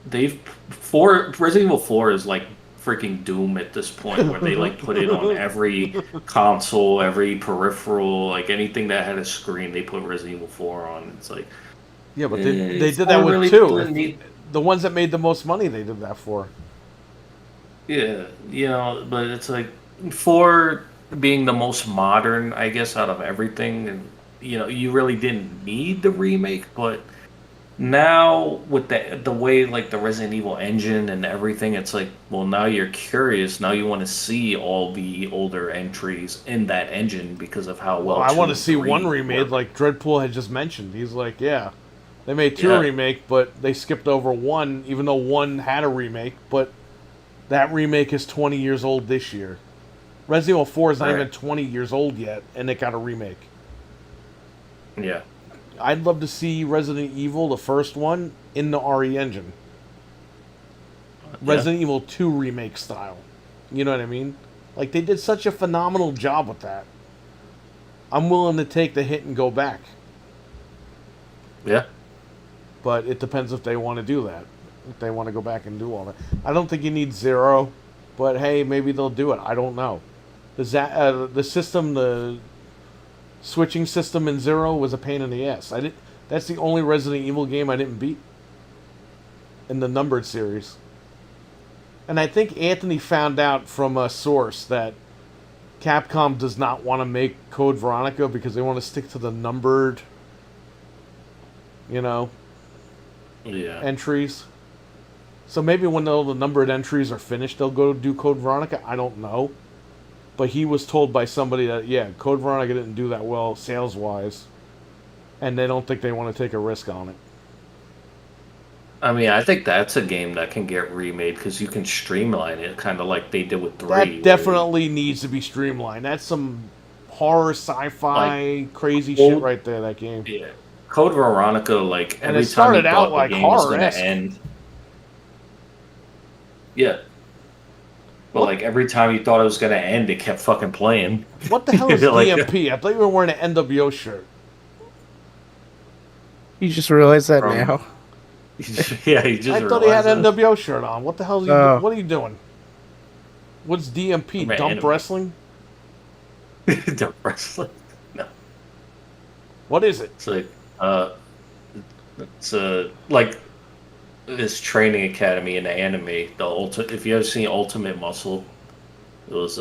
Resident Evil 4 is like freaking Doom at this point, where they like put it on every console, every peripheral, like anything that had a screen, they put Resident Evil 4 on. It's like, Yeah, but they did that four with really 2. doesn't need- The ones that made the most money, they did that for. Yeah, you know, but it's like 4 being the most modern, I guess, out of everything, and you know, you really didn't need the remake, but now with the way like the Resident Evil engine and everything, it's like, well, now you're curious, now you want to see all the older entries in that engine because of how well. I 2 want to and see 3 one remade, work. like Dreadpool had just mentioned. He's like, yeah, they made 2 Yeah. remake, but they skipped over 1, even though 1 had a remake. But that remake is 20 years old this year. Resident Evil 4 is not Right. even 20 years old yet, and it got a remake. Yeah, I'd love to see Resident Evil, the first one, in the RE engine. Resident Evil 2 remake style. You know what I mean? Like, they did such a phenomenal job with that. I'm willing to take the hit and go back. yeah. But it depends if they want to do that. If they want to go back and do all that. I don't think you need 0, but hey, maybe they'll do it. I don't know. The system, the switching system in 0 was a pain in the ass. That's the only Resident Evil game I didn't beat in the numbered series. And I think Anthony found out from a source that Capcom does not want to make Code Veronica because they want to stick to the numbered, Yeah. entries. So maybe when all the numbered entries are finished, they'll go do Code Veronica. I don't know. But he was told by somebody that, yeah, Code Veronica didn't do that well sales-wise. And they don't think they want to take a risk on it. I mean, I think that's a game that can get remade because you can streamline it, kind of like they did with 3. That definitely needs to be streamlined. That's some horror, sci-fi, crazy shit right there, that game. Yeah. Code Veronica, like, And every it started time you out thought like the game was going horror-esque. to end. Yeah. But, like, every time you thought it was going to end, it kept fucking playing. What the hell is Like- DMP? I thought you were wearing an NWO shirt. You just realized that From- now. Yeah, he just I thought he had an realized NWO shirt on. What the hell is he Oh. What are you doing? What's DMP? I'm an Dump anime. wrestling? it. The wrestling. No. What is it? It's like, it's like this training academy in the anime. If you ever seen Ultimate Muscle, it was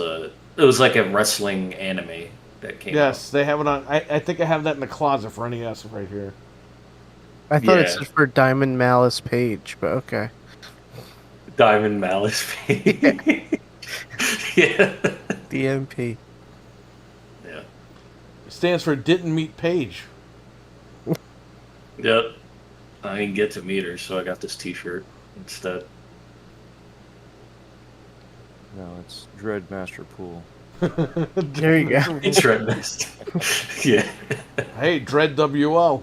like a wrestling anime that came out. Yes, they have it on. I think I have that in the closet for NES right here. I thought it Yeah. said for Diamond Malice Page, but okay. Diamond Malice. Yeah. DMP. Yeah. It stands for didn't meet Page. Yep. I didn't get to meet her, so I got this T-shirt instead. No, it's Dreadmaster Pool. There you go. It's Redness. Yeah. Hey, Dread WO.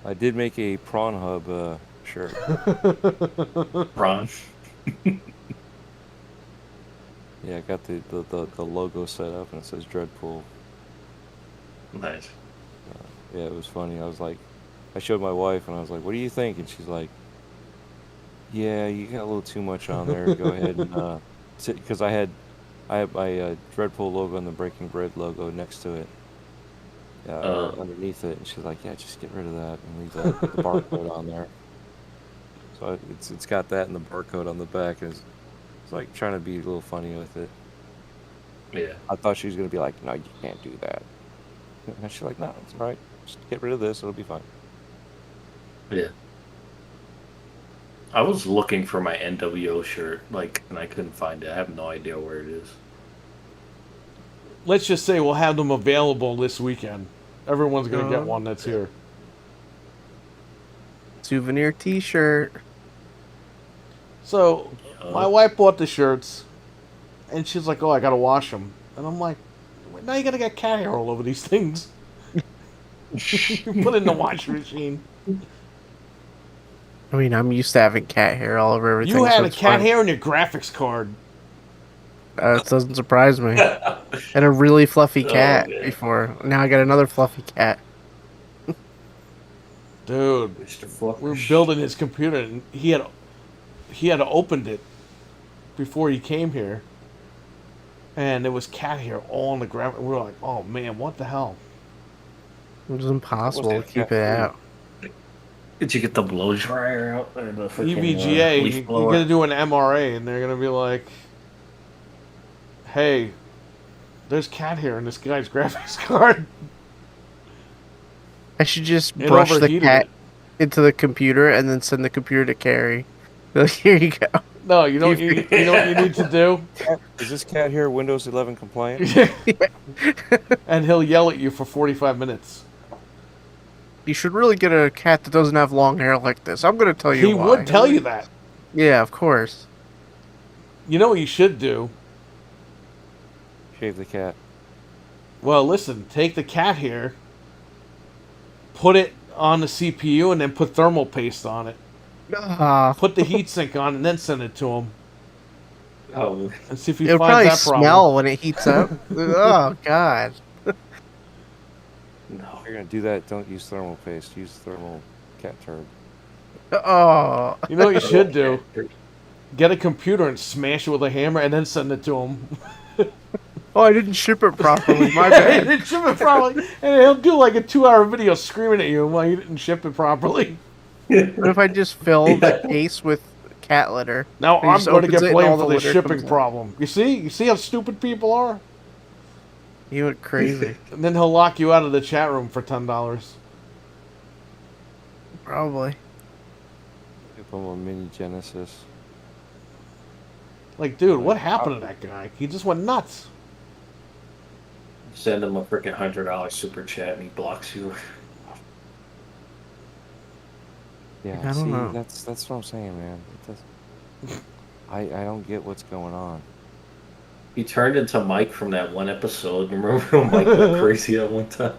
I did make a Prawn Hub shirt. Ron. Yeah, I got the logo set up and it says Dreadpool. Nice. Yeah, it was funny. I was like, I showed my wife and I was like, "What do you think?" And she's like, "Yeah, you got a little too much on there. Go ahead and because I had my Dreadpool logo and the Breaking Bread logo next to it, or underneath it." And she's like, "Yeah, just get rid of that and leave the barcode on there." So it's got that and the barcode on the back. And it's like trying to be a little funny with it. Yeah. I thought she was gonna be like, "No, you can't do that." And she's like, "No, it's all right. Just get rid of this. It'll be fine." Yeah. I was looking for my NWO shirt, and I couldn't find it. I have no idea where it is. Let's just say we'll have them available this weekend. Everyone's going to get one that's here. Souvenir T-shirt. So, my wife bought the shirts, and she's like, "Oh, I got to wash them." And I'm like, "Now you got to get cat hair all over these things." Put it in the washing machine. I mean, I'm used to having cat hair all over everything. You had so a it's cat fine. hair in your graphics card. It doesn't surprise me. And a really fluffy cat man. before. Now I got another fluffy cat. Dude, Mr. Fluffers. we were building his computer, and he had opened it before he came here, and there was cat hair all on the graphic. We were like, "Oh man, what the hell?" It was impossible to that keep cat it food? out. Did you get the blow dryer out? Or the freaking, EVGA, leaf you're blower? going to do an MRA, and they're going to be like, "Hey, there's cat hair in this guy's graphics card." I should just It brush the overheated cat it. into the computer and then send the computer to Carrie. Like, here you go. No, you know what you know what you need to do? Is this cat here Windows 11 compliant? And he'll yell at you for 45 minutes. You should really get a cat that doesn't have long hair like this. I'm going to tell you He why. would tell you that. Yeah, of course. You know what you should do? Shave the cat. Well, listen, take the cat hair, put it on the CPU, and then put thermal paste on it. Put the heatsink on, and then send it to him, Oh, and see if he It'll finds probably that problem. smell when it heats up. Oh, God. no. If you're gonna do that, don't use thermal paste. Use thermal cat turd. Oh. You know what you should do? Get a computer and smash it with a hammer, and then send it to him. Oh, I didn't ship it properly. My bad. It ship it properly, and he'll do like a 2-hour video screaming at you while you didn't ship it properly. What if I just fill the case with cat litter? Now He I'm just going to opens get it and all blamed for the the litter shipping comes out. problem. You see how stupid people are? You went crazy. And then he'll lock you out of the chat room for $10. Probably. Give them a mini Genesis. Like, dude, what happened to that guy? He just went nuts. Send him a freaking $100 super chat and he blocks you. Yeah, I don't see, know. that's what I'm saying, man. I don't get what's going on. He turned into Mike from that one episode. Remember when Mike went crazy at one time?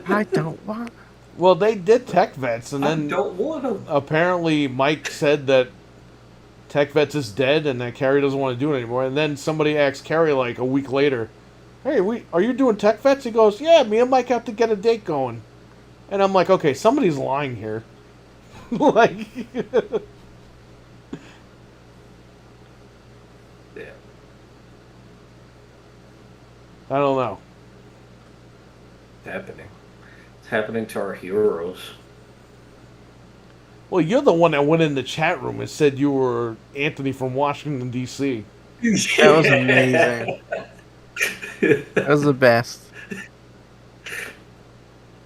I don't want. Well, they did Tech Vets, and I then don't want him. apparently Mike said that Tech Vets is dead and that Carrie doesn't want to do it anymore. And then somebody asked Carrie like a week later, "Hey, are you doing Tech Vets?" He goes, "Yeah, me and Mike have to get a date going." And I'm like, okay, somebody's lying here. Like, Yeah. I don't know. It's happening. It's happening to our heroes. Well, you're the one that went in the chat room and said you were Anthony from Washington, D.C. That was amazing. That was the best.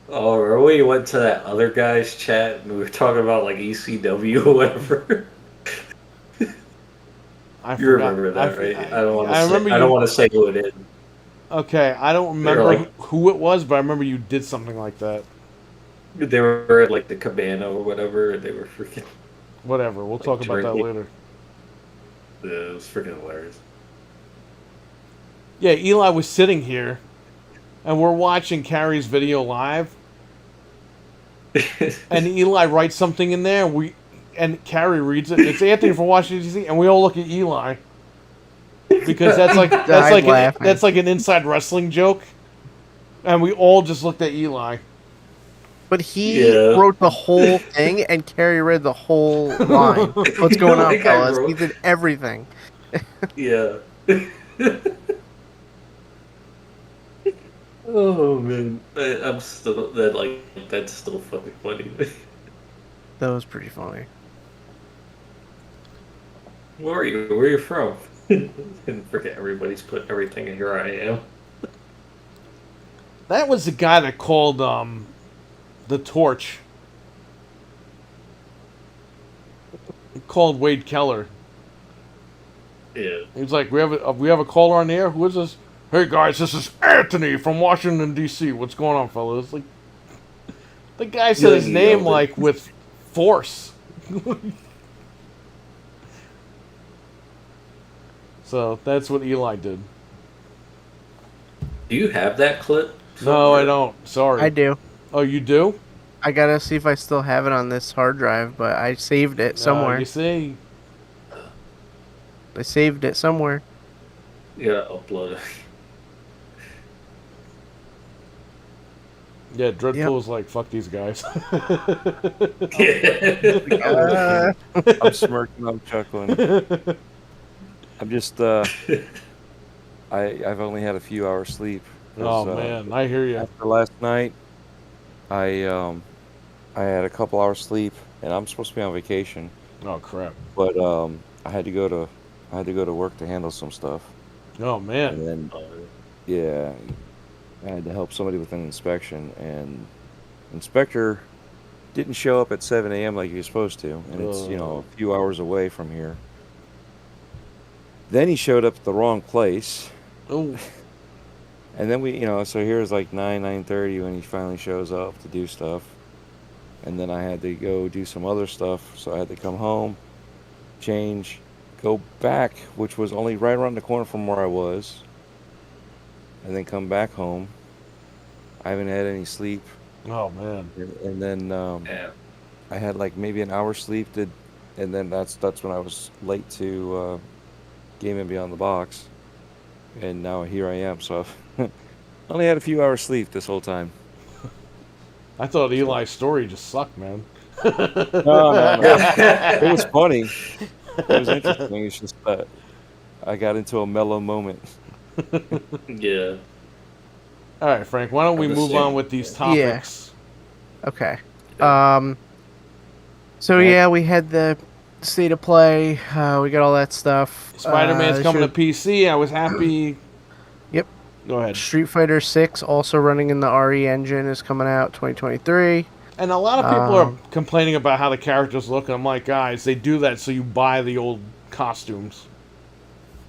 Oh, or we went to that other guy's chat and we were talking about like ECW or whatever. I You remember that, right? I don't want to. I remember don't you- want to say who it is. Okay, I don't remember like- who it was, but I remember you did something like that. They were at like the cabana or whatever. And they were freaking. Whatever. We'll talk about that drinking. later. Yeah, it was freaking hilarious. Yeah, Eli was sitting here, and we're watching Carrie's video live, and Eli writes something in there. And Carrie reads it. It's Anthony from Washington D.C., and we all look at Eli because that's like an inside wrestling joke, and we all just looked at Eli. But he wrote the whole thing, and Carrie read the whole line. What's going on, fellas? He did everything. Yeah. Oh man, I'm still that's still fucking funny. That was pretty funny. Where are you? Where are you from? And forget everybody's put everything in Here I Am. That was the guy that called the Torch. He called Wade Keller. Yeah. He was like, "We have a caller on the air. Who is this? Hey guys, this is Anthony from Washington D.C. What's going on, fellas?" Like, the guy said his name like with force. So that's what Eli did. Do you have that clip? No, I don't. Sorry. I do. Oh, you do? I gotta see if I still have it on this hard drive, but I saved it somewhere. You see? I saved it somewhere. You gotta upload it. Yeah, Dreadpool's like, fuck these guys. I'm smirking, I'm chuckling. I'm just, I've only had a few hours sleep. Oh man, I hear you. After last night, I had a couple hours sleep, and I'm supposed to be on vacation. Oh crap! But I had to go to work to handle some stuff. Oh man. And then, yeah, I had to help somebody with an inspection, and inspector didn't show up at 7 a.m. like he was supposed to, and it's a few hours away from here. Then he showed up at the wrong place. Oh. And then so here's like 9:30 when he finally shows up to do stuff. And then I had to go do some other stuff, so I had to come home, change, go back, which was only right around the corner from where I was, and then come back home. I haven't had any sleep. Oh man. And then I had like maybe an hour sleep, and then that's when I was late to Game and Beyond the Box, and now here I am. So I've only had a few hours sleep this whole time. I thought Eli's story just sucked, man. No. It was funny. It was interesting. It's just that I got into a mellow moment. Yeah. All right, Frank. Why don't we move on with these topics? Yeah. Okay. So yeah, we had the state of play. We got all that stuff. Spider-Man's coming to PC. I was happy. Yep. Go ahead. Street Fighter 6, also running in the RE engine, is coming out 2023. And a lot of people are complaining about how the characters look. I'm like, guys, they do that so you buy the old costumes.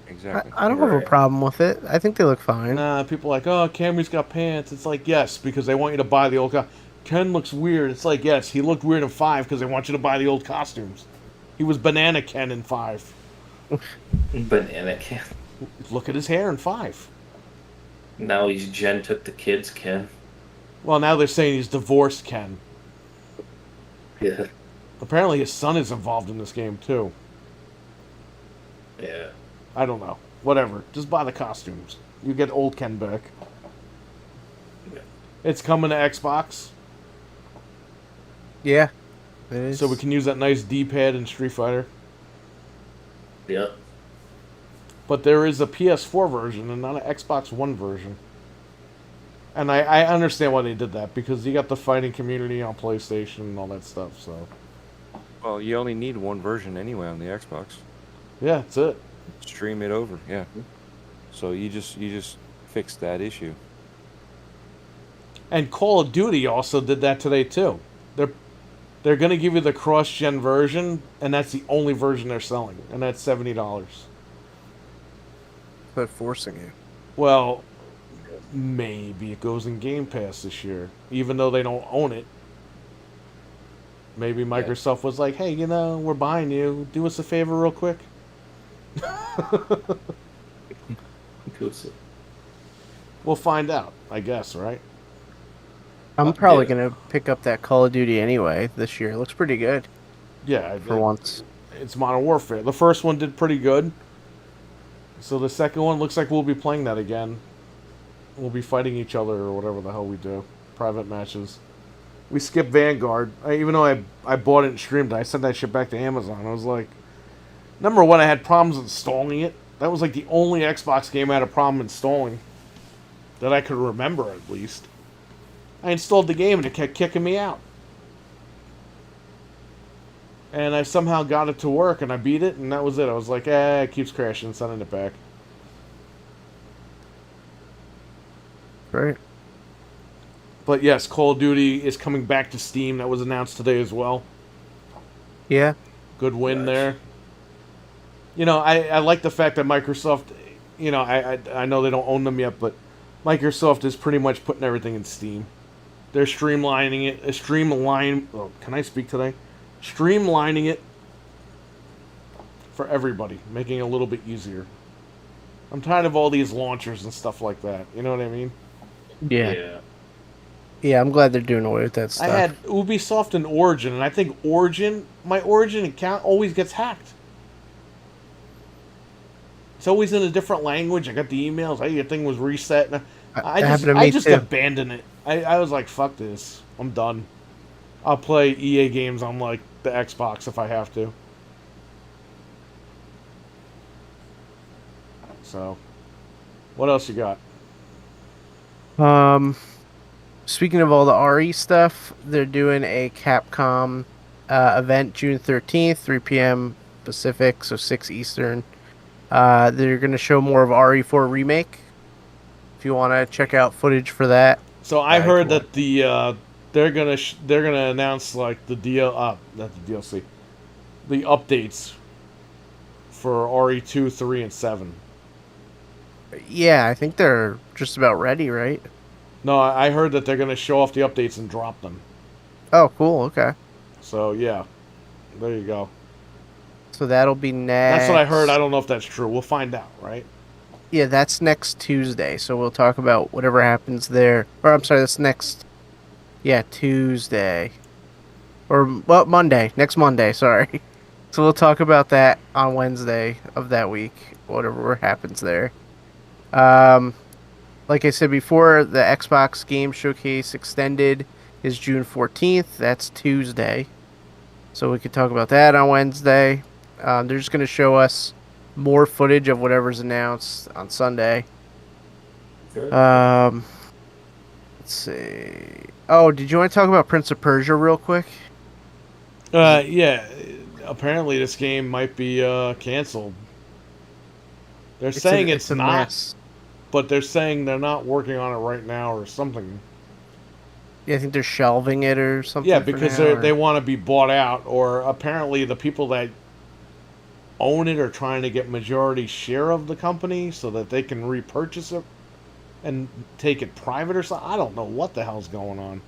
Exactly. I don't have a problem with it. I think they look fine. Nah, people are like, oh, Cameron's got pants. It's like, yes, because they want you to buy the old Ken looks weird. It's like, yes, he looked weird in 5 because they want you to buy the old costumes. He was Banana Ken in 5. Banana Ken. Look at his hair in 5. Now he's Jen took the kids Ken. Well, now they're saying he's divorced Ken. Yeah. Apparently his son is involved in this game, too. Yeah. I don't know. Whatever. Just buy the costumes. You get old Ken back. Yeah. It's coming to Xbox. Yeah. It is. So we can use that nice D-pad in Street Fighter. Yeah. But there is a PS4 version and not an Xbox One version. And I understand why they did that, because you got the fighting community on PlayStation and all that stuff, so... Well, you only need one version anyway on the Xbox. Yeah, that's it. Stream it over, yeah. So you just fix that issue. And Call of Duty also did that today, too. They're going to give you the cross-gen version, and that's the only version they're selling, and that's $70. But forcing you. Well, maybe it goes in Game Pass this year, even though they don't own it. Maybe Microsoft was like, hey, we're buying you. Do us a favor real quick. Cool. So, We'll find out, I guess, right? I'm probably yeah. gonna pick up that Call of Duty anyway this year. It looks pretty good Yeah, for once. it's Modern Warfare. The first one did pretty good. So the second one looks like we'll be playing that again. We'll be fighting each other or whatever the hell we do. Private matches. We skipped Vanguard. Even though I bought it and streamed it, I sent that shit back to Amazon. I was like, number one, I had problems installing it. That was like the only Xbox game I had a problem installing. That I could remember, at least. I installed the game and it kept kicking me out. And I somehow got it to work and I beat it and that was it. I was like, it keeps crashing, sending it back. Right. But yes, Call of Duty is coming back to Steam. That was announced today as well. Yeah. Good win Nice. there. I like the fact that Microsoft, I know they don't own them yet, but Microsoft is pretty much putting everything in Steam. They're streamlining it. Can I speak today? Streamlining it for everybody, making it a little bit easier. I'm tired of all these launchers and stuff like that. You know what I mean? Yeah. Yeah, I'm glad they're doing away with that stuff. I had Ubisoft and Origin, and I think my Origin account always gets hacked. It's always in a different language. I got the emails. Your thing was reset. And I just abandoned it. I was like, fuck this. I'm done. I'll play EA games on like the Xbox if I have to. So, what else you got? Speaking of all the RE stuff, they're doing a Capcom event June 13th, 3 p.m. Pacific, so 6 Eastern. They're going to show more of RE4 Remake. If you want to check out footage for that. So I heard that they're gonna announce like the not the DLC, the updates for RE2, 3, and 7. Yeah, I think they're just about ready, right? No, I heard that they're gonna show off the updates and drop them. Oh, cool. Okay. So yeah, there you go. So that'll be next. That's what I heard. I don't know if that's true. We'll find out, right? Yeah, that's next Tuesday. So we'll talk about whatever happens there. Or I'm sorry, that's next. Yeah, Tuesday. Or well, Monday. Next Monday. Sorry. So we'll talk about that on Wednesday of that week. Whatever happens there. Like I said before, the Xbox Game Showcase Extended is June 14th. That's Tuesday. So we could talk about that on Wednesday. They're just going to show us more footage of whatever's announced on Sunday. Good. Let's see. Oh, did you want to talk about Prince of Persia real quick? Yeah. Apparently, this game might be canceled. They're saying it's a not, mess. but they're saying they're not working on it right now or something. Yeah, I think they're shelving it or something. Yeah, because they want to be bought out, or apparently the people that own it are trying to get majority share of the company so that they can repurchase it and take it private or something. I don't know what the hell's going on.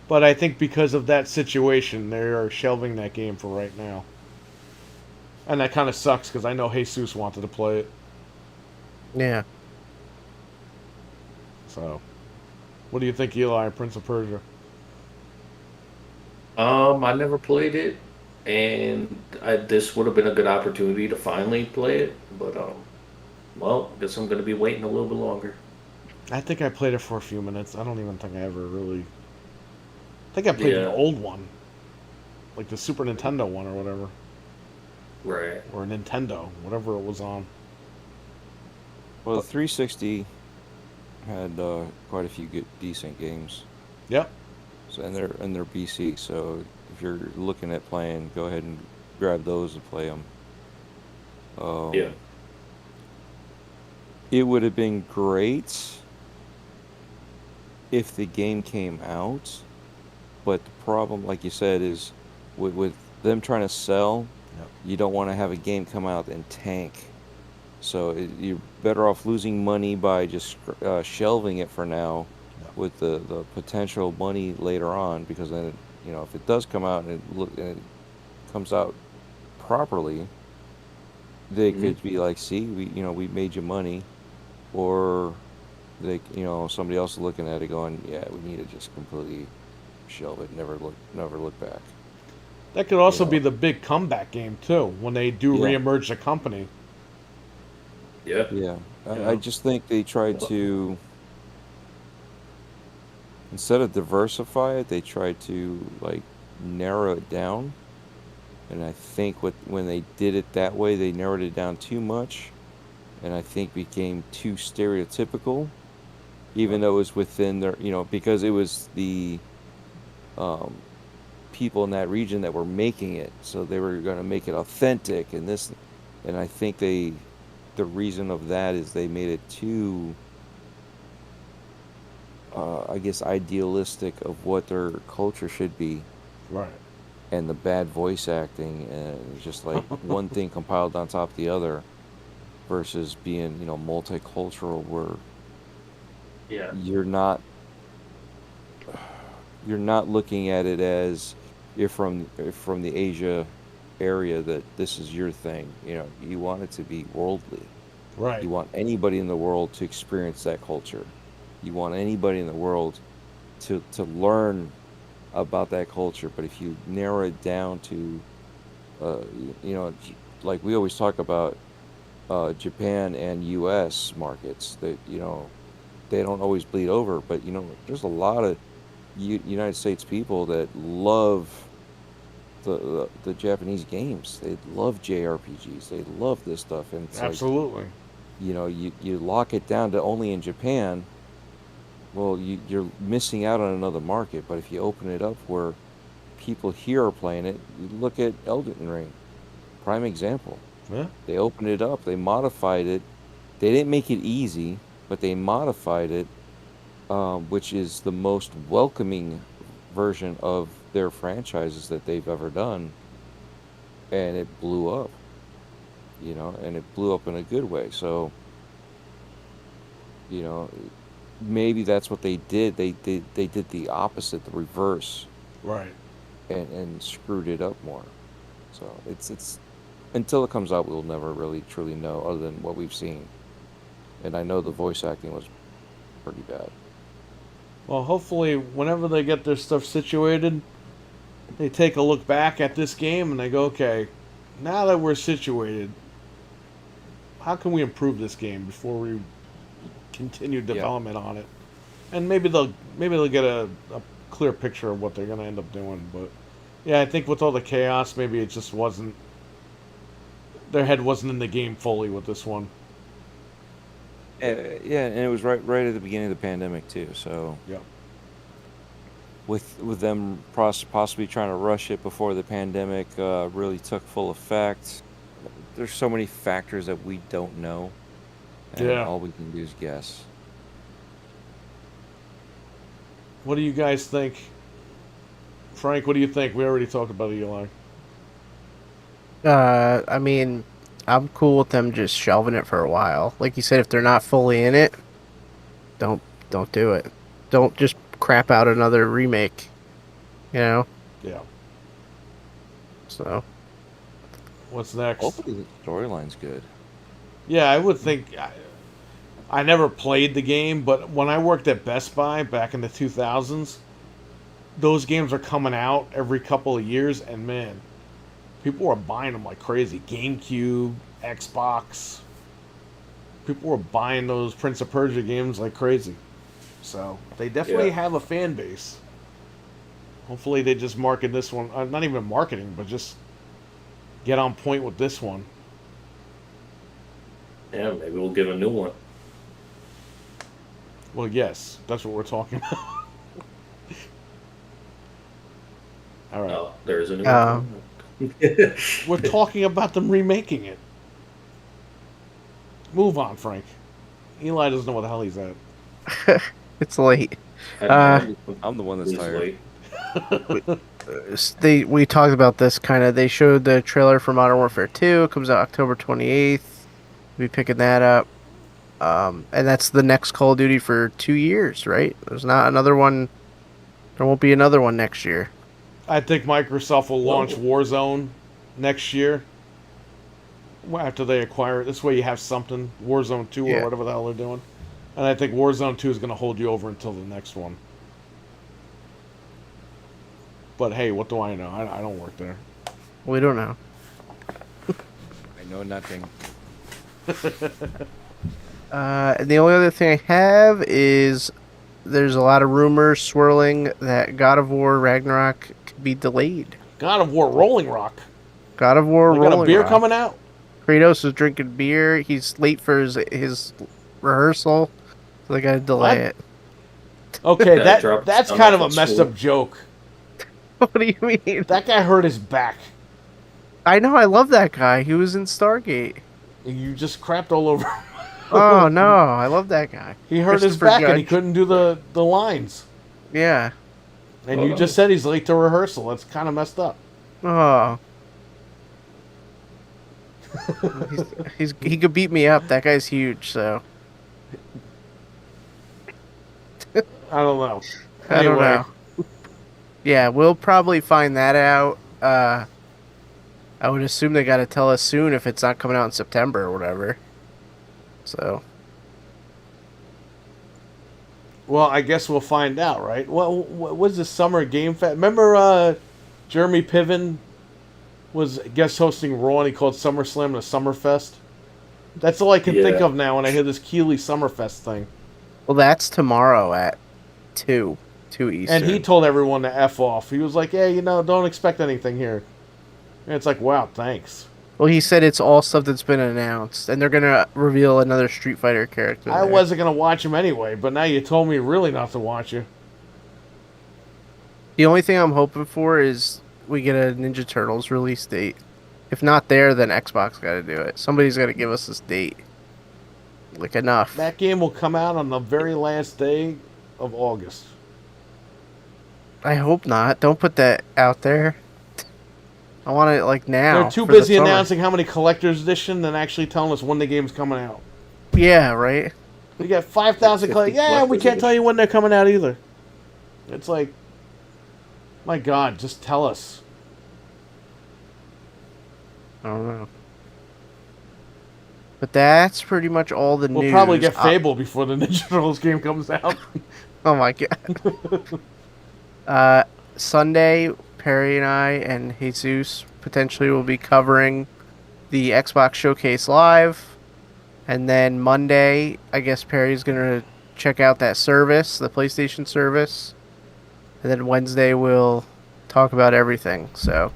But I think because of that situation, they are shelving that game for right now. And that kind of sucks because I know Jesus wanted to play it. Yeah. So, what do you think, Eli, Prince of Persia? I never played it, and this would have been a good opportunity to finally play it. But well, guess I'm gonna be waiting a little bit longer. I think I played it for a few minutes. I don't even think I ever really... I think I played the old one. Like the Super Nintendo one or whatever. Right. Or Nintendo, whatever it was on. Well, the 360 had quite a few good, decent games. Yep. So and they're BC. So if you're looking at playing, go ahead and grab those and play them. Yeah. It would have been great if the game came out, but the problem, like you said, is with them trying to sell, you don't want to have a game come out and tank. So you're better off losing money by just shelving it for now, with the potential money later on, because then You know, if it does come out and it comes out properly, they Mhm. could be like, see, we made you money, or somebody else is looking at it going, yeah, we need to just completely shelve it, never look back. That could You also be know, the big comeback game too, when they do yeah, reemerge the company. Yeah. yeah. You I know, just think they tried to, instead of diversify it, they tried to like narrow it down. And I think when they did it that way, they narrowed it down too much, and I think became too stereotypical, even Right. though it was within their, because it was the um, people in that region that were making it, so they were going to make it authentic and this, and I think the reason of that is they made it too, I guess, idealistic of what their culture should be, right? and the bad voice acting, and it's just like one thing compiled on top of the other versus being, multicultural, where Yeah. you're not you're not looking at it as, you're from the Asia area, that this is your thing. You want it to be worldly. Right. You want anybody in the world to experience that culture. You want anybody in the world to learn about that culture. But if you narrow it down to, like we always talk about, Japan and U.S. markets, that they don't always bleed over, but there's a lot of United States people that love the Japanese games. They love JRPGs. They love this stuff, and it's like, Absolutely. you lock it down to only in Japan. Well, you're missing out on another market. But if you open it up where people here are playing it, you look at Elden Ring, prime example. Yeah. They opened it up. They modified it. They didn't make it easy, but they modified it, which is the most welcoming version of their franchises that they've ever done, and it blew up, and it blew up in a good way. So, you know, maybe that's what they did. They did the opposite, the reverse, Right. and screwed it up more. So it's until it comes out, we'll never really truly know, other than what we've seen. And I know the voice acting was pretty bad. Well, hopefully, whenever they get their stuff situated, they take a look back at this game and they go, okay, now that we're situated, how can we improve this game before we continue Yeah. development on it? And maybe they'll get a clear picture of what they're gonna end up doing. But yeah, I think with all the chaos, maybe it just wasn't their head wasn't in the game fully with this one. Yeah, and it was right at the beginning of the pandemic too. So Yeah. with them possibly trying to rush it before the pandemic really took full effect, there's so many factors that we don't know, and Yeah. all we can do is guess. What do you guys think? Frank, what do you think? We already talked about Eli. I mean, I'm cool with them just shelving it for a while. Like you said, if they're not fully in it, don't don't do it. Don't just crap out another remake. You know. Yeah. So What's next? Hopefully the storyline's good. Yeah, I would think. I never played the game, but when I worked at Best Buy back in the 2000s, those games are coming out every couple of years, and man, people were buying them like crazy. GameCube, Xbox. People were buying those Prince of Persia games like crazy. So they definitely Yeah. have a fan base. Hopefully, they just market this one. Not even marketing, but just get on point with this one. Yeah. Maybe we'll get a new one. Well, yes, that's what we're talking about. All right. Oh, there's a new Um, one. We're talking about them remaking it. Move on, Frank. Eli doesn't know what the hell he's at. it's late. I don't know. I'm the one that's It's tired. late. We talked about this kind of. They showed the trailer for Modern Warfare 2. It comes out October 28th. We'll be picking that up. And that's the next Call of Duty for 2 years, right? There's not another one. There won't be another one next year. I think Microsoft will launch Whoa. Warzone next year. After they acquire it. This way you have something. Warzone 2 or Yeah. whatever the hell they're doing. And I think Warzone 2 is going to hold you over until the next one. But hey, what do I know? I don't work there. We don't know. I know nothing. And the only other thing I have is there's a lot of rumors swirling that God of War Ragnarok could be delayed. God of War Rolling Rock. God of War They got a Rolling beer Rock. coming out? Kratos is drinking beer. He's late for his rehearsal, so they got to delay What? it. Okay, That drops that's down kind of off a at messed school. up joke. What do you mean? That guy hurt his back. I know. I love that guy. He was in Stargate. You just crapped all over him. Oh no, I love that guy. He hurt his Christopher back and he Judge. couldn't do the lines. Yeah. And you just said he's late to rehearsal. That's kind of messed up. Oh. He could beat me up. That guy's huge. So I don't know. I don't Anyway. know. Yeah, we'll probably find that out. I would assume they got to tell us soon if it's not coming out in September or whatever. So Well, I guess we'll find out, right? What was the summer game fest? Remember Jeremy Piven was guest hosting Raw and he called SummerSlam the Summerfest? That's all I can think Yeah. of now when I hear this Keeley Summerfest thing. well, that's tomorrow at 2 Eastern. And he told everyone to F off. He was like, hey, don't expect anything here. And it's like, wow, thanks. Well, he said it's all stuff that's been announced, and they're gonna reveal another Street Fighter character. I there. wasn't going to watch him anyway, but now you told me really not to watch you. The only thing I'm hoping for is we get a Ninja Turtles release date. If not there, then Xbox got to do it. Somebody's got to give us this date. Like enough. That game will come out on the very last day of August. I hope not. Don't put that out there. I want it like now. They're too for the busy summer. announcing how many collector's edition than actually telling us when the game's coming out. Yeah, right. We got 5,000 collectors. Yeah, we can't tell you when they're coming out either. It's like, my God, just tell us. I don't know. But that's pretty much all the We'll news. probably get Fable before the Ninja Turtles game comes out. Oh my god. Sunday, Perry and I and Jesus potentially will be covering the Xbox Showcase Live. And then Monday, I guess Perry's going to check out that service, the PlayStation service. And then Wednesday, we'll talk about everything. So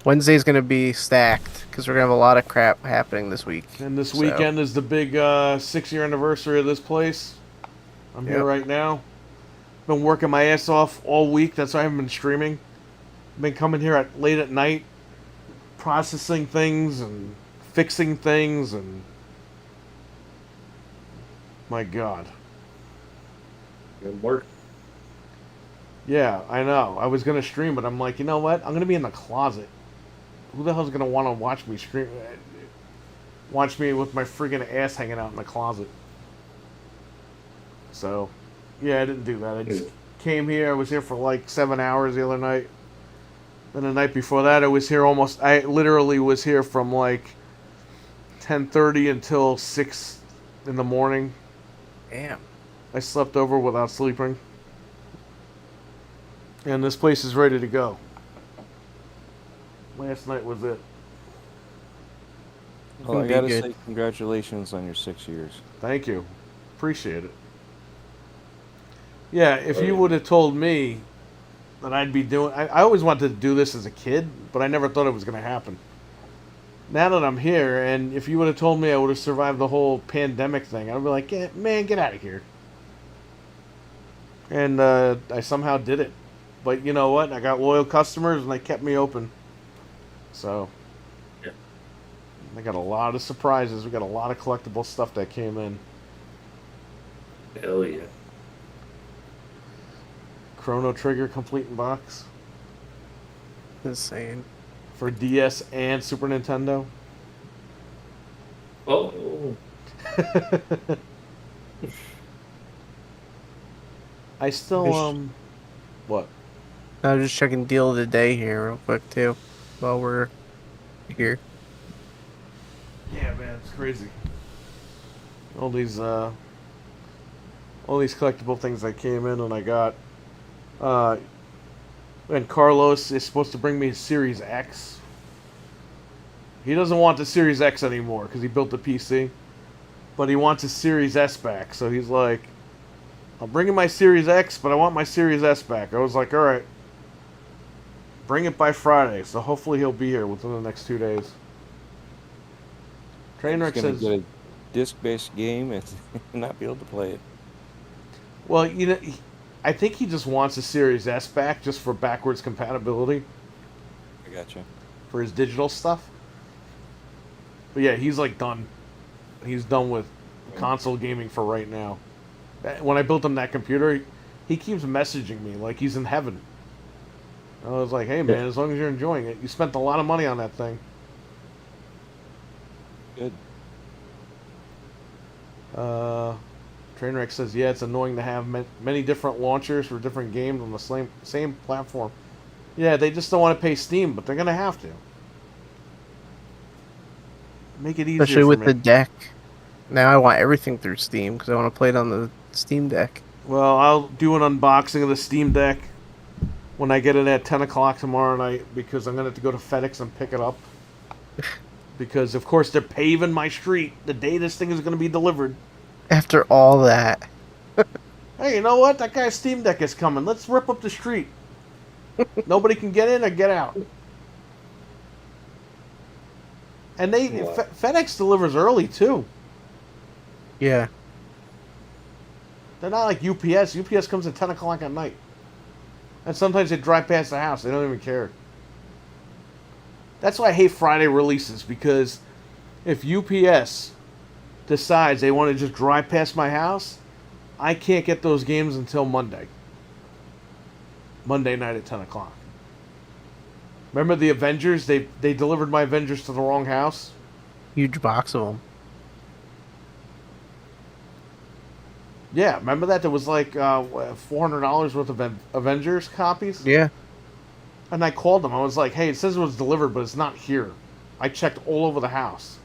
Wednesday's going to be stacked because we're going to have a lot of crap happening this week. And this So, weekend is the big 6-year anniversary of this place. I'm here Yep. right now. Been working my ass off all week. That's why I haven't been streaming. Been coming here late at night, processing things and fixing things, and my God. Good work. Yeah, I know. I was gonna stream, but I'm like, you know what? I'm gonna be in the closet. Who the hell's gonna want to watch me stream? Watch me with my friggin' ass hanging out in the closet. So, yeah, I didn't do that. I just came here. I was here for like 7 hours the other night. Then the night before that, I was here almost. I literally was here from like 10:30 until 6 in the morning. Damn. I slept over without sleeping. And this place is ready to go. Last night was it. Well, I Be gotta good. say congratulations on your 6 years. Thank you. Appreciate it. Yeah, if you would have told me that I'd be doing... I always wanted to do this as a kid, but I never thought it was going to happen. Now that I'm here, and if you would have told me I would have survived the whole pandemic thing, I'd be like, yeah, man, get out of here. And I somehow did it. But you know what? I got loyal customers, and they kept me open. So... Yeah. I got a lot of surprises. We got a lot of collectible stuff that came in. Hell yeah. Chrono Trigger complete in box Insane. for DS and Super Nintendo. Oh. I still Fish. what? I was just checking deal of the day here real quick too, while we're here. Yeah, man, it's crazy. All these collectible things that came in and I got. And Carlos is supposed to bring me his Series X. He doesn't want the Series X anymore because he built the PC. But he wants his Series S back. So he's like, I'll bring in my Series X, but I want my Series S back. I was like, alright. Bring it by Friday. So hopefully he'll be here within the next 2 days. Trainwreck He's gonna says... get a disc-based game and not be able to play it. Well, you know, I think he just wants the Series S back just for backwards compatibility. I gotcha. For his digital stuff. But yeah, he's like done. He's done with console gaming for right now. When I built him that computer, he keeps messaging me like he's in heaven. I was like, hey man, as long as you're enjoying it. You spent a lot of money on that thing. Good. Trainwreck says, yeah, it's annoying to have many different launchers for different games on the same platform. Yeah, they just don't want to pay Steam, but they're going to have to. Make it easier Especially for with me. the deck. Now I want everything through Steam because I want to play it on the Steam Deck. Well, I'll do an unboxing of the Steam Deck when I get it at 10 o'clock tomorrow night because I'm going to have to go to FedEx and pick it up. Because, of course, they're paving my street the day this thing is going to be delivered. After all that. Hey, you know what? That guy's Steam Deck is coming. Let's rip up the street. Nobody can get in or get out. And FedEx delivers early, too. Yeah. They're not like UPS. UPS comes at 10 o'clock at night. And sometimes they drive past the house. They don't even care. That's why I hate Friday releases, because if UPS decides they want to just drive past my house, I can't get those games until Monday. Monday night at 10 o'clock. Remember the Avengers? They delivered my Avengers to the wrong house? Huge box of them. Yeah, remember that? There was like $400 worth of Avengers copies? Yeah. And I called them. I was like, hey, it says it was delivered, but it's not here. I checked all over the house.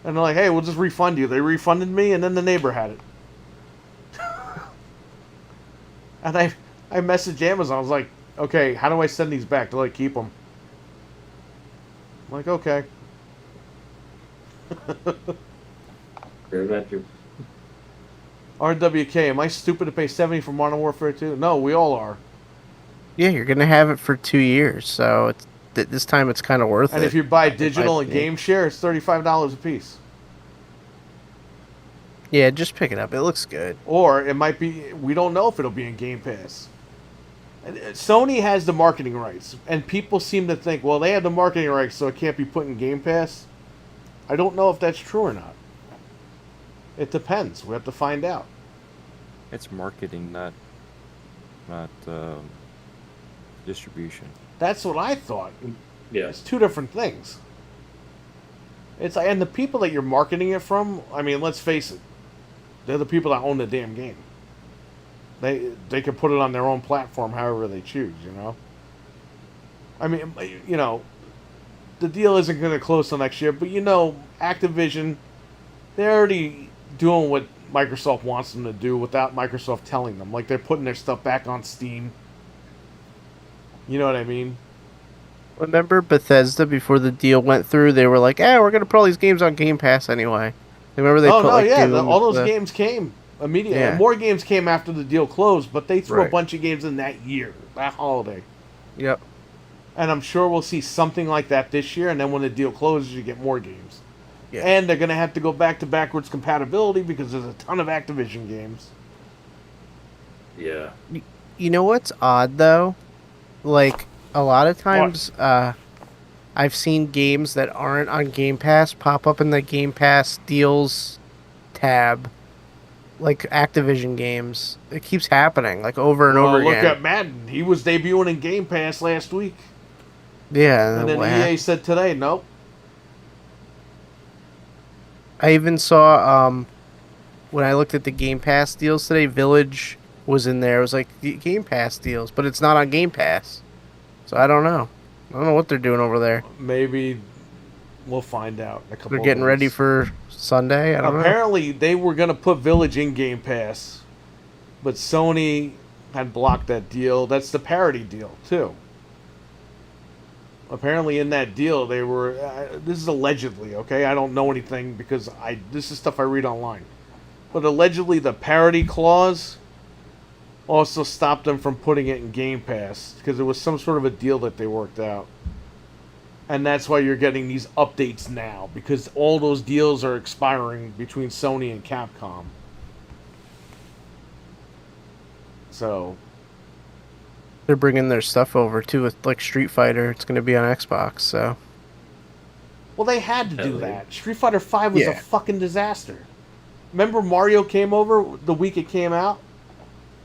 And they're like, hey, we'll just refund you. They refunded me, and then the neighbor had it. And I messaged Amazon. I was like, okay, how do I send these back? Do I keep them? I'm like, okay. Great adventure. RWK, am I stupid to pay $70 for Modern Warfare 2? No, we all are. Yeah, you're going to have it for 2 years, so it's this time it's kind of worth it. And if you buy digital and game share, it's $35 a piece. Yeah, just pick it up. It looks good. Or it might be, we don't know if it'll be in Game Pass. Sony has the marketing rights, and people seem to think, well, they have the marketing rights, so it can't be put in Game Pass. I don't know if that's true or not. It depends. We have to find out. It's marketing, not distribution. That's what I thought. Yeah. It's two different things. It's and the people that you're marketing it from, I mean, let's face it, they're the people that own the damn game. They can put it on their own platform however they choose, you know? I mean, you know, the deal isn't going to close till next year, but you know, Activision, they're already doing what Microsoft wants them to do without Microsoft telling them. Like, they're putting their stuff back on Steam. You know what I mean? Remember Bethesda before the deal went through? They were like, we're going to put all these games on Game Pass anyway. Remember they put like Doom, all those games came immediately. Yeah. More games came after the deal closed, but they threw a Right. bunch of games in that year, that holiday. Yep. And I'm sure we'll see something like that this year, and then when the deal closes, you get more games. Yeah. And they're going to have to go back to backwards compatibility because there's a ton of Activision games. Yeah. You know what's odd though? Like a lot of times, I've seen games that aren't on Game Pass pop up in the Game Pass deals tab, like Activision games. It keeps happening, like over and over Look again. at Madden. He was debuting in Game Pass last week. Yeah, And then what EA happened? said today, nope. I even saw when I looked at the Game Pass deals today, Village was in there. It was like the Game Pass deals, but it's not on Game Pass. So I don't know. I don't know what they're doing over there. Maybe we'll find out in a couple They're of getting ready weeks. for Sunday. I don't know. Apparently, they were going to put Village in Game Pass, but Sony had blocked that deal. That's the parity deal, too. Apparently, in that deal, they were. This is allegedly, okay? I don't know anything because this is stuff I read online. But allegedly, the parity clause also stopped them from putting it in Game Pass because it was some sort of a deal that they worked out. And that's why you're getting these updates now, because all those deals are expiring between Sony and Capcom. So, They're bringing their stuff over too with like Street Fighter. It's going to be on Xbox. So well, they had to do Hell yeah. that. Street Fighter V was a Yeah. fucking disaster. Remember Mario came over the week it came out?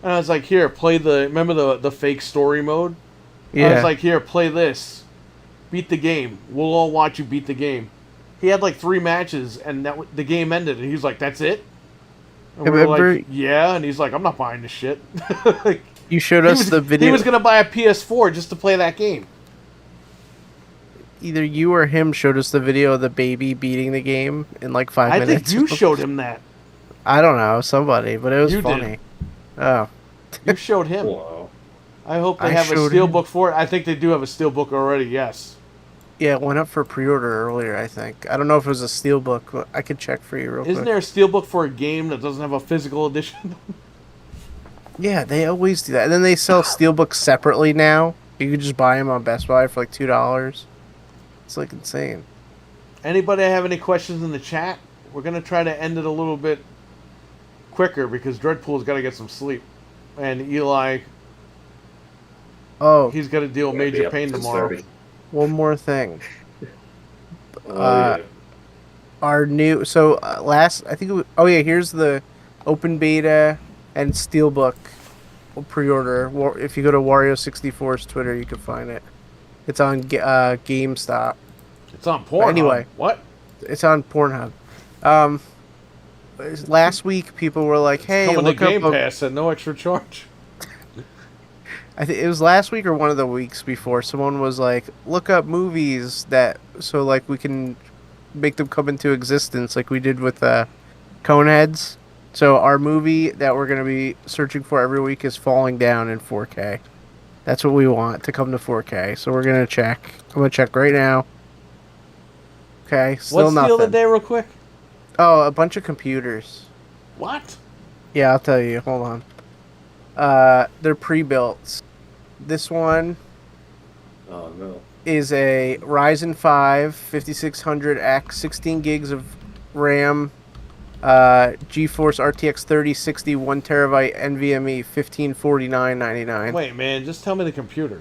And I was like, here, play remember the fake story mode? I was yeah, like, here, play this. Beat the game. We'll all watch you beat the game. He had like 3 matches, and the game ended, and he was like, that's it? And we were Remember- like, yeah, and he's like, I'm not buying this shit. Like, you showed he us was, the video. He was going to buy a PS4 just to play that game. Either you or him showed us the video of the baby beating the game in like 5 I minutes. think you showed him that. I don't know, somebody, but it was You did. funny. Oh, You showed him. Wow. I hope they I have a showed steelbook for it. I think they do have a steelbook already, yes. yeah, it went up for pre-order earlier. I think. I don't know if it was a steelbook, but I could check for you real Isn't quick. there a steelbook for a game that doesn't have a physical edition? Yeah, they always do that. And then they sell steelbooks separately now. You can just buy them on Best Buy for like $2. It's like insane. Anybody have any questions in the chat? We're going to try to end it a little bit quicker because Dreadpool's got to get some sleep. And Eli, Oh, he's got to deal with Gotta be major up pain to tomorrow. 30. one more thing. Oh, yeah. Our new last I think here's the open beta and steelbook pre-order. If you go to Wario64's Twitter, you can find it. It's on GameStop. It's on porn. Anyway. What? It's on Pornhub. Last week people were like, "Hey, Coming to look Game up." Pass at no extra charge. I think it was last week or one of the weeks before. Someone was like, "Look up movies so like we can make them come into existence, like we did with Coneheads." So our movie that we're gonna be searching for every week is Falling Down in 4K. That's what we want to come to 4K. So we're gonna check. I'm gonna check right now. Okay, still What's nothing. the other day, real quick? Oh, a bunch of computers. What? Yeah, I'll tell you. Hold on. They're pre-built. This one Oh, no. is a Ryzen 5 5600X, 16 gigs of RAM, GeForce RTX 3060, 1 terabyte NVMe, $1549.99. Wait, man, just tell me the computer.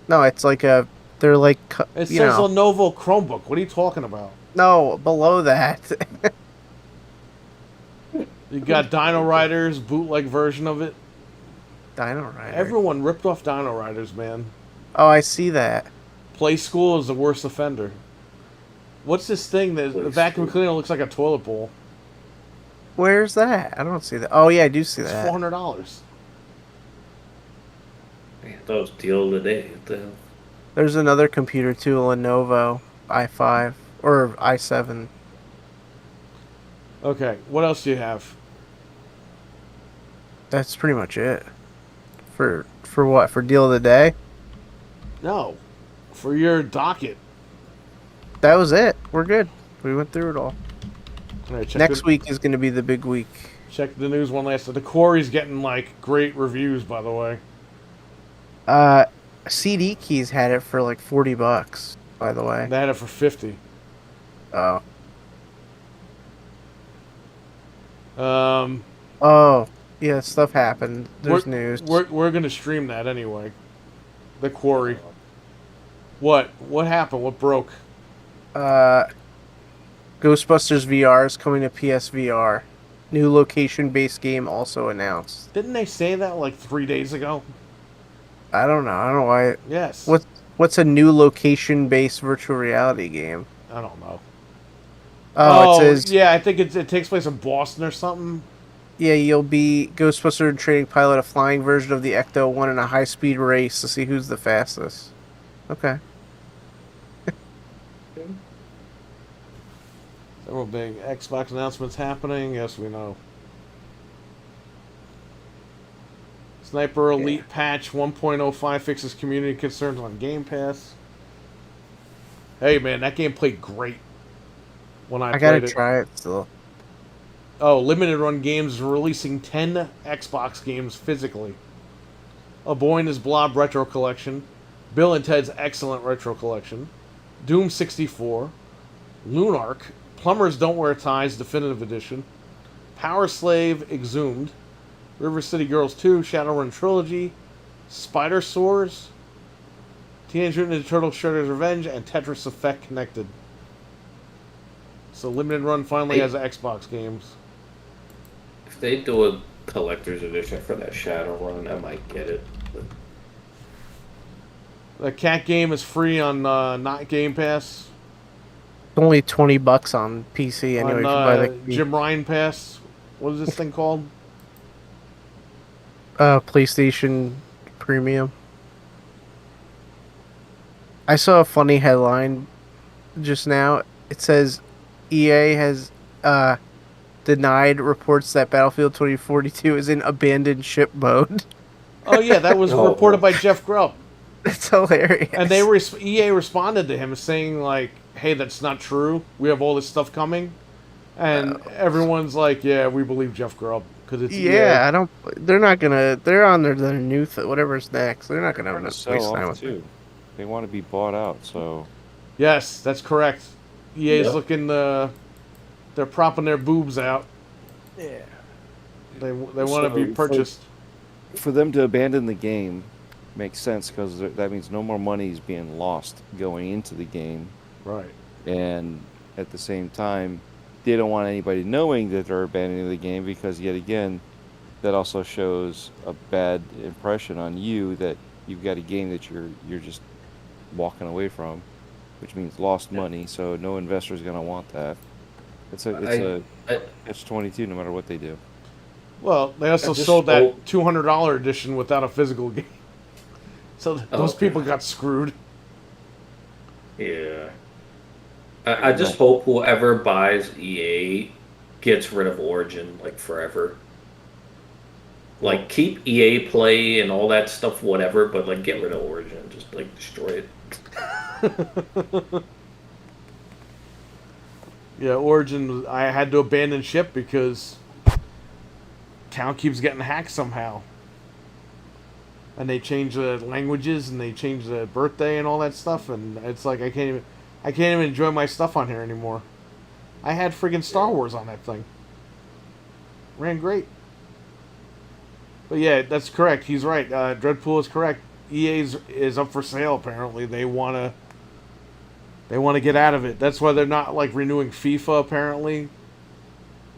No, it's like they're like, It you says know, Lenovo Chromebook. What are you talking about? no, below that. You got Dino Riders, bootleg version of it. Dino Rider. Everyone ripped off Dino Riders, man. Oh, I see that. Play School is the worst offender. What's this thing that Play the vacuum School. cleaner looks like a toilet bowl? Where's that? I don't see that. Oh, yeah, I do see It's that. $400. Man, that was deal of the day. What the hell? There's another computer too, a Lenovo i5 or i7. Okay, what else do you have? That's pretty much it. For what? For deal of the day? No, for your docket. That was it. We're good. We went through it all. All right, check Next the, week is going to be the big week. Check the news one last time. The Quarry's getting like great reviews, by the way. CD Keys had it for like $40, by the way. They had it for 50. Oh. Um, Oh. Yeah, stuff happened. There's news. We're gonna stream that anyway. The Quarry. What? What happened? What broke? Ghostbusters VR is coming to PSVR. New location-based game also announced. Didn't they say that like 3 days ago? I don't know. I don't know why. Yes. What's a new location-based virtual reality game? I don't know. Oh, it says yeah. I think it takes place in Boston or something. Yeah, you'll be Ghostbuster training pilot, a flying version of the Ecto-1 in a high-speed race to see who's the fastest. Okay. Several big Xbox announcements happening. Yes, we know. Sniper Elite patch 1.05 fixes community concerns on Game Pass. Hey man, that game played great when I gotta played it. try it still. Oh, Limited Run Games is releasing 10 Xbox games physically. A Boy and His Blob Retro Collection, Bill and Ted's Excellent Retro Collection, Doom 64, Lunark, Plumbers Don't Wear Ties Definitive Edition, Power Slave Exhumed, River City Girls 2 Shadowrun Trilogy, Spider Swords, Teenage Mutant Ninja Turtles Shredder's Revenge, and Tetris Effect Connected. So Limited Run finally has Xbox games. If they do a collector's edition for that Shadowrun, I might get it. But The cat game is free on not Game Pass. It's only $20 on PC anyway. On If you buy the Jim Ryan Pass. What is this thing called? PlayStation Premium. I saw a funny headline just now. It says EA has denied reports that Battlefield 2042 is in abandoned ship mode. Oh yeah, that was reported by Jeff Grubb. It's hilarious. And EA responded to him saying like, "Hey, that's not true. We have all this stuff coming," and everyone's like, "Yeah, we believe Jeff Grubb because it's yeah, EA." I don't. They're not gonna. They're on their new whatever's next. They're not gonna Trying to waste sell time off with too. it. They want to be bought out, so Yes, that's correct. EA's Yep. looking. They're propping their boobs out. Yeah. They want to be So, purchased. for them to abandon the game makes sense because that means no more money is being lost going into the game, Right. and at the same time, they don't want anybody knowing that they're abandoning the game because yet again, that also shows a bad impression on you that you've got a game that you're just walking away from, which means lost money. So no investor is going to want that. It's a catch-22 no matter what they do. Well, they also just sold that hope- $200 edition without a physical game, so those people got screwed. yeah. I just hope whoever buys EA gets rid of Origin like forever. Like keep EA Play and all that stuff, whatever, but like get rid of Origin, just like destroy it. Yeah, Origin. I had to abandon ship because town keeps getting hacked somehow, and they change the languages and they change the birthday and all that stuff, and it's like I can't even enjoy my stuff on here anymore. I had friggin' Star Wars on that thing. Ran great. But yeah, that's correct. He's right. Dreadpool is correct. EA is up for sale. Apparently, they wanna get out of it. That's why they're not like renewing FIFA. Apparently,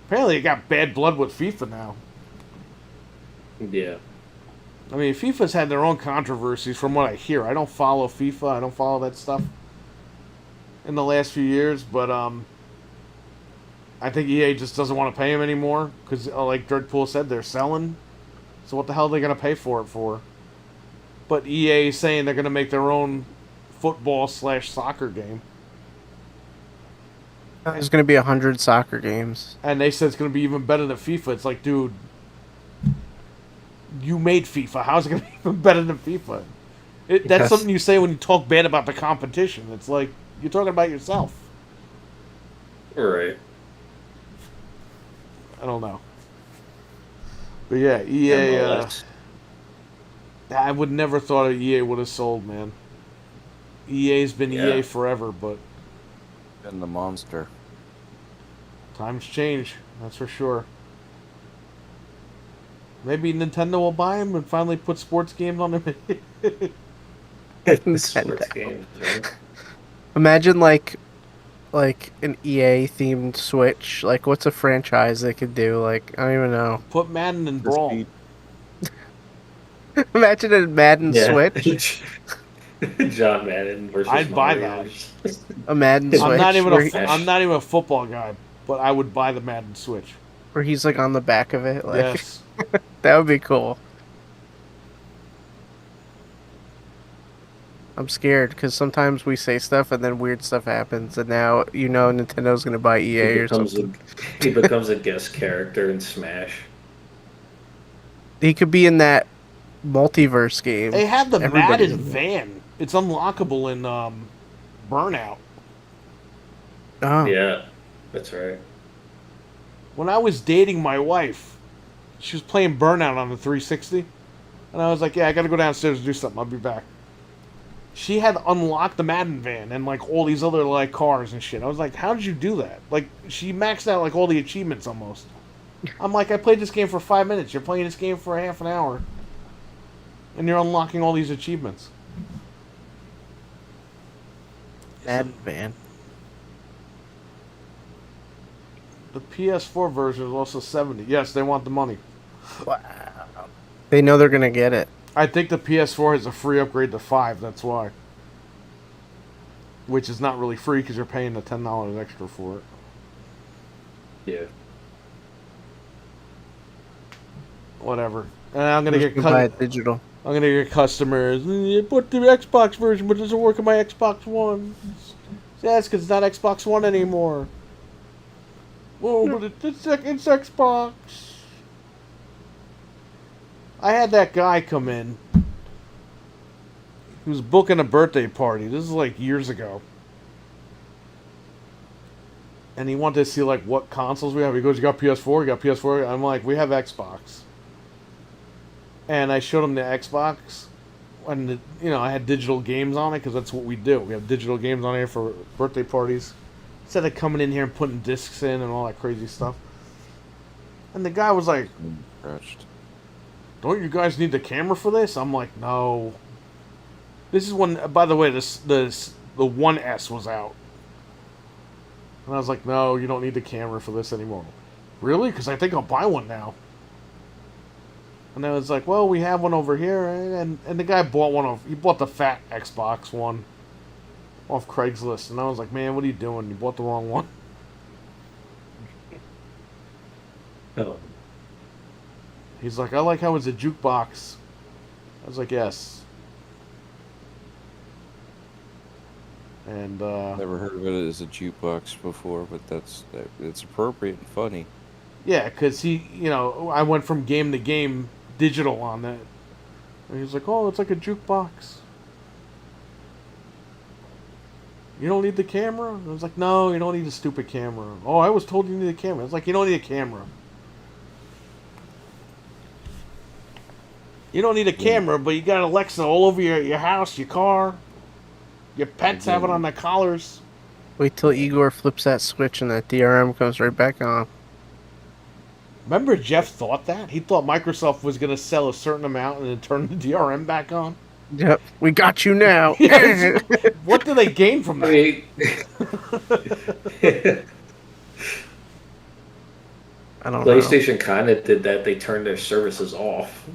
they got bad blood with FIFA now. Yeah. I mean, FIFA's had their own controversies from what I hear. I don't follow FIFA. I don't follow that stuff in the last few years, but I think EA just doesn't want to pay him anymore because, like Dreadpool said, they're selling. So what the hell are they going to pay for it for? But EA is saying they're going to make their own football/soccer game, There's gonna be 100 soccer games. and they said it's going to be even better than FIFA. It's like, dude, you made FIFA. How's it going to be even better than FIFA? That's Yes. something you say when you talk bad about the competition. It's like you're talking about yourself. Right. I don't know. But yeah, EA. MLS. I would never thought EA would have sold, man. EA's been Yeah. EA forever, but And the monster. times change. That's for sure. Maybe Nintendo will buy him and finally put sports games on him. Sports games, right? Imagine like an EA themed Switch. Like, what's a franchise they could do? Like, I don't even know. Put Madden and Brawl. Imagine a Madden Switch. John Madden versus I'd buy Mario. A Madden Switch. I'm not even where I'm not even a football guy, but I would buy the Madden Switch. Where he's like on the back of it. Like Yes. that would be cool. I'm scared because sometimes we say stuff and then weird stuff happens, and now Nintendo's gonna buy He EA or becomes something. he becomes a guest character in Smash. He could be in that multiverse game. They have the Everybody's Madden in that. van. It's unlockable in Burnout. Oh, Yeah, that's right. When I was dating my wife, she was playing Burnout on the 360, and I was like, "Yeah, I gotta go downstairs to do something. I'll be back." She had unlocked the Madden van and like all these other like cars and shit. I was like, "How did you do that?" Like she maxed out like all the achievements almost. I'm like, "I played this game for 5 minutes. You're playing this game for half an hour, and you're unlocking all these achievements." Madden van. The PS4 version is also 70. Yes, they want the money. Wow. They know they're gonna get it. I think the PS4 has a free upgrade to 5. That's why. Which is not really free because you're paying the $10 extra for it. Yeah. Whatever. And I'm gonna get Buy it digital. I'm gonna get customers. You put the Xbox version, but it doesn't work on my Xbox One. Yeah, it's because it's not Xbox One anymore. Oh, but it's Xbox. I had that guy come in. He was booking a birthday party. This is like years ago. And he wanted to see like what consoles we have. He goes, "You got PS4? You got PS4?" I'm like, "We have Xbox." And I showed him the Xbox, and I had digital games on it because that's what we do. We have digital games on here for birthday parties, instead of coming in here and putting discs in and all that crazy stuff. And the guy was like, Crushed. "Don't you guys need the camera for this?" I'm like, "No." This is when, by the way, the 1S was out, and I was like, "No, you don't need the camera for this anymore." Really? Because I think I'll buy one now. And I was like, "Well, we have one over here," and the guy bought he bought the fat Xbox one off Craigslist, and I was like, "Man, what are you doing? You bought the wrong one." Oh. He's like, "I like how it's a jukebox." I was like, "Yes." And Never heard of it as a jukebox before, but it's appropriate and funny. yeah, because I went from game to game digital on that. And he's like, "Oh, it's like a jukebox. You don't need the camera?" I was like, "No, you don't need a stupid camera." "Oh, I was told you need a camera." It's like, "You don't need a camera. You don't need a camera, but you got Alexa all over your house, your car. Your pets have it on their collars." Wait till Igor flips that switch and that DRM comes right back on. Remember Jeff thought that? He thought Microsoft was going to sell a certain amount and then turn the DRM back on? Yep, we got you now. Yes. What do they gain from that? I don't know. PlayStation kind of did that. They turned their services off.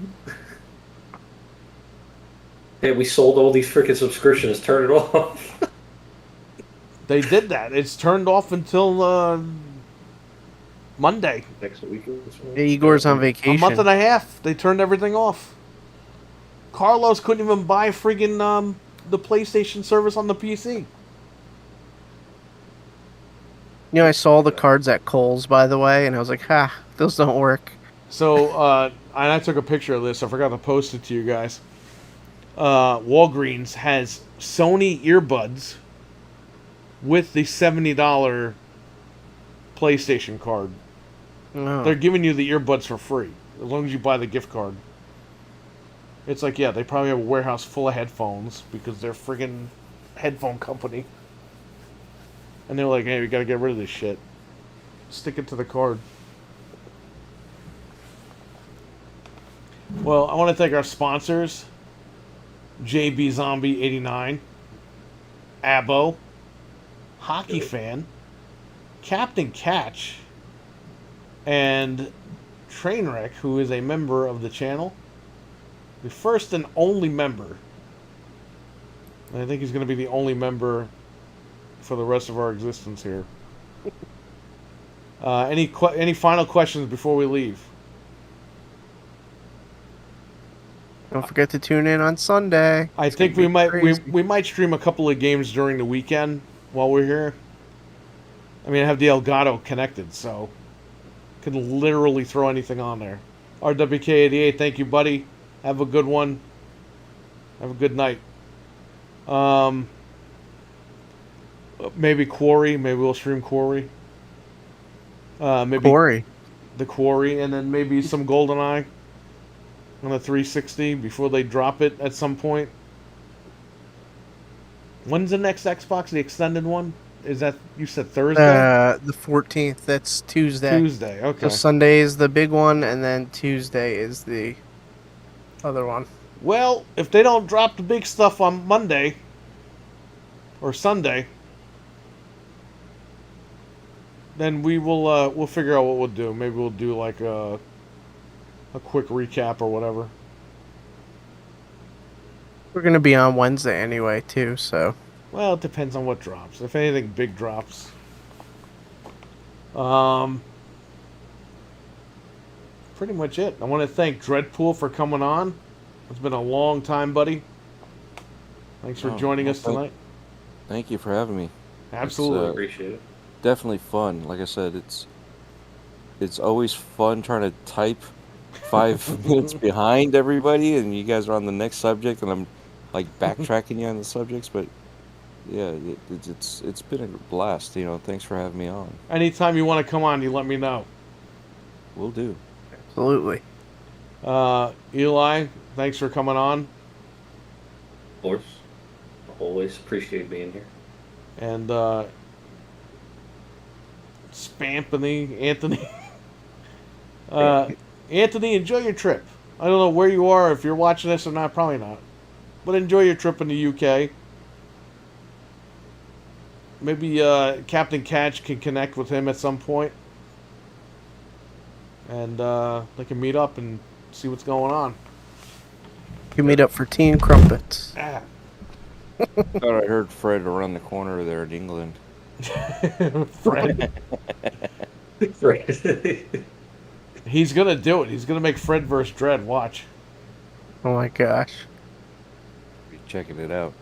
Hey, we sold all these freaking subscriptions. Turn it off. They did that. It's turned off until Monday. Next week. Yeah, Igor's on A vacation. month and a half. They turned everything off. Carlos couldn't even buy friggin' the PlayStation service on the PC. I saw the cards at Kohl's, by the way, and I was like, ha, those don't work. So, and I took a picture of this. I forgot to post it to you guys. Walgreens has Sony earbuds with the $70 PlayStation card. Oh. They're giving you the earbuds for free as long as you buy the gift card. It's like, yeah, they probably have a warehouse full of headphones because they're friggin' headphone company. And they're like, "Hey, we gotta get rid of this shit. Stick it to the card." Well, I want to thank our sponsors. JB Zombie 89, Abo, Hockey Fan, Captain Catch, and Trainwreck, who is a member of the channel. The first and only member. And I think he's going to be the only member for the rest of our existence here. Any final questions before we leave? Don't forget to tune in on Sunday. I It's gonna think we be might crazy. we might stream a couple of games during the weekend while we're here. I mean, I have the Elgato connected, so can literally throw anything on there. RWK88, thank you, buddy. Have a good one. Have a good night. Maybe Quarry. Maybe we'll stream Quarry. Maybe Corey. the Quarry, and then maybe some GoldenEye on the 360 before they drop it at some point. When's the next Xbox? The extended one? Is that, you said Thursday? The 14th. That's Tuesday. Tuesday. Okay. So Sunday is the big one, and then Tuesday is the other one. Well, if they don't drop the big stuff on Monday or Sunday, then we'll figure out what we'll do. Maybe we'll do like a quick recap or whatever. We're gonna be on Wednesday anyway, too. So Well, it depends on what drops. If anything big drops. Pretty much it. I want to thank Dreadpool for coming on. It's been a long time, buddy. Thanks for joining us tonight. Thank you for having me. Absolutely. Appreciate it. Definitely fun. Like I said, it's always fun trying to type 5 minutes behind everybody, and you guys are on the next subject, and I'm like backtracking you on the subjects. But yeah, it's been a blast. You know, thanks for having me on. Anytime you want to come on, you let me know. Will do. absolutely. Eli, thanks for coming on. Of course. Always appreciate being here. And Anthony. Anthony, enjoy your trip. I don't know where you are, if you're watching this or not, probably not. But enjoy your trip in the UK. Maybe Captain Catch can connect with him at some point. And they can meet up and see what's going on. You meet up for tea and crumpets. Ah. Thought I heard Fred around the corner there in England. Fred. He's gonna do it. He's gonna make Fred versus Dread. Watch. Oh my gosh. Be checking it out.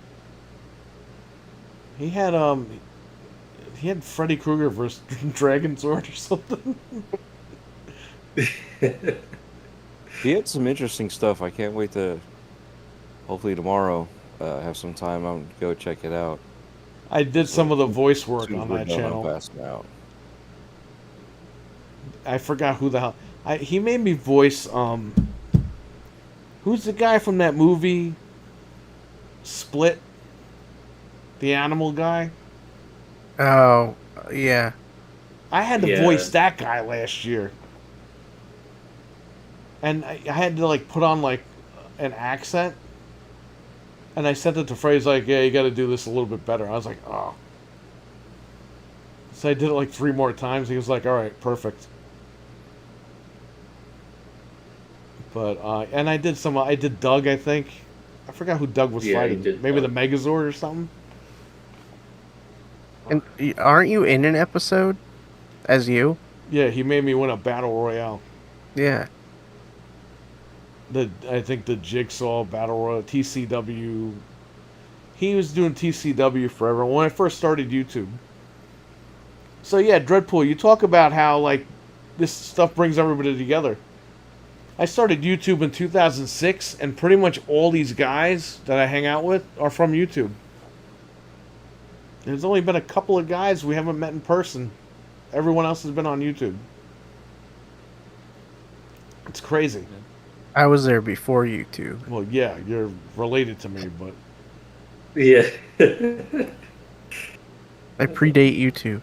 He had Freddy Krueger versus Dragon Sword or something. He had some interesting stuff. I can't wait to hopefully tomorrow have some time out and go check it out. I did some of the voice work Soon as on we're that done, channel. I'll pass them out. I forgot who the hell. He made me voice. Who's the guy from that movie? Split. The animal guy. Oh, yeah. I had to voice that guy last year, and I had to like put on like an accent. And I sent it to Frey's like, yeah, you got to do this a little bit better. I was like, oh. So I did it like 3 more times. He was like, all right, perfect. But and I did Doug, I think. I forgot who Doug was fighting. Maybe Doug. the Megazord or something. And aren't you in an episode as you? Yeah, he made me win a battle royale. Yeah. I think the Jigsaw battle royale, TCW. He was doing TCW forever when I first started YouTube. So yeah, Dreadpool, you talk about how like this stuff brings everybody together. I started YouTube in 2006, and pretty much all these guys that I hang out with are from YouTube. There's only been a couple of guys we haven't met in person. Everyone else has been on YouTube. It's crazy. I was there before YouTube. Well, yeah, you're related to me, but Yeah. I predate YouTube.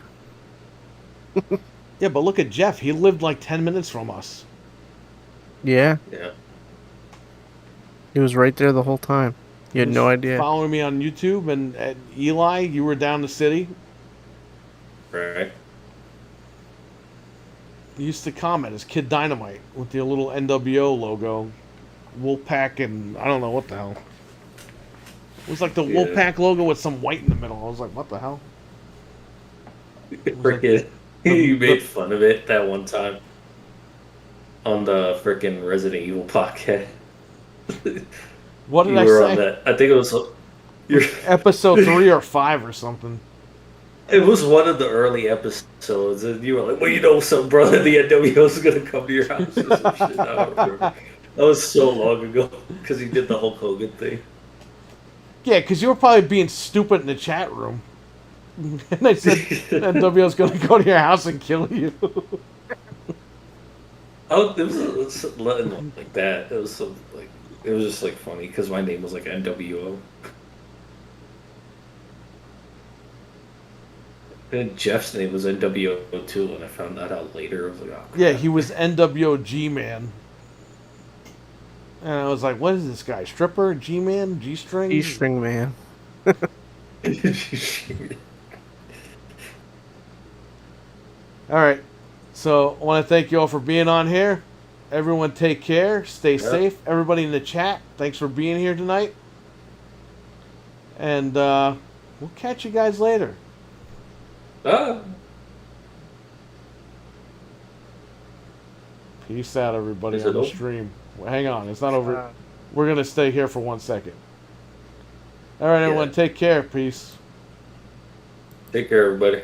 yeah, but look at Jeff. He lived like 10 minutes from us. Yeah. Yeah. He was right there the whole time. You had He no was idea. Following me on YouTube, and Eli, you were down the city. Right. He used to comment as Kid Dynamite with the little NWO logo, Wolfpack, and I don't know what the hell. It was like the Wolfpack logo with some white in the middle. I was like, what the hell? Forget You made fun of it that one time on the freaking Resident Evil podcast. What did You I were on say? that. I think it was your. Episode 3 or 5 or something. It was one of the early episodes, and you were like, "Well, you know, some brother, the NWO's gonna come to your house or some shit." I don't remember. That was so long ago because he did the Hulk Hogan thing. Yeah, because you were probably being stupid in the chat room. And I said NWO's going to go to your house and kill you. Oh, it was nothing like that. It was so like it was just like funny because my name was like NWO. And Jeff's name was NWO too, and I found that out later. I was like, oh, crap. Yeah, he was NWO G-Man. And I was like, what is this guy? Stripper? G-Man? G-string? G-string man. Alright. So, I want to thank you all for being on here. Everyone take care. Stay safe. Everybody in the chat, thanks for being here tonight. And we'll catch you guys later. Peace out, everybody, Is on it the over? stream. Well, hang on, it's not over. We're going to stay here for 1 second. Alright, everyone, take care. Peace. Take care, everybody.